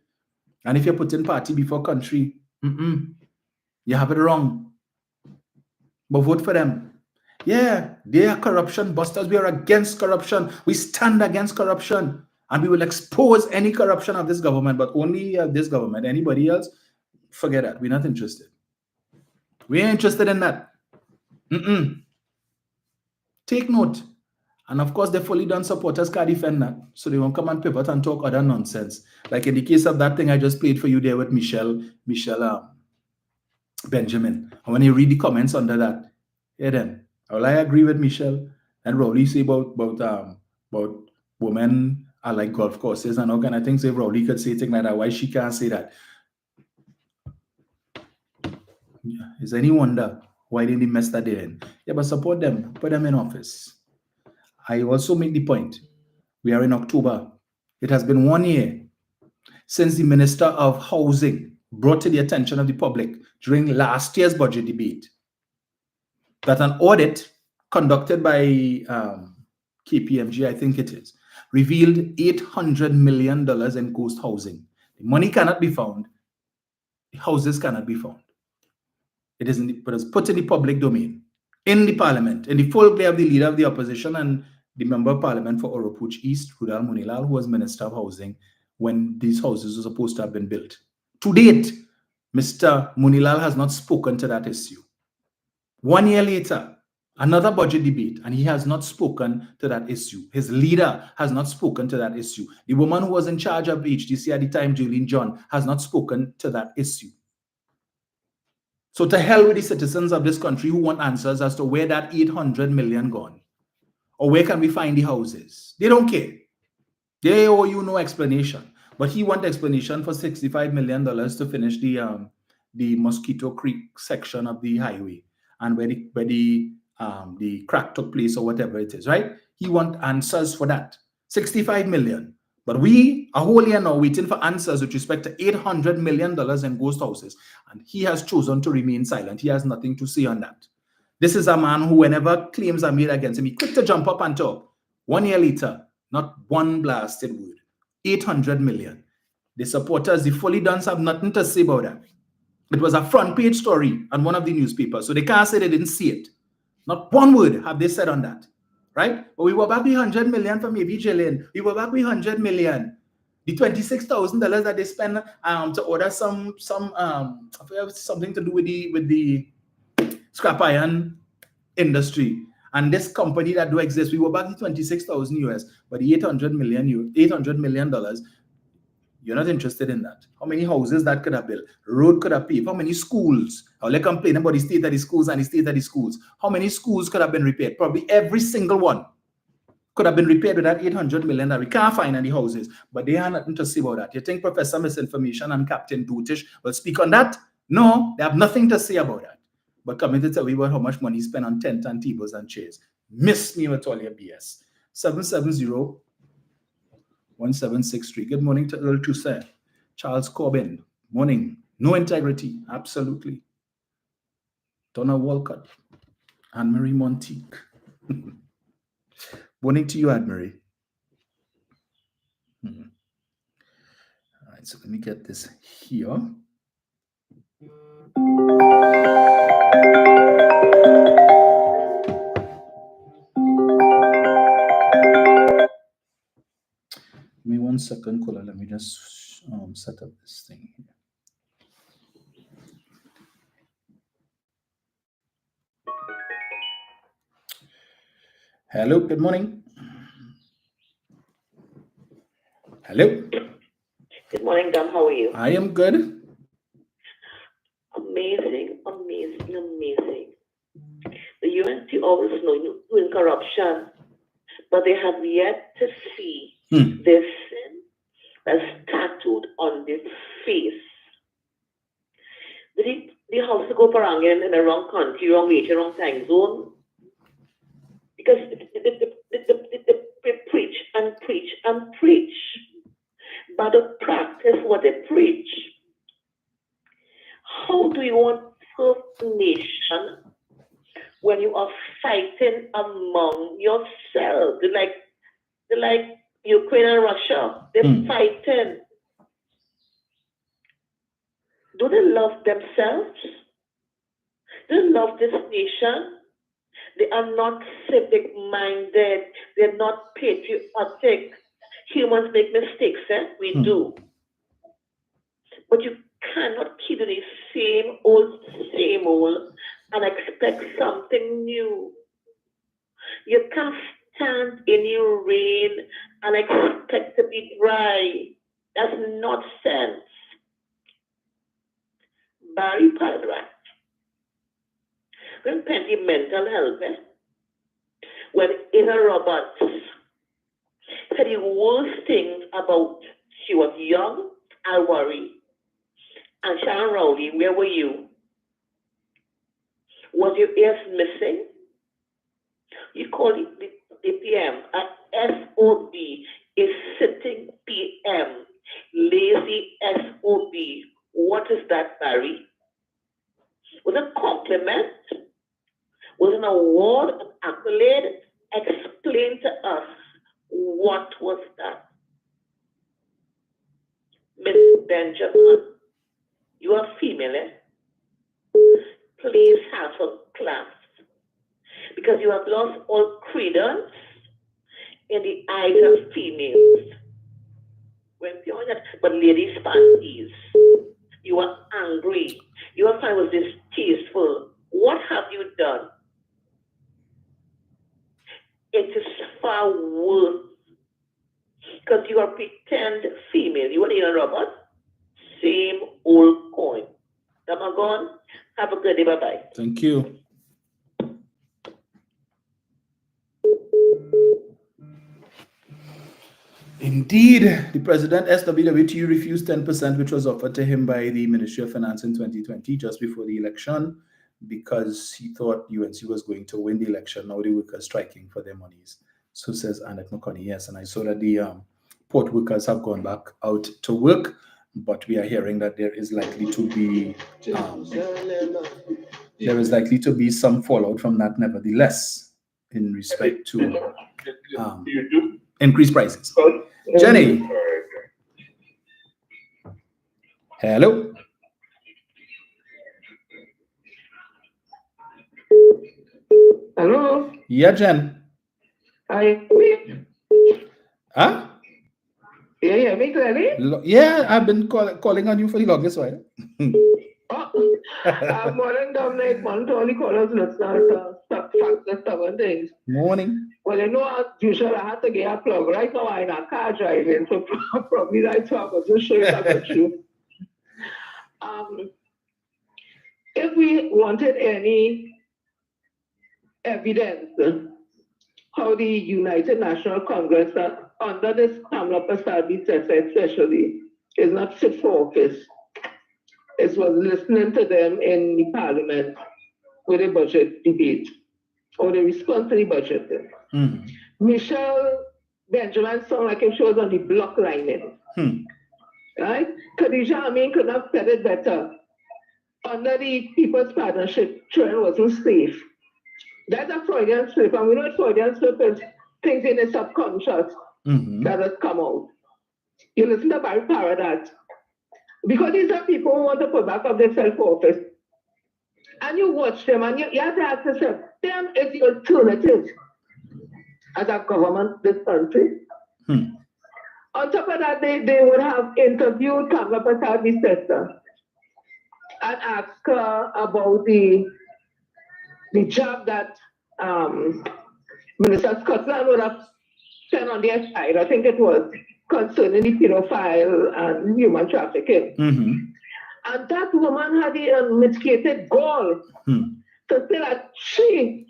[SPEAKER 1] And if you're putting party before country, you have it wrong. But vote for them. Yeah, they are corruption busters. We are against corruption. We stand against corruption. And we will expose any corruption of this government, but only this government. Anybody else, forget that. We're not interested. We ain't interested in that. Take note. And of course, the fully done supporters can't defend that. So they won't come and pivot and talk other nonsense. Like in the case of that thing I just played for you there with Michelle Benjamin. And when you read the comments under that, yeah then, well, I agree with Michelle and Rowley say about women are like golf courses and all kind of things. If Rowley could say things like that, why she can't say that? Is any wonder why didn't they mess that there in? Yeah, but support them, put them in office. I also make the point, we are in October. It has been 1 year since the Minister of Housing brought to the attention of the public during last year's budget debate that an audit conducted by KPMG, I think it is, revealed $800 million in ghost housing. The money cannot be found. The houses cannot be found. It is put in the public domain, in the parliament, in the full glare of the leader of the opposition and the member of parliament for Oropouche East, Rudal Munilal, who was Minister of Housing when these houses were supposed to have been built. To date, Mr. Munilal has not spoken to that issue. 1 year later, Another budget debate, and he has not spoken to that issue. His leader has not spoken to that issue. The woman who was in charge of HDC at the time, Julian John, has not spoken to that issue. So to hell with the citizens of this country who want answers as to where that 800 million gone, or where can we find the houses. They don't care. They owe you no explanation. But he wants explanation for $65 million to finish the Mosquito Creek section of the highway and where the crack took place or whatever it is, right? He wants answers for that. 65 million. But we are whole year now waiting for answers with respect to $800 million in ghost houses. And he has chosen to remain silent. He has nothing to say on that. This is a man who, whenever claims are made against him, he quick to jump up and talk. 1 year later, not one blasted word. 800 million. The supporters, the fully dons, have nothing to say about that. It was a front page story on one of the newspapers, so they can't say they didn't see it. Not one word have they said on that, right? But we were back with 100 million from A.B. Jillian. We were back with 100 million. The $26,000 that they spent to order something to do with the scrap iron industry. And this company that do exist, we were back in 26,000 US, but the $800 million, you're not interested in that. How many houses that could have built? Road could have paved. How many schools? How they complain about the state of the schools and the state of the schools. How many schools could have been repaired? Probably every single one could have been repaired with that 800 million that we can't find any houses. But they have nothing to say about that. You think Professor Misinformation and Captain Dutish will speak on that? No, they have nothing to say about that. But coming to tell me about how much money he spent on tent and tables and chairs. Miss me with all your BS. 770-1763. Good morning to Earl Toussaint. Charles Corbin. Morning. No integrity. Absolutely. Donna Walcott. Anne-Marie Montique. Morning to you, Anne-Marie. All right, so let me get this here. Give me 1 second, Kola. Let me just set up this thing here. Hello, good morning. Hello.
[SPEAKER 9] Good morning, Dom. How are you?
[SPEAKER 1] I am good.
[SPEAKER 9] Amazing, amazing, amazing. The UNC always know doing corruption, but they have yet to see this sin that's tattooed on their face. The house to go parangan in the wrong country, wrong region, wrong time zone. Because they preach and preach and preach, but they practice what they preach. How do you want to serve nation when you are fighting among yourselves? They're like Ukraine and Russia. They're fighting. Do they love themselves? Do they love this nation? They are not civic-minded. They're not patriotic. Humans make mistakes, we do. But you cannot keep doing the same old and expect something new. You can't stand in your rain and expect to be dry. That's not sense. Barry Palrat. When plenty mental health, when Ina Roberts said the worst thing about she was young, I worry. And Sharon Rowley, where were you? Was your ears missing? You call it the PM, a SOB, a sitting PM, lazy SOB. What is that, Barry? Was it a compliment? Was it an award, an accolade? Explain to us, what was that? Miss Benjamin, you are female, Please have some class. Because you have lost all credence in the eyes of females. But ladies' panties, you are angry. Your time was distasteful. What have you done? fool. Because you are pretend female. You want in a robot? Same old coin. Damagon, have a good day. Bye-bye.
[SPEAKER 1] Thank you. Indeed, the president SWWT refused 10%, which was offered to him by the Ministry of Finance in 2020, just before the election, because he thought UNC was going to win the election. Now the workers striking for their monies. So says Annette McConney. Yes, and I saw that the port workers have gone back out to work, but we are hearing that there is likely to be some fallout from that, nevertheless, in respect to increased prices. Jenny. Hello.
[SPEAKER 10] Hello.
[SPEAKER 1] Yeah, Jen.
[SPEAKER 10] Hi.
[SPEAKER 1] Huh?
[SPEAKER 10] Yeah, me clearly?
[SPEAKER 1] Yeah, I've been calling on you for the longest while.
[SPEAKER 10] I'm morning down like one to only call us stubborn things.
[SPEAKER 1] Morning.
[SPEAKER 10] Well, you know, as usual, I had to get a plug. Right now, I'm in a car driving, so probably right now, I was just showing that the truth. If we wanted any evidence how the United National Congress, under this Kamla Prasad-Bissessar especially, is not fit for office, it was listening to them in the parliament with a budget debate, or the response to the budget. Michelle Benjamin sounded like if she was on the block lining. Right? Khadija Amin could have said it better. Under the People's Partnership, children wasn't safe. That's a Freudian slip, and we know Freudian slip is things in the subconscious that has come out. You listen to Barry Paradat. Because these are people who want to put back up themselves for office. And you watch them and you have to ask yourself, them is the alternative as a government, this country. On top of that, they would have interviewed Kamla Prasad-Bissessar and asked her about the job that Minister Scotland would have sent on their side. I think it was concerning the pedophile and human trafficking. And that woman had the unmitigated gall to say that she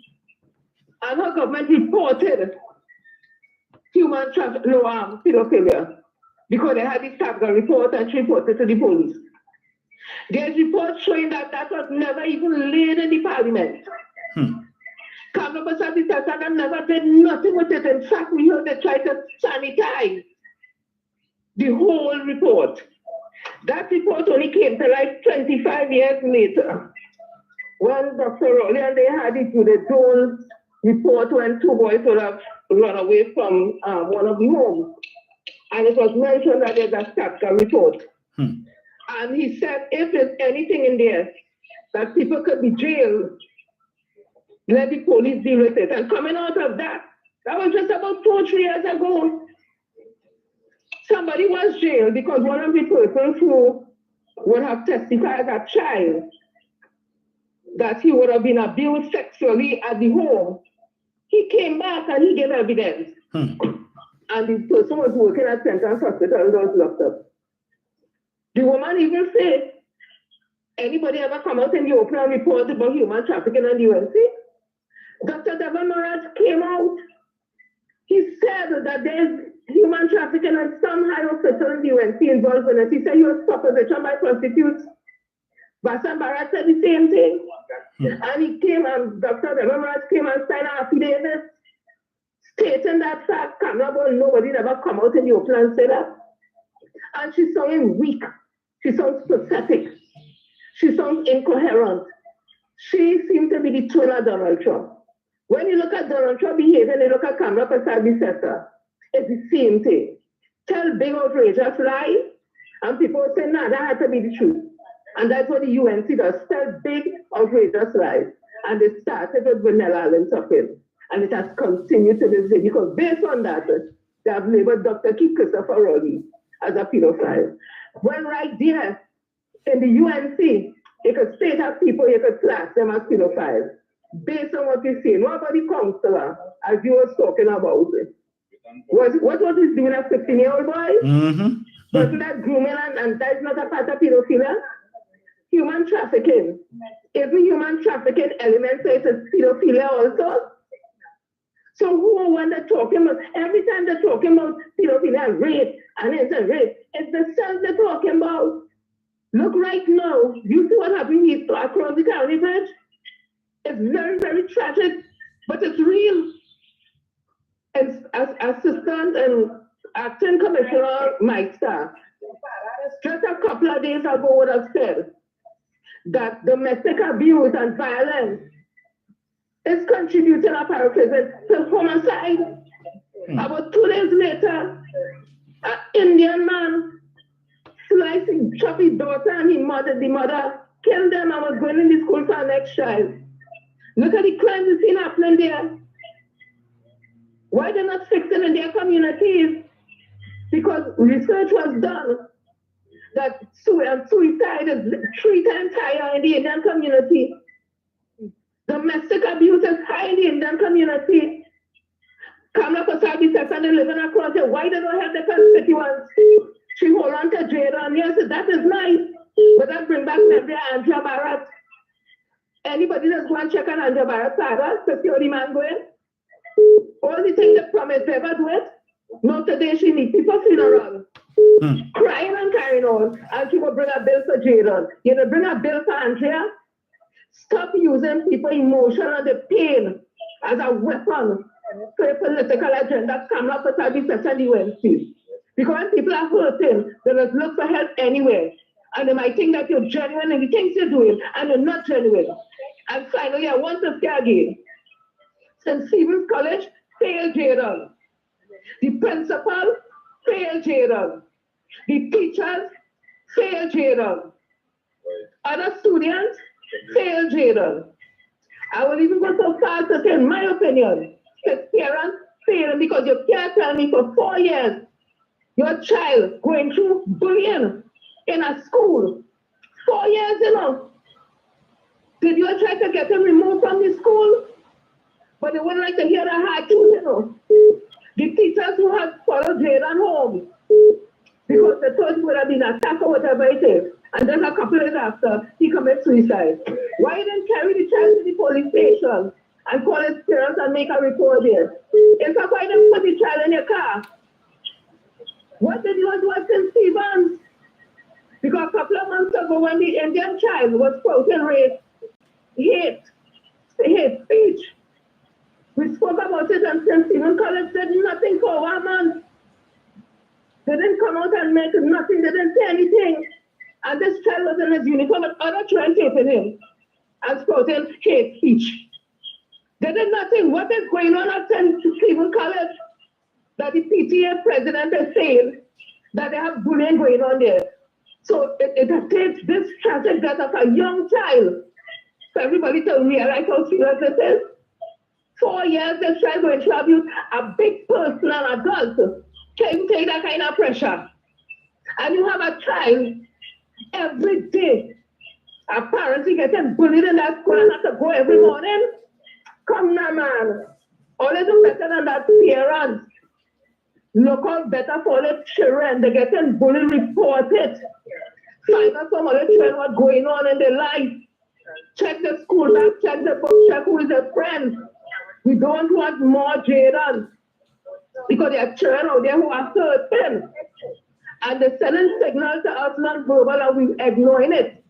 [SPEAKER 10] and her government reported human pedophilia because they had the Sabga report and she reported to the police. There's reports showing that that was never even laid in the parliament. Kamla Prasad-Bissessar never did nothing with it. In fact, we heard they tried to sanitize the whole report. That report only came to light 25 years later when Dr. Rowley and they had it with the Dole report when two boys would have run away from one of the homes. And it was mentioned that there's a Sabga report. And he said, if there's anything in there that people could be jailed, let the police deal with it. And coming out of that, that was just about 2 or 3 years ago. Somebody was jailed because one of the persons who would have testified as a child that he would have been abused sexually at the home, he came back and he gave evidence. And the person was working at St. Anne's Hospital and was locked up. The woman even said, anybody ever come out in the open and report about human trafficking in the UNC? Dr. Deborah Maharaj came out. He said that there's human trafficking and some high official in the UNC involved in it. He said he was propositioned by prostitutes. Bassam Barat said the same thing. And he came and Dr. Deborah Maharaj came and signed an affidavit stating that fact. Nobody never come out in the open and say that. And she sounds weak. She sounds pathetic. She sounds incoherent. She seemed to be the twin of Donald Trump. When you look at Donald Trump behavior and you look at Kamla Prasad-Bissessar, it's the same thing. Tell big outrageous lie, and people say, nah, that had to be the truth. And that's what the UNC does, tell big outrageous lies. And it started with Vanilla Allen Sopin. And it has continued to this day, because based on that, they have labeled Dr. Keith Christopher Rowley as a pedophile. When right there, in the UNC, you could state that people, you could class them as pedophiles. Based on what you see, nobody counselor, as you were talking about it. What was he doing a 15-year-old boy?
[SPEAKER 1] Mm-hmm.
[SPEAKER 10] Wasn't that grooming and that is not a part of pedophilia? Human trafficking. Isn't human trafficking element so it's a pedophilia also? So who when they're talking about, every time they're talking about pedophilia and rape, and it's a rape, it's the self they're talking about. Look right now, you see what happened across the county bridge? It's very, very tragic, but it's real. And as Assistant and Acting Commissioner Meister, just a couple of days ago would have said that domestic abuse and violence is contributing apparently to homicide. About 2 days later, an Indian man sliced his choppy daughter and the mother killed them and was going in the school for our next child. Look at the crime we've seen happening there. Why they're not fixing in their communities? Because research was done that suicide is 3 times higher in the Indian community. Domestic abuse is high in the Indian community. Kamala Kasabi says, and they living across here. Why they don't have the constituents? She hold on to Jada, and yes, that is nice. But that bring back memory of Andrea Barrett. Anybody that's going to check on Andrea Barrett's father, security man going? All the things they promised, they ever do it? No, today she needs people funeral. Crying and carrying on. And she will bring a bill for Jada. You know, bring a bill for Andrea. Stop using people's emotion and the pain as a weapon for a political agenda. Kamala Kasabi says in the UNC. Because when people are hurting, they must look for help anywhere. And they might think that you're genuine in the things you're doing, and you're not genuine. And finally, I want to say again, St. Stephen's College failed Jada. The principal failed Jada. The teachers failed Jada. Other students failed Jada. I will even go so far to say, in my opinion, that parents failed because you can't tell me for 4 years your child going through bullying in a school. 4 years, you know. Did you try to get him removed from the school? But they wouldn't like to hear the hard truth, you know. The teachers who have followed Jada home because they thought he would have been attacked or whatever it is. And then a couple of days after, he committed suicide. Why didn't carry the child to the police station and call his parents and make a report there? In fact, why didn't put the child in your car? What did you do at St. Stephen's? Because a couple of months ago, when the Indian child was quoting rape, hate speech, we spoke about it, and St. Stephen's College said nothing for 1 month. They didn't come out and make nothing, they didn't say anything. And this child was in his uniform, and other children taping him and spouting hate speech. They did nothing. What is going on at St. Stephen's College? That the PTA president is saying that they have bullying going on there. So it takes this tragic death of a young child for everybody to realize how serious it is. 4 years, this child going to abuse a big person, an adult, can take that kind of pressure. And you have a child every day, apparently getting bullied in that school and have to go every morning. Come now, man. Always do better than that parents. Look out better for the children. They're getting bullied, report it. Find out some other children what's going on in their life. Check the school back, check the book, check who is their friends. We don't want more Jadans because there are children out there who are hurting. And they're sending signals to us non-verbal and we're ignoring it.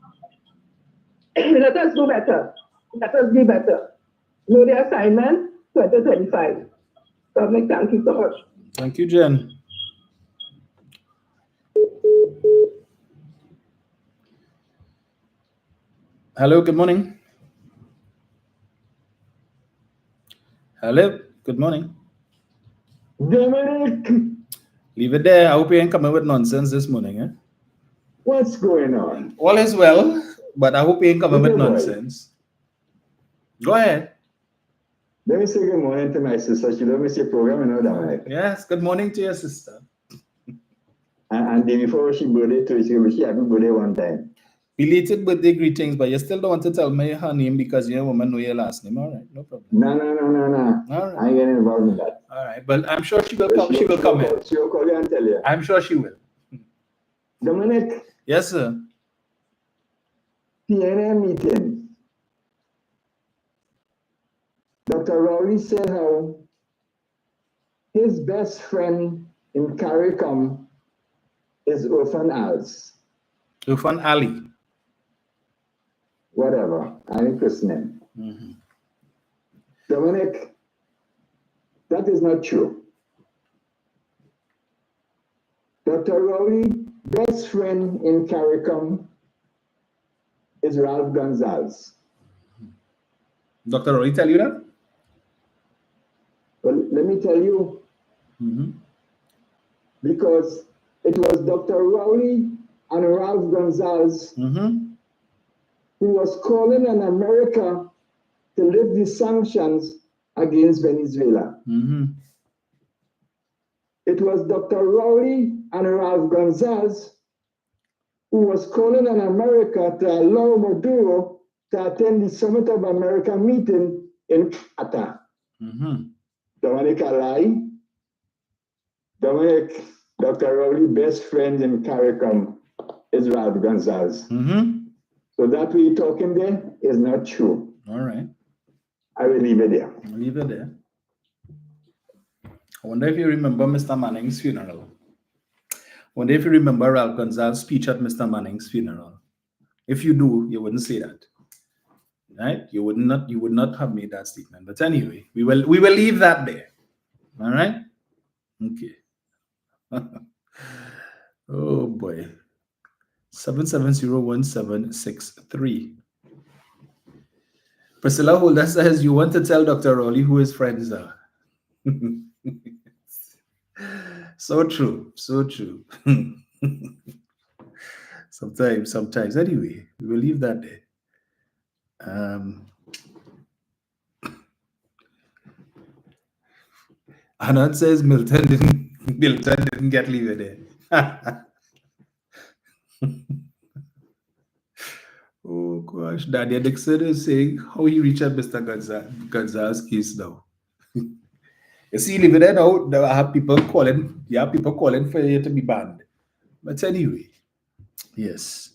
[SPEAKER 10] Let us do better. Let us be better. Know the assignment 2025. Public, thank you so much.
[SPEAKER 1] Thank you, Jen. Hello, good morning. Hello, good morning.
[SPEAKER 11] Dominic,
[SPEAKER 1] Leave it there. I hope you ain't coming with nonsense this morning, eh?
[SPEAKER 11] what's going on?
[SPEAKER 1] All is well, but I hope you ain't coming with
[SPEAKER 11] Good boy.
[SPEAKER 1] nonsense. Go ahead.
[SPEAKER 11] Let me say good morning to my sister. She don't miss your program, you know, Dominic.
[SPEAKER 1] Yes, good morning to your sister.
[SPEAKER 11] And then before she birthday too, she happy birthday one time.
[SPEAKER 1] Belated birthday greetings, but you still don't want to tell me her name because your woman know your last name. All right, no problem.
[SPEAKER 11] No.
[SPEAKER 1] All right.
[SPEAKER 11] I ain't getting involved in that.
[SPEAKER 1] All right, but I'm sure she will come. She will come in.
[SPEAKER 11] She'll call you and tell you.
[SPEAKER 1] I'm sure she will.
[SPEAKER 11] Dominic,
[SPEAKER 1] Yes, sir.
[SPEAKER 11] PNM meeting. Dr. Rowley said how his best friend in CARICOM is Irfan Als.
[SPEAKER 1] Irfan Ali.
[SPEAKER 11] Whatever, any person name. Dominic, that is not true. Dr. Rowley, best friend in CARICOM is Ralph Gonzalez.
[SPEAKER 1] Dr. Roy tell you that?
[SPEAKER 11] Well, let me tell you, because it was Dr. Rowley and Ralph Gonzalez who was calling on America to lift the sanctions against Venezuela. It was Dr. Rowley and Ralph Gonzalez who was calling on America to allow Maduro to attend the Summit of America meeting in Qatar. Dominic Alai, Dominic, Dr. Rowley, best friend in CARICOM is Ralph Gonzalez. So that we're talking there is not true.
[SPEAKER 1] All right.
[SPEAKER 11] I will leave it there.
[SPEAKER 1] Leave it there. I wonder if you remember Mr. Manning's funeral. I wonder if you remember Ralph Gonzalez's speech at Mr. Manning's funeral. If you do, you wouldn't say that. Right? You would not have made that statement. But anyway, we will leave that there. All right? Okay. Oh boy. 7701763. Priscilla Holder says you want to tell Dr. Rowley who his friends are. So true. So true. Sometimes. Anyway, we will leave that there. Anand says Milton didn't get leave there. Oh gosh, Nadia Dixon is saying how he reached out Mr. Gonzalez's case now. You see, leave it there now. There are people calling. Yeah, people calling for you to be banned. But anyway, yes.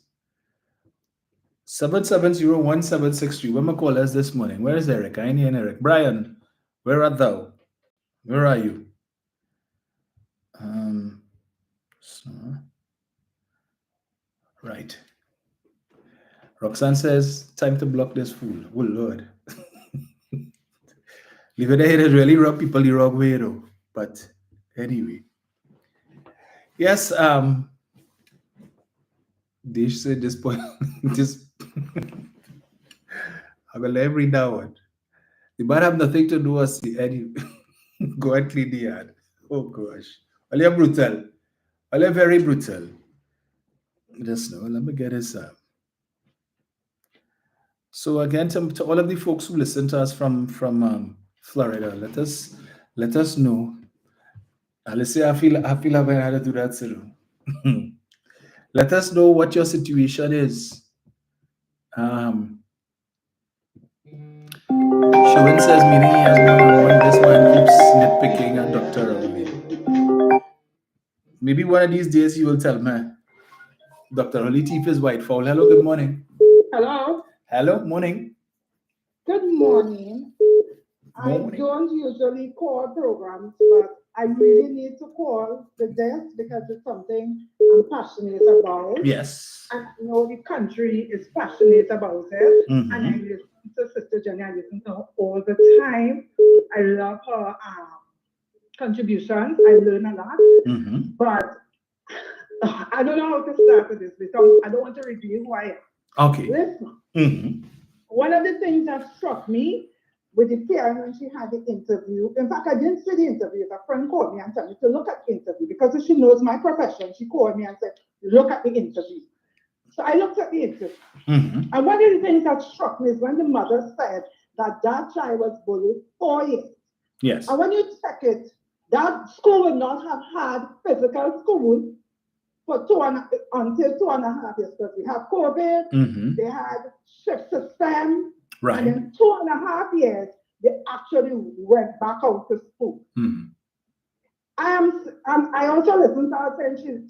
[SPEAKER 1] 7701763. Where my callers this morning? Where is Eric? I ain't hearing Eric. Brian, where art thou? Where are you? Right. Roxanne says, time to block this fool. Oh Lord. Leave it there, it really rub people the wrong way though. But anyway. Yes, they said this point this I will every now and they might have nothing to do with the any go and clean the yard. Oh gosh. Well, you're brutal. Well, you're very brutal. Just know, let me get this up. So again, to all of the folks who listen to us from Florida, let us know. Let's say I feel I've had to do that too. Let us know what your situation is. Shuin says meaning he has one this one keeps nitpicking at Dr. Rowley. Maybe one of these days he will tell me Dr. Rowley teeth is white fowl. Hello, good morning.
[SPEAKER 12] Hello.
[SPEAKER 1] Hello, morning.
[SPEAKER 12] Good morning. I don't usually call programs, but I really need to call the desk because it's something I'm passionate about.
[SPEAKER 1] Yes.
[SPEAKER 12] And I know the country is passionate about it. And I listen to Sister Jenny, I listen to her all the time. I love her contributions. I learn a lot. But I don't know how to start with this because I don't want to reveal who I am.
[SPEAKER 1] Okay.
[SPEAKER 12] Listen. One of the things that struck me with the parent when she had the interview, in fact, I didn't see the interview. A friend called me and told me to look at the interview because she knows my profession. She called me and said, look at the interview. So I looked at the interview. And one of the things that struck me is when the mother said that child was bullied 4 years.
[SPEAKER 1] Yes.
[SPEAKER 12] And when you check it, that school would not have had physical school for until 2.5 years, because we have COVID, they had shift system,
[SPEAKER 1] Right.
[SPEAKER 12] and in 2.5 years, they actually went back out to school. I also listened to her saying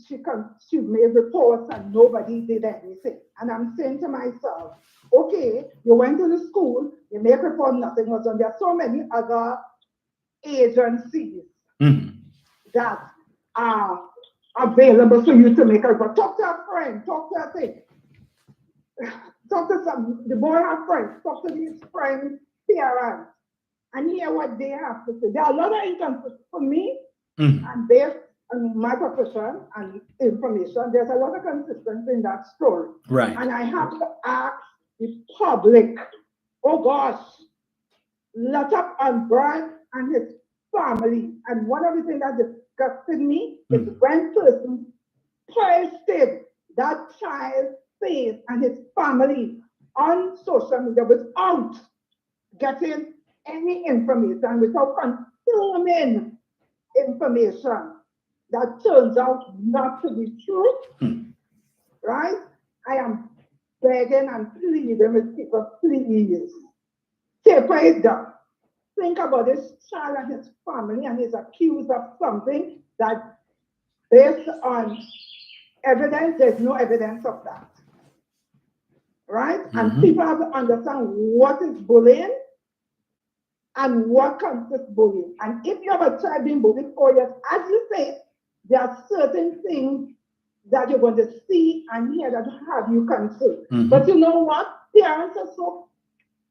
[SPEAKER 12] she made reports and nobody did anything. And I'm saying to myself, okay, you went to the school, you make report, nothing was done. There are so many other agencies that are available for you to make a report. Talk to a friend, talk to a thing. Talk to the boy have friends, talk to his friends' parents, and hear what they have to say. There are a lot of inconsistencies for me, and based on my profession and information, there's a lot of consistency in that story.
[SPEAKER 1] Right.
[SPEAKER 12] And I have to ask the public, oh gosh, let up on Brian and his family. And one of the things that disgusted me is when persons posted that child's face and his family on social media without getting any information, without confirming information that turns out not to be true, right? I am begging and pleading with people, please, taper it down. Think about this child and his family, and he's accused of something that, based on evidence, there's no evidence of that, right? And people have to understand what is bullying and what constitutes bullying. And if you have a child being bullied for years, as you say, there are certain things that you're going to see and hear that have you concerned. But you know what? Parents are so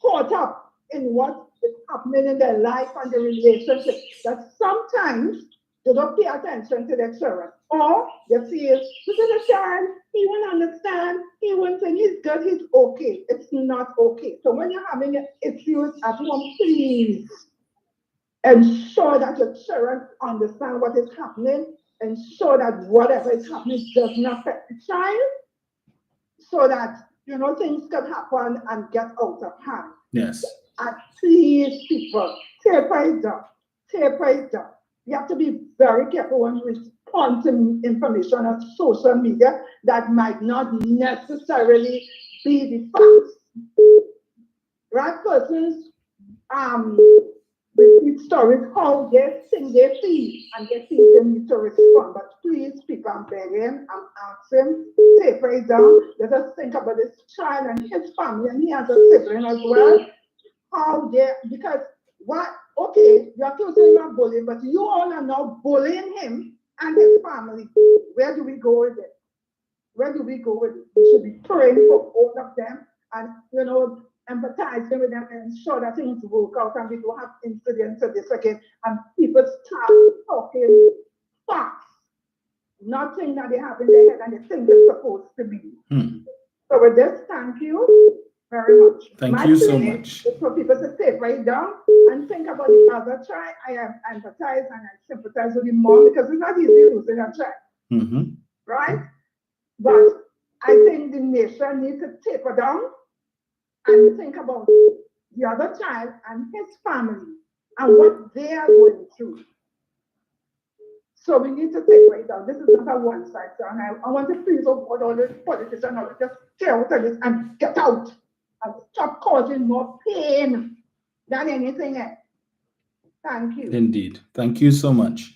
[SPEAKER 12] caught up in what is happening in their life and the relationship that sometimes they don't pay attention to their children. Or they feel, this is a child, he won't understand, he won't think he's good, he's okay. It's not okay. So when you're having issues at home, please ensure that your children understand what is happening, ensure that whatever is happening does not affect the child, so that, you know, things can happen and get out of hand.
[SPEAKER 1] Yes.
[SPEAKER 12] And please, people, taper it down, taper it down. You have to be very careful when you respond to information on social media that might not necessarily be the facts. Right? Persons repeat stories how they think they feel, and they feel they need to respond. But please, people, I'm begging, I'm asking, taper it down. Let us think about this child and his family, and he has a sibling as well. How they, because what, okay, you're accusing him of bullying, but you all are now bullying him and his family. Where do we go with it? Where do we go with it? We should be praying for all of them and, you know, empathizing with them and ensure that things work out and we don't have incidents of this again. And people start talking facts, nothing that they have in their head and they think they're supposed to be. So with this, thank you very much.
[SPEAKER 1] Thank you so much.
[SPEAKER 12] For people to take right down and think about the other child. I empathize and I sympathize with the mom because it's not easy losing a child, right? But I think the nation needs to taper down and think about the other child and his family and what they are going through. So we need to take right down. This is not a one-side song. I want to please all the politicians now just stay out of this and get out and stop causing more pain than anything else. Thank you.
[SPEAKER 1] Indeed. Thank you so much.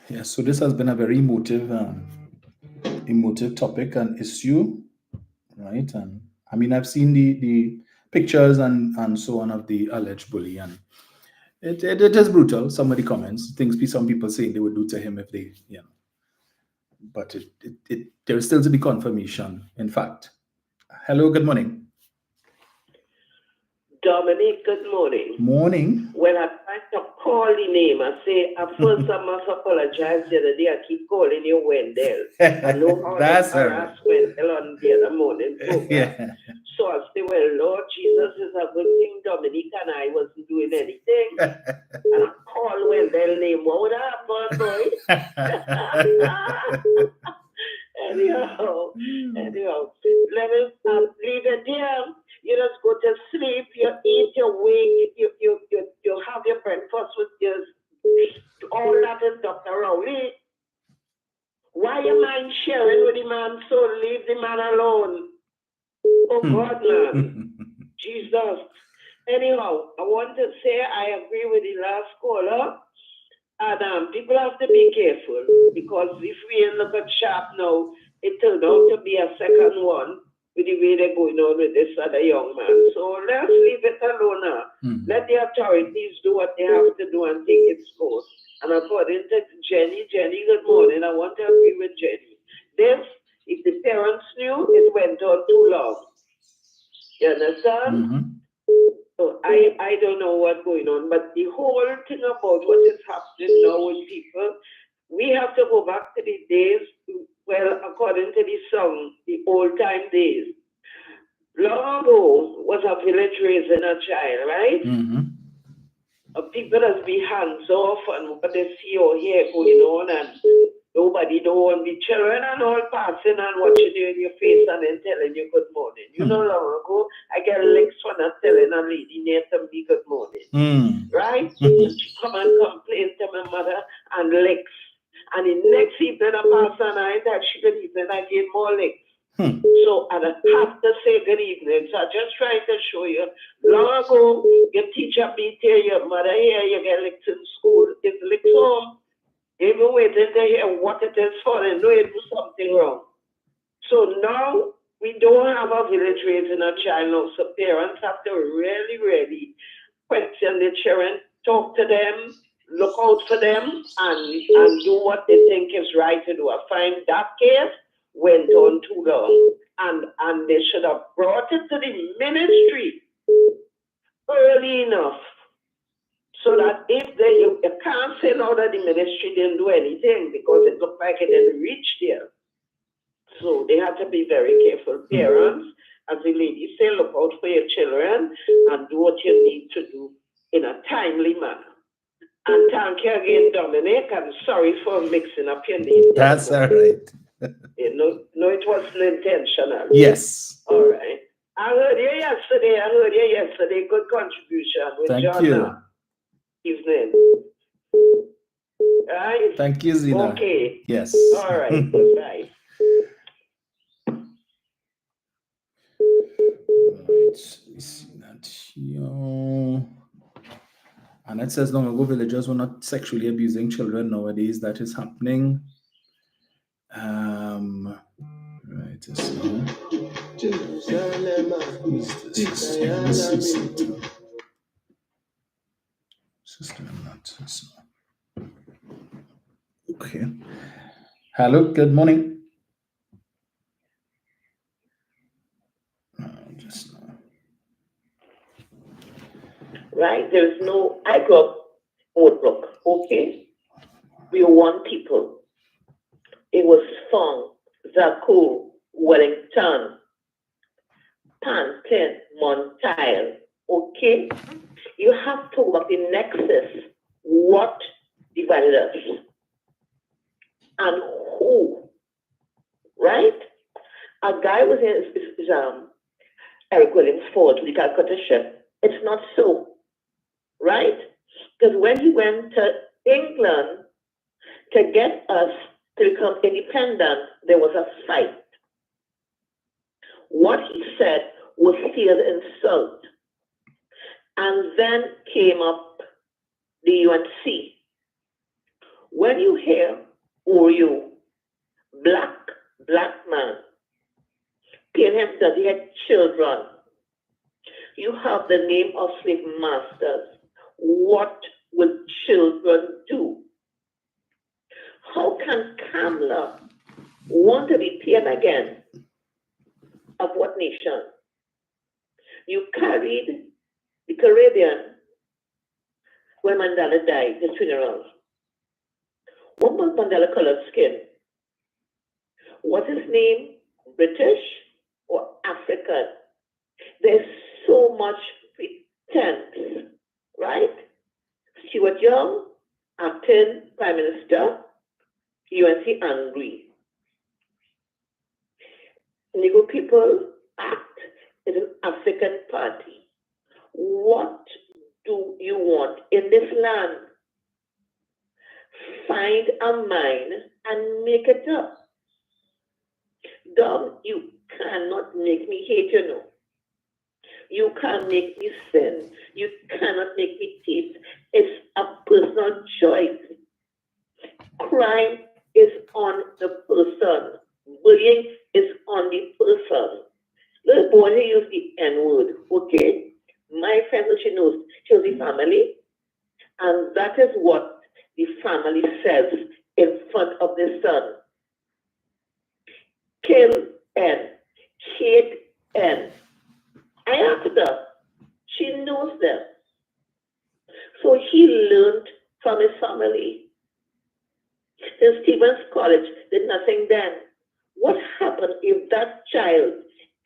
[SPEAKER 1] Yes, so this has been a very emotive topic and issue, right? And I mean, I've seen the pictures and so on of the alleged bully, and it is brutal. Some of the comments, some people saying they would do to him if they, you know, but there is still to be confirmation. In fact, hello, good morning.
[SPEAKER 13] Dominic, good morning.
[SPEAKER 1] Morning.
[SPEAKER 13] When I tried to call the name, I say, at first I must apologize the other day. I keep calling you Wendell. I know how
[SPEAKER 1] That's
[SPEAKER 13] I harassed Wendell on the other morning program.
[SPEAKER 1] Yeah.
[SPEAKER 13] So I say, well, Lord Jesus is a good thing. Dominic and I wasn't doing anything. And I call Wendell name. What would happen, boy? Anyhow, let us leave it there. You just go to sleep, you eat, you wake, you have your breakfast. the man's soul. Leave the man alone. Oh God, man. Jesus. Anyhow, I want to say I agree with the last caller. And people have to be careful because if we look at sharp now, it turned out to be a second one with the way they're going on with this other young man. So let's leave it alone now. Let the authorities do what they have to do and take its course. And according to Jenny, good morning. I want to agree with Jenny. This, if the parents knew, it went on too long. You understand? So I don't know what's going on, but the whole thing about what is happening now with people, we have to go back to the days, well, according to the song, the old time days. Long ago was a village raising a child, right? People has be hands off and what they see or hear going on and nobody don't want the children and all passing and watching you in your face and then telling you good morning. You know, long ago, I get licks for not telling a lady near to me good morning. Right? And she come and complain to my mother and licks. And the next evening I pass and I that she good evening, I get more licks. So I have to say good evening. So I just trying to show you. Long ago, your teacher beat here, your mother here, you get licks in school, it's licks home. Even waiting to hear what it is for and know it do something wrong. So now we don't have a village raising a child now. So parents have to really, really question the children, talk to them, look out for them, and do what they think is right to do. I find that case went on too long. And they should have brought it to the ministry early enough. So that if you can't say now that the ministry didn't do anything because it looked like it didn't reach there. So they have to be very careful. Parents, as the lady say, look out for your children and do what you need to do in a timely manner. And thank you again, Dominic. I'm sorry for mixing up your name.
[SPEAKER 1] That's all right.
[SPEAKER 13] You know, no, it wasn't intentional.
[SPEAKER 1] Yes.
[SPEAKER 13] All right. I heard you yesterday. Good contribution with
[SPEAKER 1] Thank
[SPEAKER 13] John.
[SPEAKER 1] you.
[SPEAKER 13] Evening. Right?
[SPEAKER 1] Thank you, Zina.
[SPEAKER 13] Okay.
[SPEAKER 1] Yes.
[SPEAKER 13] All right. Goodbye.
[SPEAKER 1] And it says long ago villagers were not sexually abusing children. Nowadays that is happening. Right, so sister, not sister. Okay. Hello, good morning.
[SPEAKER 13] Right? There's no, I grew up Woodbrook, okay? We were one people. It was Fong, Zaku, Wellington, Pantin, Montile, okay? You have to work the nexus. What divided us? And who? Right? A guy was in Eric Williams Ford, the Calcutta ship. It's not so. Right? Because when he went to England to get us to become independent, there was a fight. What he said was feared insult. And then came up the UNC. When you hear, or you, black man, paying him that he had children, you have the name of slave masters. What would children do? How can Kamla want to be paid again? Of what nation? You carried the Caribbean when Mandela died, his funeral. What was Mandela colored skin? Was his name British or African? There's so much pretense, right? Stuart Young, acting Prime Minister, UNC angry. Negro people act as an African party. What do you want in this land? Find a mine and make it up.
[SPEAKER 9] Dom, you cannot make me hate, you know. You can't make me sin. You cannot make me teach. It's a personal choice. Crime is on the person. Bullying is on the person. Little boy use the N-word, okay? My friend, she knows, she was the family. And that is what the family says in front of the son. Kill N. Hate N. I asked her. She knows them. So he learned from his family. St. Stephen's College did nothing then. What happened if that child,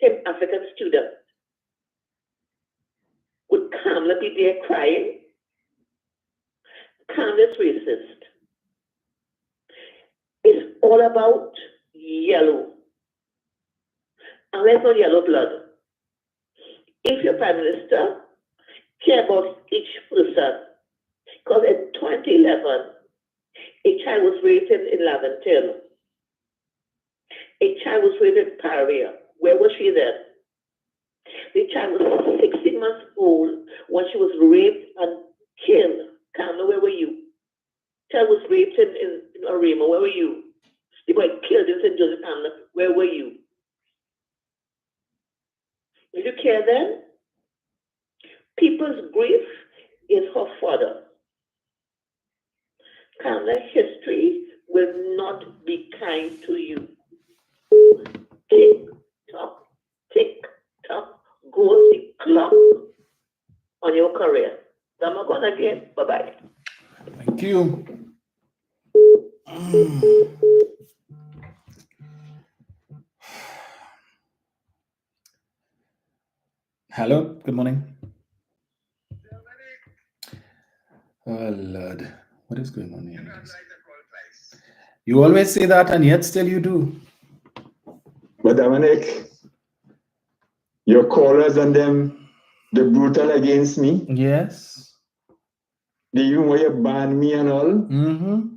[SPEAKER 9] an African student, would calmly be there crying? Calmness racist. It's all about yellow. And there's no yellow blood. If your Prime Minister care about each person, because in 2011, a child was raped in Laventille. A child was raped in Paria. Where was she then? The child was 16 months old when she was raped and killed. Kamla, where were you? Child was raped in Arima. Where were you? The boy killed in St. Joseph Kamla. Where were you? Did you care then? People's grief is her father. Kamla, history will not be kind to you. Tick tock, goes the clock on your career. I'm not going again. Bye-bye.
[SPEAKER 1] Thank you. Hello, good morning. Oh, Lord. What is going on here? You always say that, and yet still you do.
[SPEAKER 11] But Dominic, your callers and them, they're brutal against me.
[SPEAKER 1] Yes.
[SPEAKER 11] The even way you ban me and all.
[SPEAKER 1] Mm-hmm.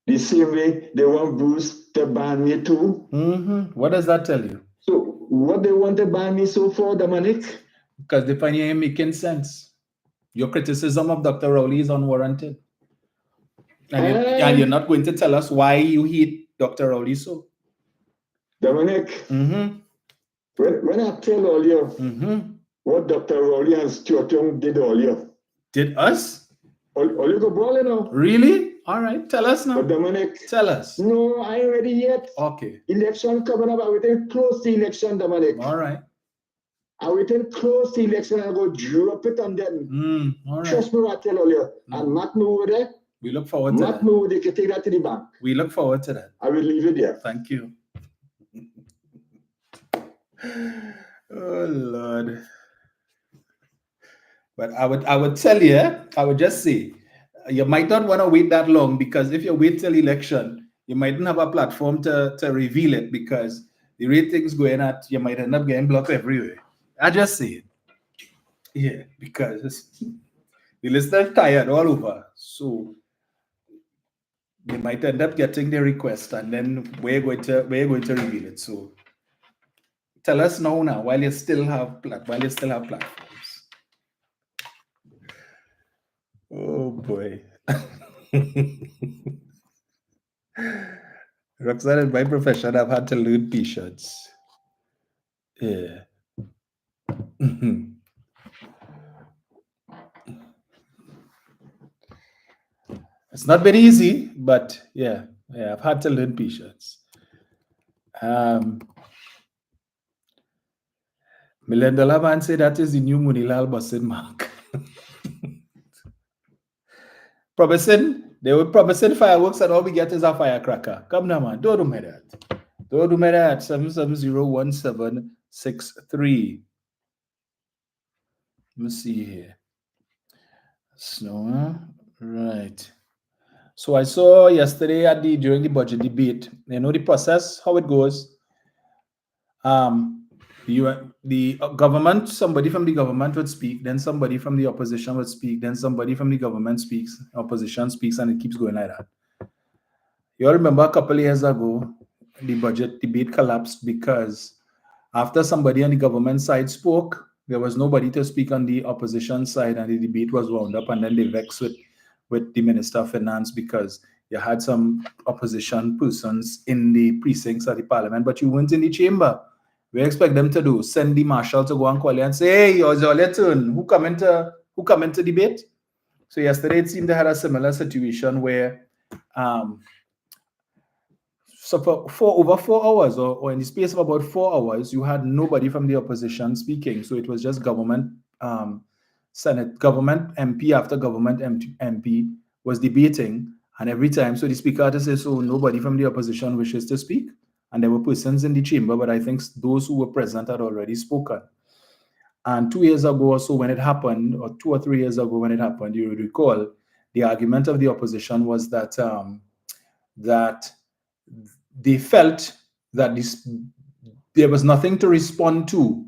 [SPEAKER 11] The same way they want Bruce to ban me too.
[SPEAKER 1] Mm-hmm. What does that tell you?
[SPEAKER 11] So what they want to ban me so for, Dominic?
[SPEAKER 1] Because they find you ain't making sense. Your criticism of Dr. Rowley is unwarranted. And you're not going to tell us why you hate Dr. Rowley so.
[SPEAKER 11] Dominic,
[SPEAKER 1] Mm-hmm.
[SPEAKER 11] when I tell all you what Dr. Rowley and Stuart Young did all you.
[SPEAKER 1] Did us?
[SPEAKER 11] All you go ball, you know.
[SPEAKER 1] Really? All right, tell us now.
[SPEAKER 11] But Dominic,
[SPEAKER 1] tell us.
[SPEAKER 11] No, I ain't ready yet.
[SPEAKER 1] Okay.
[SPEAKER 11] Election coming up. I waiting close to election, Dominic.
[SPEAKER 1] All right.
[SPEAKER 11] I waiting close to election. I go drop it on them.
[SPEAKER 1] All right.
[SPEAKER 11] Trust me, what I tell all you. And Matt over there.
[SPEAKER 1] We look forward to
[SPEAKER 11] Matt over there can take that to the bank.
[SPEAKER 1] We look forward to that.
[SPEAKER 11] I will leave it there.
[SPEAKER 1] Thank you. Oh Lord. But I would tell you, I would just say, you might not want to wait that long, because if you wait till election, you mightn't have a platform to reveal it, because the ratings going at, you might end up getting blocked everywhere. I just say it. Yeah, because the listeners tired all over. So they might end up getting the request, and then we're going to reveal it. So tell us now while you still have platforms. Oh boy. Roxanne, in my profession, I've had to learn patience. Yeah. It's not been easy, but yeah, I've had to learn patience. Melinda Lavan said that is the new Munilal Basin mark. Promising, they were promising fireworks, and all we get is a firecracker. Come now, man. Don't do me that. Don't do me that. 7701763. Let me see here. Snow, right. So I saw yesterday during the budget debate, you know the process, how it goes. The government, somebody from the government would speak, then somebody from the opposition would speak, then somebody from the government speaks, opposition speaks, and it keeps going like that. You all remember a couple of years ago, budget debate collapsed because after somebody on the government side spoke, there was nobody to speak on the opposition side, and the debate was wound up, and then they vexed with the Minister of Finance because you had some opposition persons in the precincts of the parliament, but you weren't in the chamber. We expect them to do? Send the marshal to go and call you and say, hey, it's your turn. Who come into debate? So yesterday it seemed they had a similar situation where so for over 4 hours or in the space of about 4 hours, you had nobody from the opposition speaking. So it was just government government MP after government MP was debating, and every time, so the speaker had to say, so nobody from the opposition wishes to speak. And there were persons in the chamber, but I think those who were present had already spoken. And 2 years ago or so when it happened, or 2 or 3 years ago when it happened, you would recall, the argument of the opposition was that that they felt that there was nothing to respond to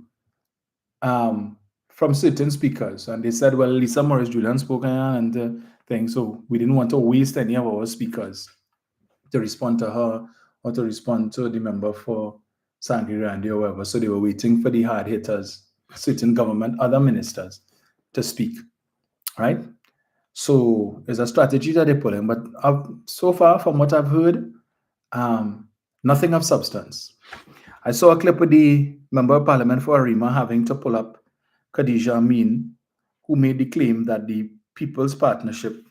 [SPEAKER 1] from certain speakers. And they said, well, Lisa Morris Julian spoke and things, so we didn't want to waste any of our speakers to respond to her or to respond to the member for Sangre Grande or whatever. So they were waiting for the hard hitters, certain government, other ministers to speak, right? So it's a strategy that they're pulling. But so far, from what I've heard, nothing of substance. I saw a clip of the member of parliament for Arima having to pull up Khadija Amin, who made the claim that the People's Partnership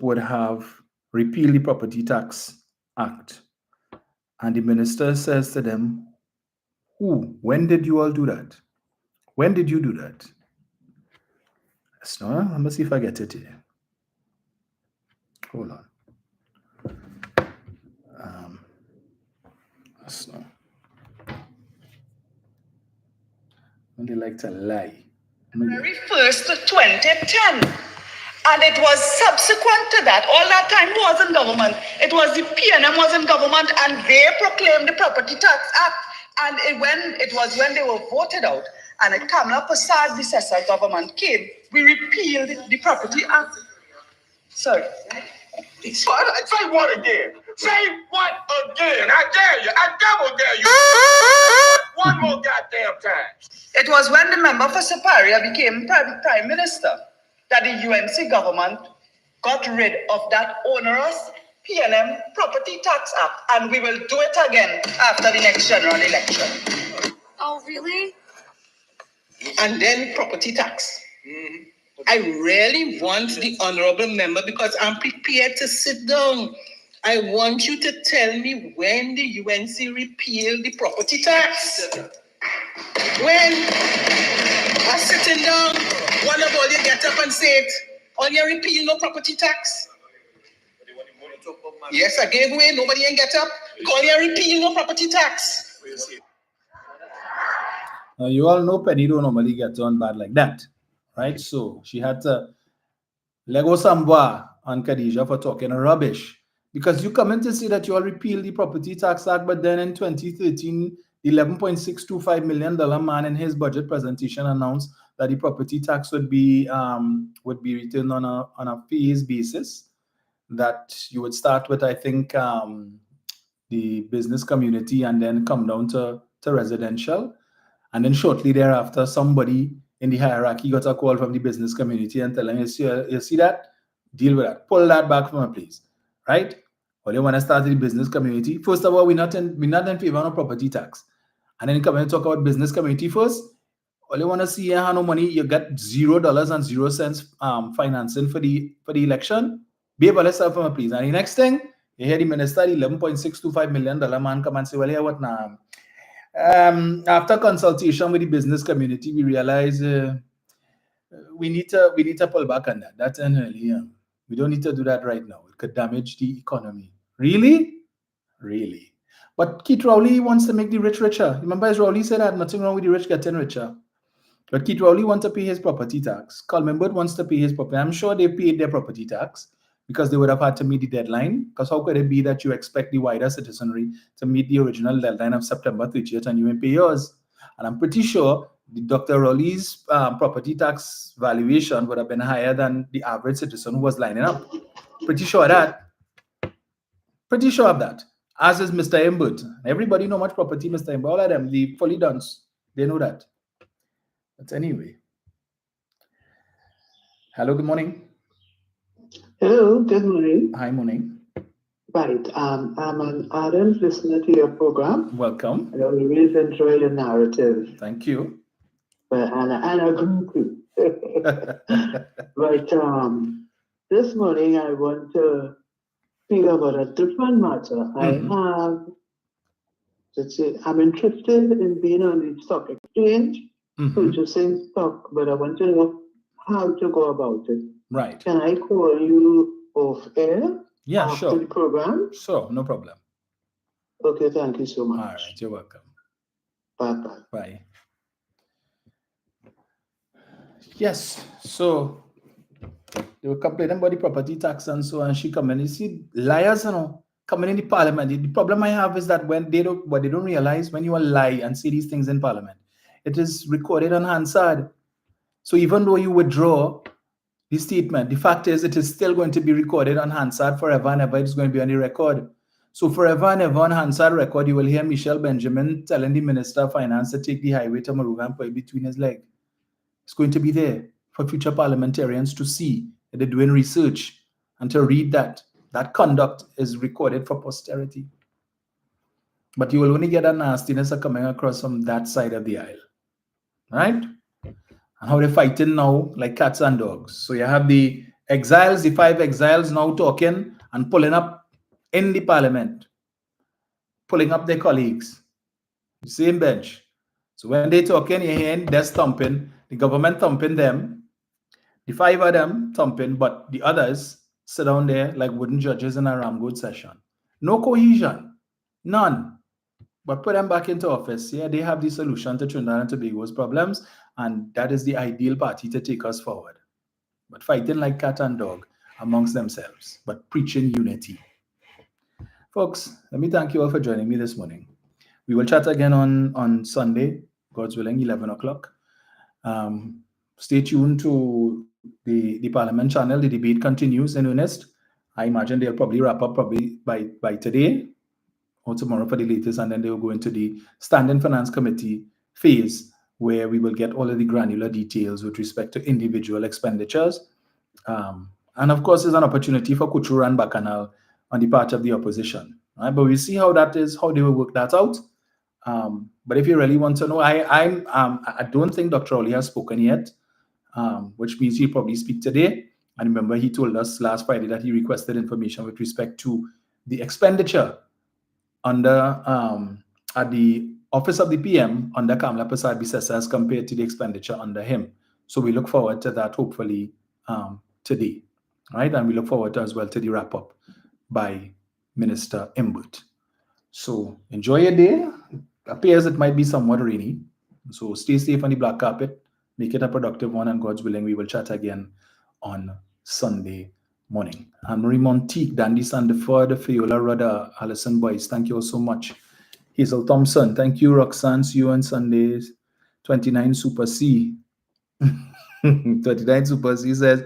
[SPEAKER 1] would have repealed the Property Tax Act. And the minister says to them, who? When did you all do that? When did you do that? So, let me see if I get it here. Hold on. So, when they like to lie.
[SPEAKER 14] January 1st, 2010. And it was subsequent to that. All that time was in government. It was the PNM was in government, and they proclaimed the Property Tax Act. And it was when they were voted out, and a Kamala Prasad successor government came, we repealed the Property Act. Sorry.
[SPEAKER 15] Say what again? Say what again? I dare you. I double dare you. One more goddamn time.
[SPEAKER 14] It was when the member for Siparia became prime minister that the UNC government got rid of that onerous PNM Property Tax Act, and we will do it again after the next general election.
[SPEAKER 7] Oh, really?
[SPEAKER 5] And then property tax. I really want the honorable member, because I'm prepared to sit down. I want you to tell me when the UNC repealed the property tax. When I'm sitting down, one of all you get up and say it, on your repeal no property tax. Yes, I gave way, nobody ain't get up. Call your repeal no property tax.
[SPEAKER 1] Now, you all know Penny don't normally get on bad like that, right? So she had to Lego Sambwa on Khadija for talking rubbish, because you come in to say that you all repeal the Property Tax Act, but then in 2013, the $11.625 million man in his budget presentation announced that the property tax would be returned on a phase basis. That you would start with, I think, the business community and then come down to residential. And then shortly thereafter, somebody in the hierarchy got a call from the business community and telling us, you see that? Deal with that. Pull that back from a place, right? Or they want to start the business community. First of all, we're not in favor of property tax. And then come and talk about business community first. All you want to see how no money you get $0 and 0 cents financing for the election. Be able to sell from a place. And the next thing, you hear the minister, the $11.625 million man come and say, well, yeah, what now? After consultation with the business community, we realize we need to pull back on that. That's early. We don't need to do that right now. It could damage the economy. Really? Really. But Keith Rowley wants to make the rich richer. Remember, as Rowley said, that nothing wrong with the rich getting richer. But Keith Rowley wants to pay his property tax. Coleman Bird wants to pay his property. I'm sure they paid their property tax because they would have had to meet the deadline. Because how could it be that you expect the wider citizenry to meet the original deadline of September 30th and you won't pay yours? And I'm pretty sure Dr. Rowley's property tax valuation would have been higher than the average citizen who was lining up. Pretty sure that. Pretty sure of that. As is Mr. Imbut. Everybody know much property, Mr. Imbut. All of them, the fully done. They know that. But anyway. Hello, good morning.
[SPEAKER 16] Hello, good morning.
[SPEAKER 1] Hi, morning.
[SPEAKER 16] Right, I'm an ardent listener to your program.
[SPEAKER 1] Welcome.
[SPEAKER 16] I always enjoy the narrative.
[SPEAKER 1] Thank you.
[SPEAKER 16] And I agree too. But this morning I want to speak about a different matter. I'm interested in being on the stock exchange, purchasing stock, but I want to know how to go about it.
[SPEAKER 1] Right.
[SPEAKER 16] Can I call you off air?
[SPEAKER 1] Yeah,
[SPEAKER 16] after
[SPEAKER 1] sure.
[SPEAKER 16] the program?
[SPEAKER 1] Sure, no problem.
[SPEAKER 16] Okay, thank you so much.
[SPEAKER 1] All right, you're welcome.
[SPEAKER 16] Bye-bye.
[SPEAKER 1] Bye. Yes, so they were complaining about the property tax and so on. She come in. You see, liars, coming in the parliament. The problem I have is that when they don't realize when you lie and say these things in parliament, it is recorded on Hansard. So even though you withdraw the statement, the fact is it is still going to be recorded on Hansard forever and ever. It's going to be on the record. So forever and ever on Hansard record, you will hear Michelle Benjamin telling the Minister of Finance to take the highway to Moruga and put it between his legs. It's going to be there for future parliamentarians to see that they're doing research and to read that. That conduct is recorded for posterity. But you will only get a nastiness coming across from that side of the aisle. Right? And how they're fighting now like cats and dogs. So you have the exiles, the 5 exiles now talking and pulling up in the parliament, pulling up their colleagues. The same bench. So when they're talking, you're hearing desk thumping, the government thumping them, the 5 of them thumping, but the others sit down there like wooden judges in a Ramgood session. No cohesion. None. But put them back into office. Yeah, they have the solution to Trinidad and Tobago's problems, and that is the ideal party to take us forward. But fighting like cat and dog amongst themselves, but preaching unity. Folks, let me thank you all for joining me this morning. We will chat again on Sunday, God's willing, 11 o'clock. Stay tuned to the Parliament channel. The debate continues in earnest. I imagine they'll probably wrap up by today or tomorrow for the latest, and then they'll go into the Standing Finance Committee phase where we will get all of the granular details with respect to individual expenditures. And of course, there's an opportunity for Kuchura and Bacchanal on the part of the opposition. Right? But we'll see how that is, how they will work that out. But if you really want to know, I don't think Dr. Rowley has spoken yet, which means he'll probably speak today. And remember, he told us last Friday that he requested information with respect to the expenditure under at the office of the PM under Kamla Prasad Bisesa as compared to the expenditure under him. So we look forward to that hopefully today, right? And we look forward to, as well to the wrap up by Minister Imbut. So enjoy your day. Appears it might be somewhat rainy. So stay safe on the black carpet. Make it a productive one, and God's willing, we will chat again on Sunday morning. Anne-Marie Montique, Dandy Sandiford, Fiola Rudder, Alison Boyce, thank you all so much. Hazel Thompson, thank you. Roxanne, see you on Sundays. 29 Super C. 29 Super C says,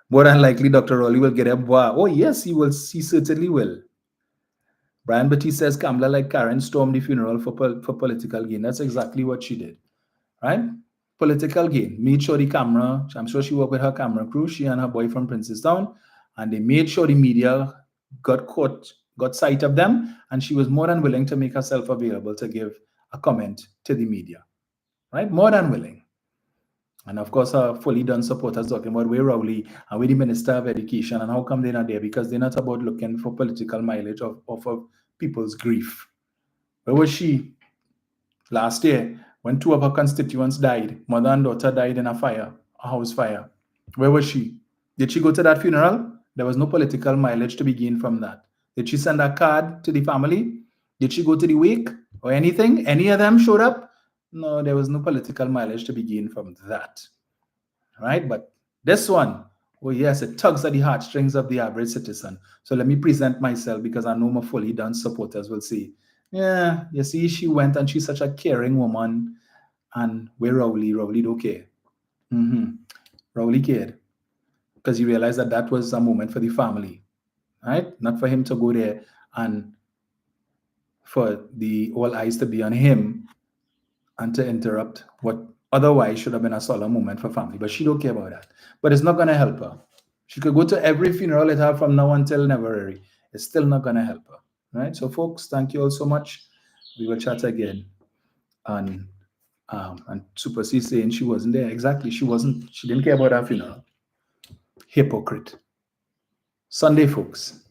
[SPEAKER 1] more than likely Dr. Rowley will get a bois. Oh yes, he will. He certainly will. Brian Batiste says, Kamla like Karen stormed the funeral for political gain. That's exactly what she did, right? Political gain. Made sure the camera, I'm sure she worked with her camera crew, she and her boyfriend Princestown, and they made sure the media got sight of them, and she was more than willing to make herself available to give a comment to the media, right? More than willing. And of course, her fully done supporters talking about where Rowley and where the Minister of Education, and how come they're not there? Because they're not about looking for political mileage off of people's grief. Where was she last year when 2 of her constituents died? Mother and daughter died in a house fire. Where was she? Did she go to that funeral? There was no political mileage to be gained from that. Did she send a card to the family? Did she go to the wake or anything? Any of them showed up? No, there was no political mileage to be gained from that, right? But this one, oh yes, it tugs at the heartstrings of the average citizen. So let me present myself, because I know my fully done supporters will say, yeah, you see, she went and she's such a caring woman, and where Rowley don't care. Rowley cared, because he realized that that was a moment for the family, right? Not for him to go there and for all eyes to be on him and to interrupt what otherwise should have been a solemn moment for family. But she don't care about that. But it's not going to help her. She could go to every funeral at her from now until Neverary. It's still not going to help her. Right? So, folks, thank you all so much. We will chat again. And Super C saying she wasn't there. Exactly. She wasn't. She didn't care about her funeral. Hypocrite. Sunday, folks.